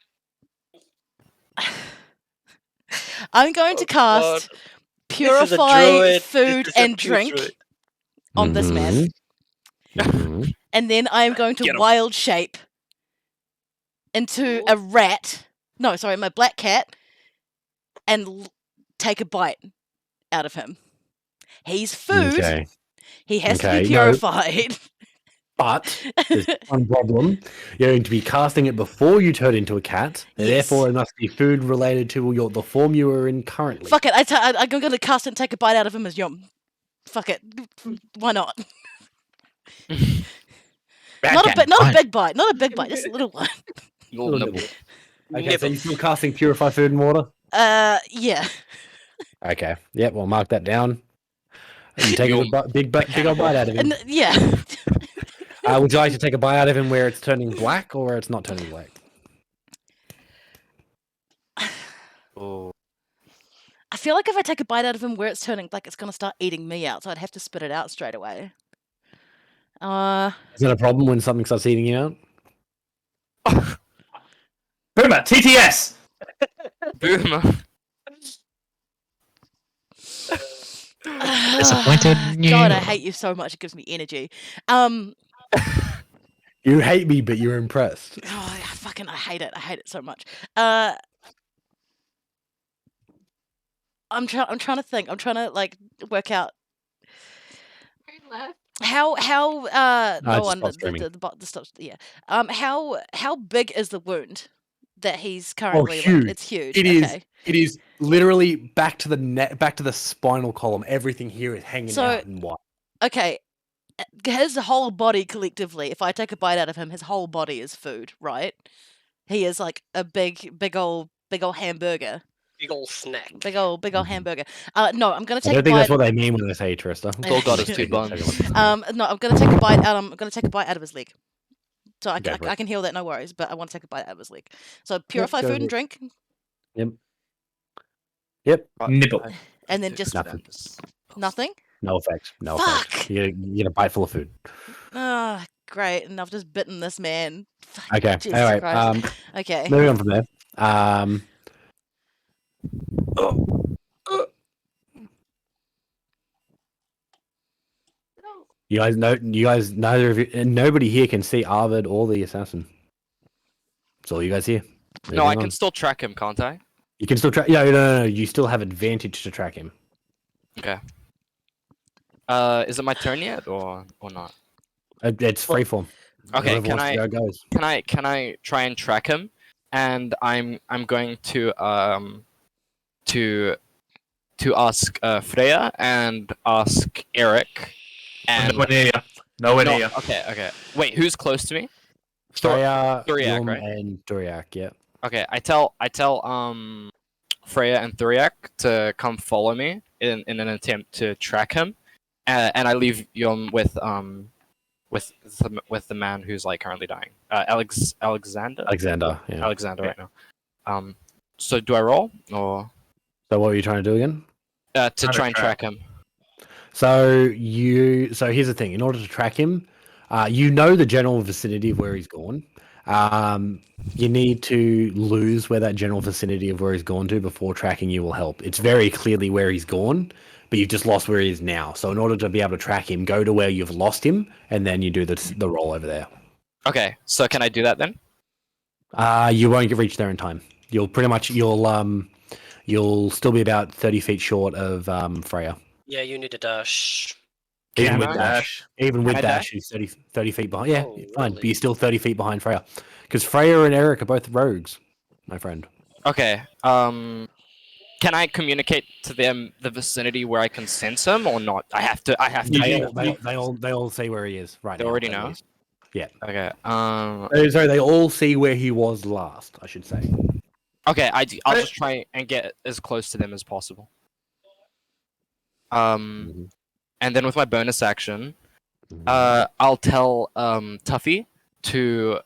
I'm going to Oh, God. cast This is a Purify druid. Food This is a and pure Drink druid. on this man, Mhm. and then I am going to Get 'em. wild shape into a rat. No, sorry, my black cat, and take a bite out of him. He's food. Okay. He has to Okay, be no. purified. But there's one problem. You're going to be casting it before you turn into a cat. And Yes. Therefore, it must be food related to the form you are in currently. Fuck it. I'm going to cast it and take a bite out of him as yum. Fuck it. Why not? Bad Not cat, a fine. big bite. Not a big bite. Just a little one. Little Little nibble. Okay, so you're still casting Purify Food and Water? Yeah. Okay. Yep, we'll mark that down. You take a big old bite out of him. Yeah. Would you like to take a bite out of him where it's turning black or it's not turning black? Oh. I feel like if I take a bite out of him where it's turning black, it's going to start eating me out, so I'd have to spit it out straight away. Is that a problem when something starts eating you out? Boomer, TTS! Boomer. Disappointed in you. God, I hate you so much. It gives me energy. You hate me, but you're impressed. Oh, I hate it. I hate it so much. I'm trying to think. I'm trying to like work out how no just one stop screaming. the stops. Yeah. How big is the wound that he's currently? huge. It's huge. It is. Okay. It is literally back to the back to the spinal column. Everything here is hanging So- out and what? Okay. His whole body collectively, if I take a bite out of him, his whole body is food, right? He is like a big old hamburger. Big old snack. Big old hamburger. No, I'm gonna I take a don't think bite. that's what they mean when they say Trista. It's all got his two buns. No, I'm gonna take a bite out. I'm gonna take a bite out of his leg. So I Go for it. can heal that, no worries. But I want to take a bite out of his leg. So purify go food ahead. and drink, Yep. Nibble. and then just Nothing. nothing. No effects. No Fuck! effects. You get a bite full of food. Ah, great. And I've just bitten this man. Fuck, Okay. Jesus All right. Christ. Okay. Moving on from there. You guys know. You guys. Neither of you. And nobody here can see Arvid or the assassin. That's all you guys here. No, I Moving can on. still track him, can't I? You can still track. No. You still have advantage to track him. Okay. Is it my turn yet, or not? It's freeform. Okay, Whoever can wants to I go goes. can I try and track him? And I'm going to ask Freya and ask Eric. And Nowhere near you. Nowhere no, near you. okay. Wait, who's close to me? Freya, Thuriak, Yum, right? and Duriak, yeah. Okay, I tell Freya and Thuriak to come follow me in an attempt to track him, and I leave Yum with the man who's like currently dying. Alexander. Alexander, yeah. Alexander right now. So do I roll or So what were you trying to do again? to try and track him? So here's the thing. In order to track him, you know the general vicinity of where he's gone. You need to lose where that general vicinity of where he's gone to before tracking you will help. It's very clearly where he's gone, but you've just lost where he is now. So in order to be able to track him, go to where you've lost him, and then you do the roll over there. Okay, so can I do that then? You won't get reach there in time. You'll still be about 30 feet short of Freya. Yeah, you need a dash. Even Can with I? dash. Even Can with I dash, he's 30 feet behind. Yeah, Oh, fine. really? But you're still 30 feet behind Freya. Because Freya and Eric are both rogues, my friend. Okay. Can I communicate to them the vicinity where I can sense him or not? I have to. They all see where he is right They now. already at know? least. Yeah. Okay. Sorry, they all see where he was last, I should say. Okay. I'll just try and get as close to them as possible. And then with my bonus action, I'll tell Tuffy to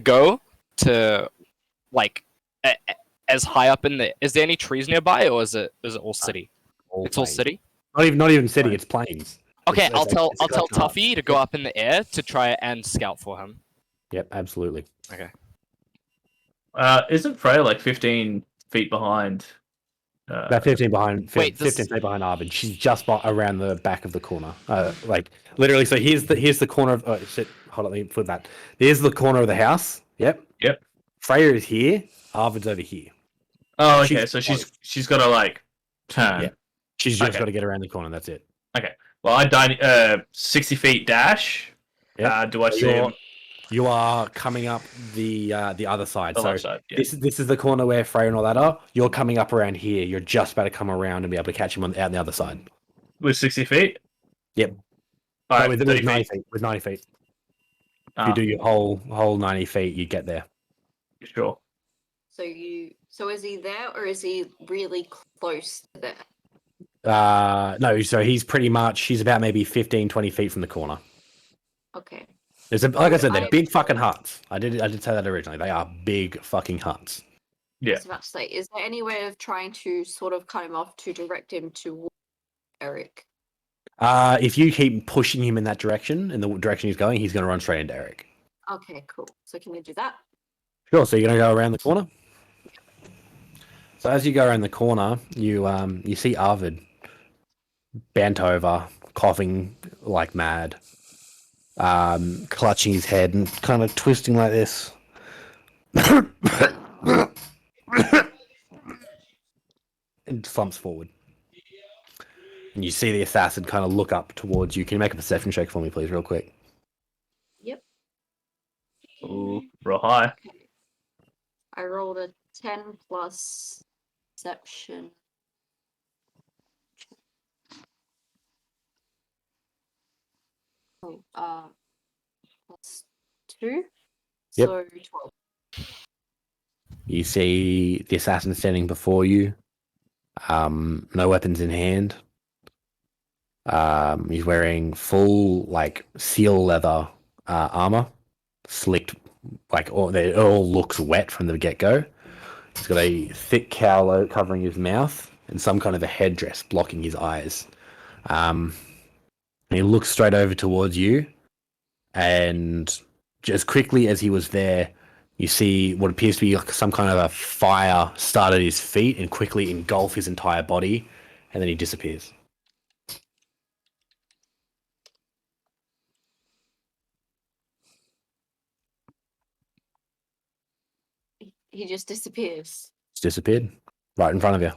go to like as high up in the. Is there any trees nearby, or is it all city? It's all plains. city. Not even city. It's plains. Okay, It's I'll a tell collection of huts. Tuffy to go up in the air to try and scout for him. Yep, absolutely. Okay. Isn't Freya like 15 feet behind? About 15 behind. Wait, 15 feet behind Arvid. She's just around the back of the corner. Like literally. So here's the corner of. Oh shit! Hold on, let me flip that. There's the corner of the house. Yep. Yep. Freya is here. Arvid's over here. Oh, okay. So she's got to like turn. Yeah. She's just Okay. got to get around the corner. That's it. Okay. Well, I died 60 feet dash. Yep. Do I see him? You are coming up the other side. The So left side, yeah. this is the corner where Freya and all that are. You're coming up around here. You're just about to come around and be able to catch him out on the other side. With 60 feet? Yep. All No, right, with 30 90 feet. feet. With 90 feet. If Ah, you do your whole 90 feet, you get there. sure. So is he there or is he really close to there? No, so he's about maybe 15, 20 feet from the corner. Okay. Like I said, they're big fucking huts. I did say that originally. They are big fucking huts. Yeah. I was about to say, is there any way of trying to sort of cut him off to direct him to Eric? If you keep pushing him in that direction, in the direction he's going to run straight into Eric. Okay, cool. So can we do that? Sure. So you're gonna go around the corner. So as you go around the corner, you see Arvid bent over, coughing like mad, clutching his head and kind of twisting like this. And slumps forward. And you see the assassin kind of look up towards you. Can you make a perception check for me, please, real quick? Yep. Ooh, real high. I rolled a 10 plus perception. Oh, plus 2. Yep. So 12. You see the assassin standing before you. No weapons in hand. He's wearing full like seal leather armor, slicked it all looks wet from the get go. He's got a thick cowl covering his mouth and some kind of a headdress blocking his eyes. And he looks straight over towards you, and just quickly as he was there, you see what appears to be like some kind of a fire start at his feet and quickly engulf his entire body, and then he disappears. He just disappears. It's disappeared right in front of you.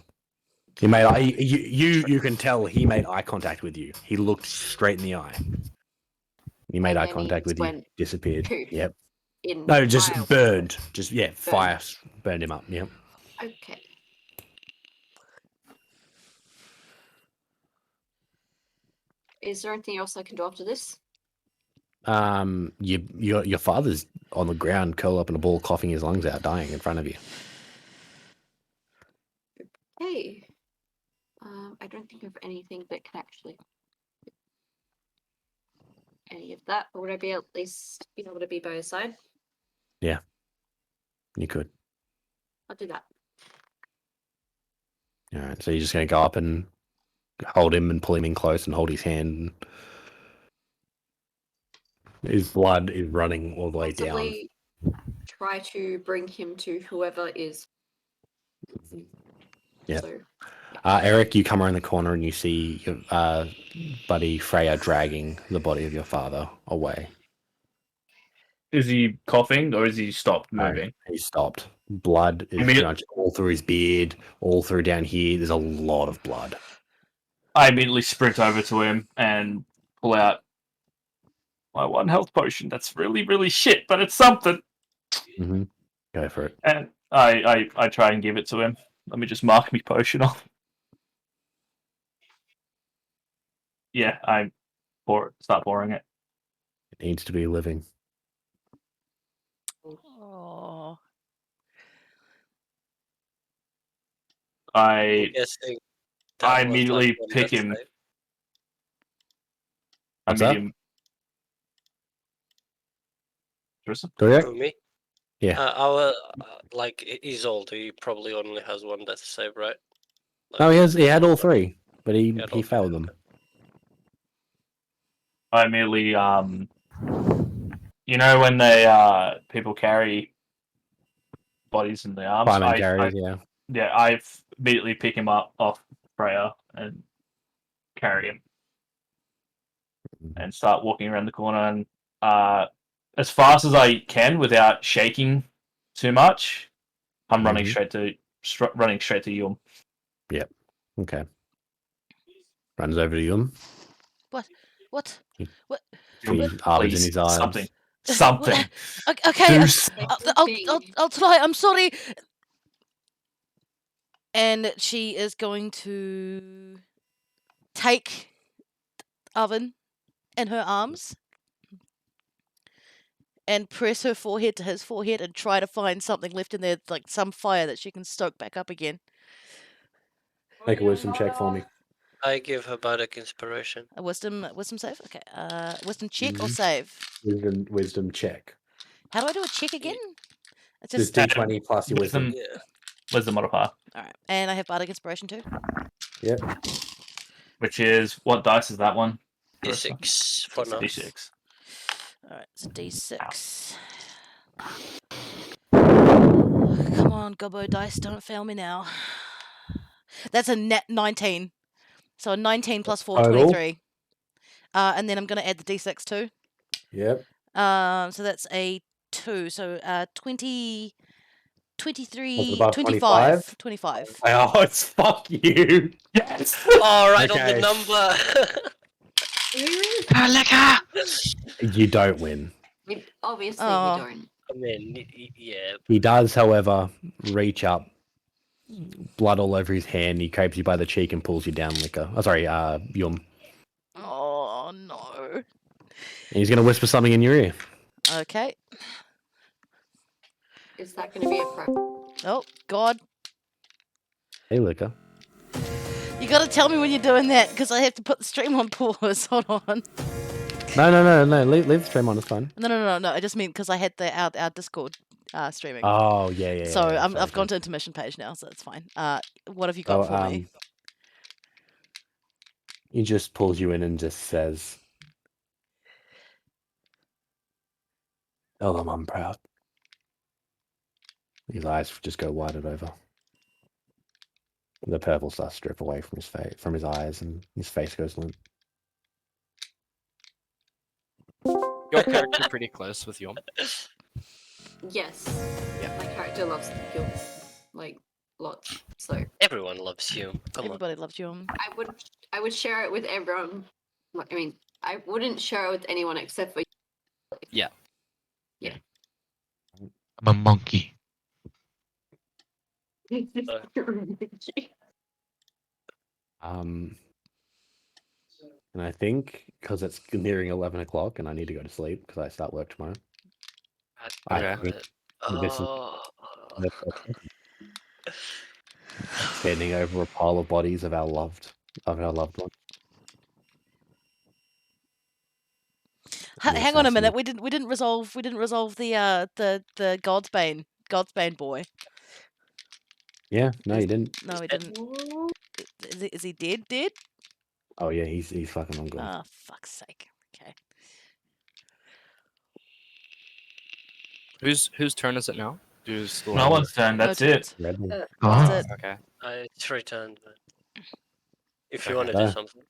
He made you can tell he made eye contact with you. He looked straight in the eye. He made And eye then he contact just with you. went Disappeared. poof. Yep. In No, just fire. burned. Just fire burned him up. Yep. Okay. Is there anything else I can do after this? Your father's on the ground, curled up in a ball, coughing his lungs out, dying in front of you. Hey. I don't think of anything that can actually any of that. Or would I be at least be able to be by his side? Yeah, you could. I'll do that. All right, so you're just gonna go up and hold him and pull him in close and hold his hand. His blood is running all the way down. Possibly try to bring him to whoever is. Yeah. So, Eric, you come around the corner and you see your buddy Freya dragging the body of your father away. Is he coughing or is he stopped moving? He stopped. Blood is pretty much all through his beard, all through down here. There's a lot of blood. I immediately sprint over to him and pull out my 1 health potion. That's really, really shit, but it's something. Mm-hmm. Go for it. And I try and give it to him. Let me just mark me potion off. Yeah, I start pouring it. It needs to be living. Oh. I'm guessing that I was, immediately like, one pick death him. save. What's that? For me? Yeah. Our he's old. He probably only has 1 death save, right? No, he had all 3, but he had all failed them. I immediately, you know, when they people carry bodies in the arms. Fireman carries, yeah. Yeah, I immediately pick him up off Freya and carry him, and start walking around the corner and as fast as I can without shaking too much. I'm running straight to Yum. Yep. Okay. Runs over to Yum. What? Sees Arvid's in his eyes. Something. Okay, I'll try. I'm sorry. And she is going to take Oven in her arms and press her forehead to his forehead and try to find something left in there, like some fire that she can stoke back up again. Make a wisdom check for me. I give her bardic inspiration. A wisdom save? Okay. Wisdom check or save? Wisdom check. How do I do a check again? It's Just D20 plus your wisdom. Yeah. Wisdom modifier. Alright. And I have bardic inspiration too. Yep. Which is, what dice is that one? D6 for now. D6. Alright, it's D6. Come on, Gobbo dice, don't fail me now. That's a net 19. So a 19 plus 4, 23. And then I'm going to add the D6 too. Yep. So that's a 2. So 20, 23, above 25. 25. Oh, it's fuck you. Yes. Oh, right on Okay. the number. You don't win. Obviously, Oh. we don't. I mean, yeah. He does, however, reach up, blood all over his hand. He grabs you by the cheek and pulls you down, Liquor. Oh, sorry, Yum. Oh, no. And he's going to whisper something in your ear. Okay. Is that going to be a pro? Oh, God. Hey, Liquor. You got to tell me when you're doing that, because I have to put the stream on pause. Hold on. No. Leave the stream on. It's fine. No. I just mean because I had our Discord streaming. Oh, yeah. So Sorry, I've gone to intermission page now, so it's fine. What have you got for me? He just pulls you in and just says, "Tell them I'm proud." His eyes just go wided over. The purple starts to drip away from his face, from his eyes, and his face goes limp. Your character pretty close with Yum. Yes. Yeah. My character loves Yum. lots. So Everyone loves Hume. Come on. Everybody loves you. I would share it with everyone. I mean, I wouldn't share it with anyone except for Yeah. I'm a monkey. you. And I think because it's nearing 11 o'clock and I need to go to sleep because I start work tomorrow. I Okay. think this is Oh. standing over a pile of bodies of our loved ones. The Hang on a minute. assassinate- We didn't resolve the Godsbane boy. Yeah, no, you didn't. No, we didn't. Is he dead? Dead? Oh yeah, he's fucking on good. Oh, fuck's sake. Okay. Whose turn is it now? Who's the No one's turn. No That's it. turns. Redmond. That's Oh. it. Okay. It's returned. But if Okay. you want to do something.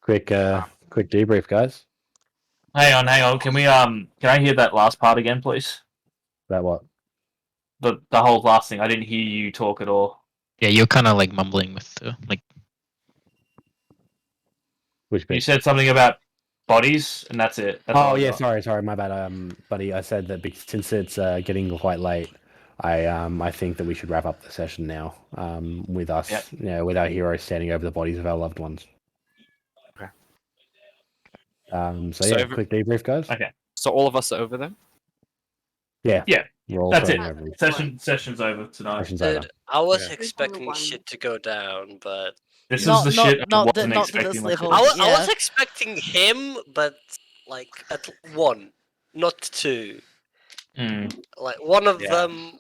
Quick debrief, guys. Hang on. Can I hear that last part again, please? About what? The whole last thing. I didn't hear you talk at all. Yeah, you're kind of like mumbling with like. Which bit? You said something about bodies, and that's it. That's all Oh I yeah, got. sorry, my bad. Buddy, I said that since it's getting quite late, I think that we should wrap up the session now. With us, Yep. with our heroes standing over the bodies of our loved ones. Okay. So So yeah, every- quick debrief, guys. Okay. So all of us are over them? Yeah, Yeah, we're all that's going it. over. Session's over tonight. Session's over. Dude, I was Okay. expecting One. shit to go down, but This Not- is the not- shit I not to- wasn't not to this expecting. level. I Yeah. was expecting him, but like at one, not two. Like one of Yeah. them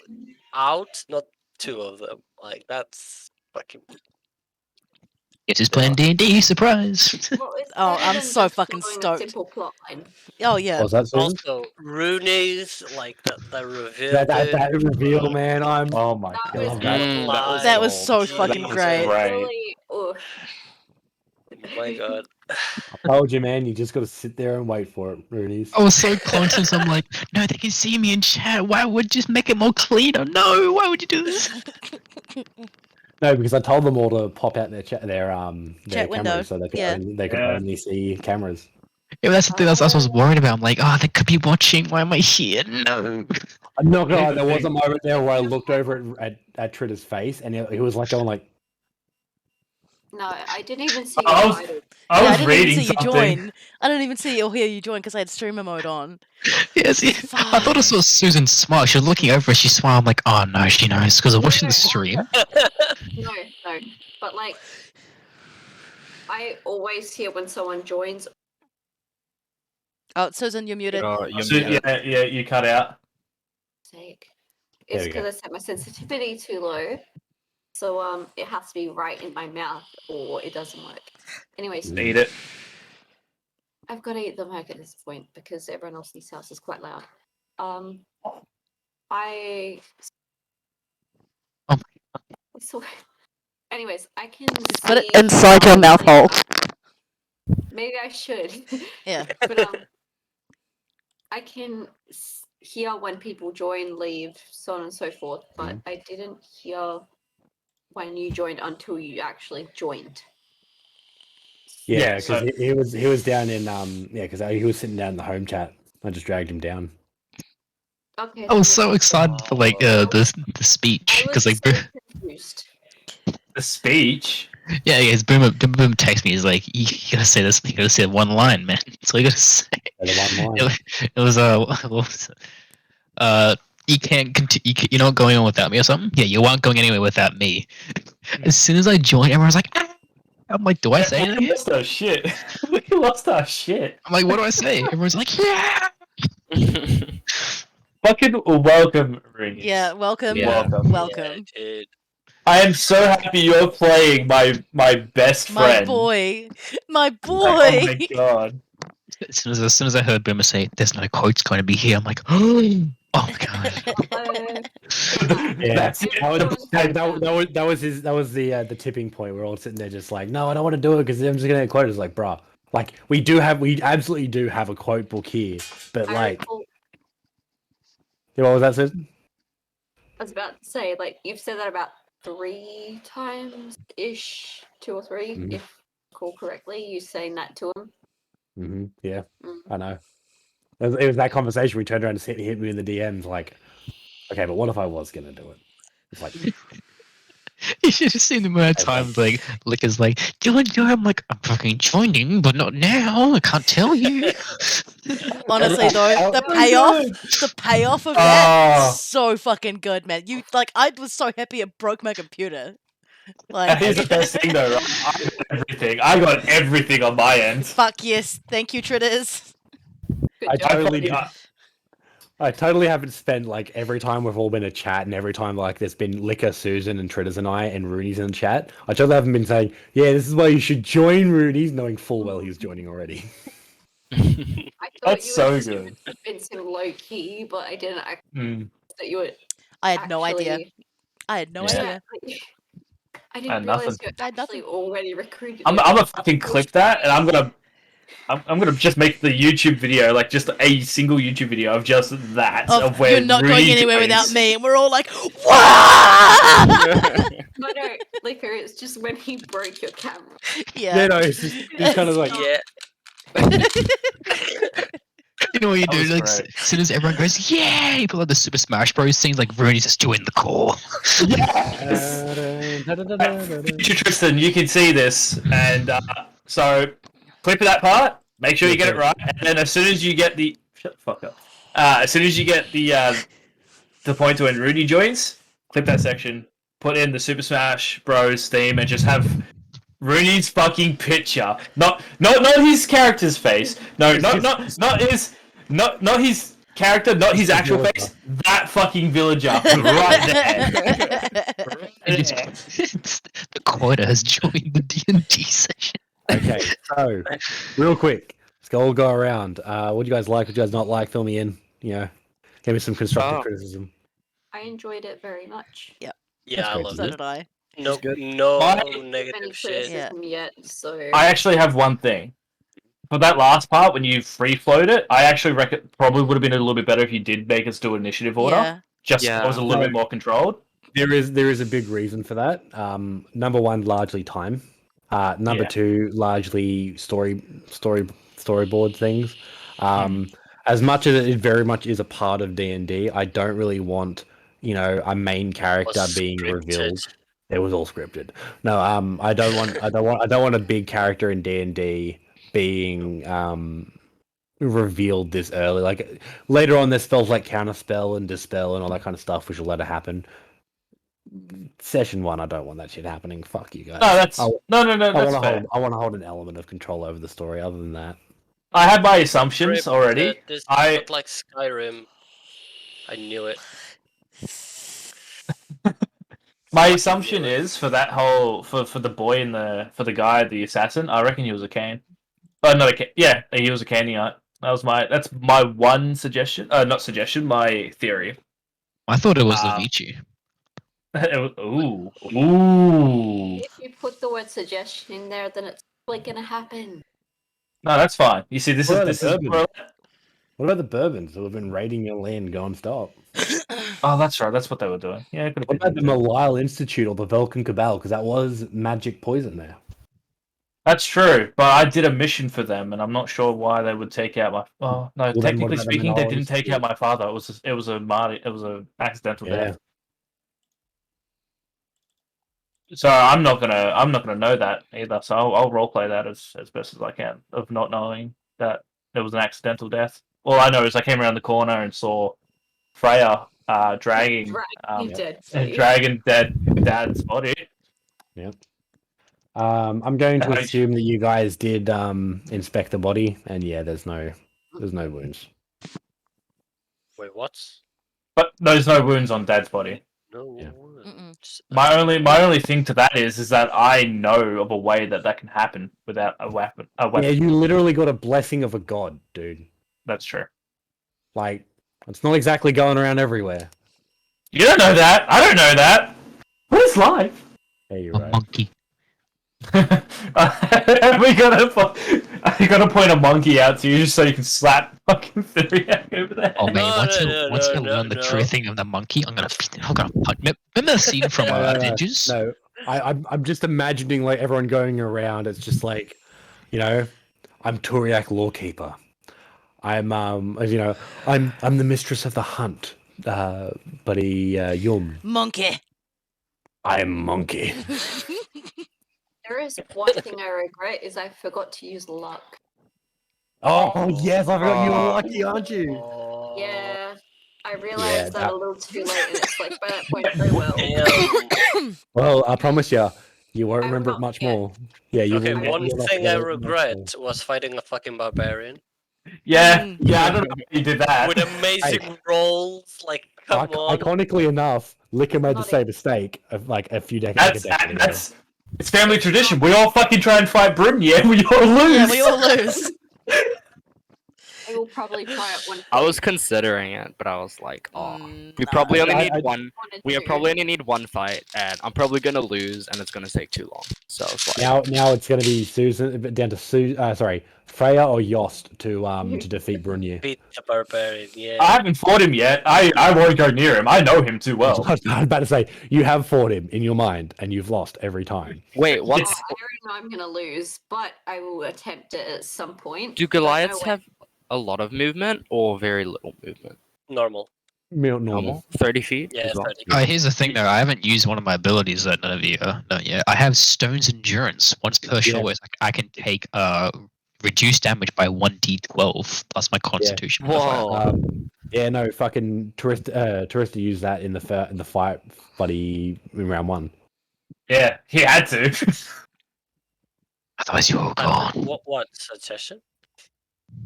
out, not two of them. Like that's fucking. It is playing D&D. Surprise! Well, it's Oh, better I'm than so just fucking following a stoked. simple plot line. Oh yeah. What was that, Susan? Also, Rooney's like the reveal. That reveal, man. Oh my That I was love that. good. That was so That fucking was great. Really, oof. Oh my god. I told you, man. You just got to sit there and wait for it, Rooney's. I was so conscious. I'm like, no, they can see me in chat. Why would just make it more cleaner? No, why would you do this? No, because I told them all to pop out their Chat cameras window, so they could yeah. only see cameras. Yeah, but that's the thing. That's what I was worried about. I'm like, oh, they could be watching. Why am I here? No. I'm not gonna lie, Here's the there was a thing. moment there where I looked over at Tritter's face and he was like going like, No, I didn't even see I your was- title. I Yeah, was I didn't reading even see you something. join. I didn't even see or hear you join because I had streamer mode on. Yes, yeah. I thought I saw Susan smile. She was looking over. She smiled. I'm like, oh no, she knows because I'm watching the stream. No, but like, I always hear when someone joins. Oh, Susan, you're muted. You're So, muted. yeah, you cut out. Sake. There It's we go. because I set my sensitivity too low, so it has to be right in my mouth or it doesn't work. Anyways, Eat it. I've got to eat the mic at this point because everyone else's house is quite loud. I. Oh So, anyways, I can. Put it see inside your mouth hole. Maybe I should. Yeah. But I can hear when people join, leave, so on and so forth. But I didn't hear when you joined until you actually joined. yeah, Yeah, because so- he was down in because he was sitting down in the home chat. I just dragged him down. Okay. I was so excited for like the speech I because was like so confused. The speech. yeah, his boom text me. He's like, you gotta say this. You gotta say one line, man. That's all you gotta say. The one line. It was what was it? You can't continue. You're not going on without me or something. Yeah, you aren't going anywhere without me. As soon as I joined, everyone's like, ah! I'm like, do I say anything? We lost our shit. We lost our shit. I'm like, what do I say? Everyone's like, yeah. Fucking welcome, Ringy. Yeah, welcome. Yeah. Welcome. Yeah, dude. I am so happy you're playing my best My friend. boy. My Oh my boy. god. As soon as I heard Boomer say, "There's no quotes going to be here," I'm like, oh my god. Yeah, That's it. that was the tipping point. We're all sitting there just like, no, I don't want to do it because I'm just gonna get quoted. It's like, bruh, like we absolutely do have a quote book here, but like, what was that, Susan? I was about to say, like, you've said that about 3 times ish, 2 or 3, Mhm. if I recall correctly. You saying that to him. Yeah, Mm. I know. It was that conversation we turned around and hit me in the DMs like, okay, but what if I was gonna do it? It's like, You should have seen the amount of Okay. times like Licker's like, join. I'm like, I'm fucking joining, but not now. I can't tell you. Honestly though, the payoff of that so fucking good, man. You like, I was so happy it broke my computer. Like, Here's the best thing though, right? I got everything on my end. fuck yes, thank you, Tritters. Good I job. totally, I totally haven't spent like every time we've all been in a chat and every time like there's been Liquor, Susan, and Tritters and I and Rooney's in the chat. I totally haven't been saying, yeah, this is why you should join Rooney's, knowing full well he's joining already. I thought That's you so were good. convincing low key, but I didn't actually Mm. that you were. I had no idea. actually- I had no Yeah. idea. I had didn't realize nothing. you I had actually already recruited. I'm him. gonna fucking clip that, and I'm gonna just make the YouTube video, like just a single YouTube video of just that of where You're not going Rooney anywhere joins. without me, and we're all like, "What?" No, Liquor, it's just when he broke your camera. Yeah, no, it's just kind of like, Yeah. You know what you That do? was Like, great. as soon as everyone goes, yeah, you put like the Super Smash Bros. Things like Rooney just joined the call. Future Tristan, you can see this, and so clip that part. Make sure you get it right, and then as soon as you get the shut the fuck up. As soon as you get the point to when Rudy joins, clip that section, put in the Super Smash Bros. Theme, and just have Rooney's fucking picture, not his character's face. No, not his character, not his actual face. That fucking villager right there. And the quota has joined the D&D session. okay, so real quick, let's all go around. What do you guys like? What do you guys not like? Fill me in. You know, give me some constructive criticism. I enjoyed it very much. Yeah, That's I great loved So it. did I. No, good. no Any negative shit. criticism yet? So I actually have one thing. For that last part, when you free float it, I actually reckon probably would have been a little bit better if you did make us do initiative order. Yeah. Just so Yeah. it was a little bit more controlled. There is a big reason for that. Number one, largely time. Number Yeah. two, largely storyboard things. As much as it very much is a part of D&D, I don't really want, a main character Was being scripted. revealed. It was all scripted. No, I don't want a big character in D&D being revealed this early. Like later on, there's spells like counterspell and dispel and all that kind of stuff, which will let it happen. Session 1, I don't want that shit happening. Fuck you guys. No, that's I that's fair. want to hold an element of control over the story. Other than that, I had my assumptions already. This I- looked like Skyrim. I knew it. My assumption is for that whole for the boy in for the guy, the assassin. I reckon he was a Kane. Not a Kane. Yeah, he was a Canaanite. That's my one suggestion. Not suggestion. My theory. I thought it was Um, Levici. Ooh. if you put the word suggestion in there, then it's probably gonna happen. No, that's fine. You see, this What is about the bourbon? What about the Bourbons who have been raiding your land non-stop? Oh, that's right. That's what they were doing. Yeah, it could What have about been. the Malile Institute or the Velkin Cabal? Because that was magic poison there. That's true, but I did a mission for them, and I'm not sure why they would take out my. Oh no, then what technically about the speaking, they Manala didn't take out Institute? my father. It was a accidental Yeah. death. So I'm not gonna know that either. So I'll roleplay that as best as I can of not knowing that it was an accidental death. All I know is I came around the corner and saw Freya dragging Dead. dead dad's body. Yep. I'm going to assume that you guys did inspect the body, and yeah, there's no wounds. Wait, what? But there's no wounds on dad's body. No. Yeah. wounds. My only thing to that is that I know of a way that can happen without a weapon. Yeah, you literally got a blessing of a god, dude. That's true. Like, it's not exactly going around everywhere. You don't know that. I don't know that. What is life? Yeah, you're A right. monkey. we got I gotta point a monkey out to you just so you can slap fucking Theriac over the head. Oh man, once you no, learn the true no. thing of the monkey, I'm gonna punch. Remember the scene from Avengers? No, I'm just imagining like everyone going around. It's just like, you know, I'm Turiak Lawkeeper. I'm I'm the mistress of the hunt. Buddy Yum. Monkey. I'm monkey. There is one thing I regret is I forgot to use luck. Oh yes, I forgot you were lucky, aren't you? Yeah, I realized that that- a little too late, and it's like by that point, oh well. Damn. Well, I promise you won't I will remember it not much forget. more. Yeah, you Okay, will. one you'll not thing I forget it much more. regret was fighting a fucking barbarian Yeah, Mm. yeah, I don't know how you did that. with amazing rolls. Like, come on. Iconically enough, Licker made the Not same mistake of like a few decades ago. That's it's family tradition. We all fucking try and fight Brynja, and we all lose. Yeah, we all lose. I will probably try it one. I was considering it, but I was like, oh, Mm, we nah. probably only I- need I- one. We probably only need one fight, and I'm probably gonna lose, and it's gonna take too long. So it's like, Now it's going to be down to Freya or Yost to defeat Brynja. Beat the barbarian, yeah. I haven't fought him yet. I won't go near him. I know him too well. I was about to say you have fought him in your mind and you've lost every time. wait, Oh, what's I already know I'm gonna lose, but I will attempt it at some point. do Don't know Goliaths when. have a lot of movement or very little movement? Normal. Normal. 30 feet. Yeah, as well? 30. Here's the thing though, I haven't used one of my abilities that none of you know yet. I have Stone's Endurance. Once per shot, where I can take reduced damage by 1d12 plus my Constitution. Whoa. Yeah, no, fucking Tourista used that in the fight, buddy, in round 1. Yeah, he had to. Otherwise, you're all gone. What suggestion?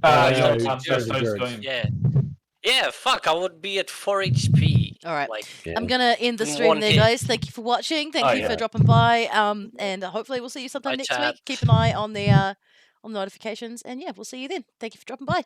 Yeah, Stone's endurance. going. Yeah. Yeah, fuck, I would be at 4 HP. Alright. Like, Yeah. I'm gonna end the In stream one there, hit. guys. Thank you for watching. Thank Oh, you for yeah. dropping by. And hopefully we'll see you sometime Bye, next chat. week. Keep an eye on the notifications, and yeah, we'll see you then. Thank you for dropping by.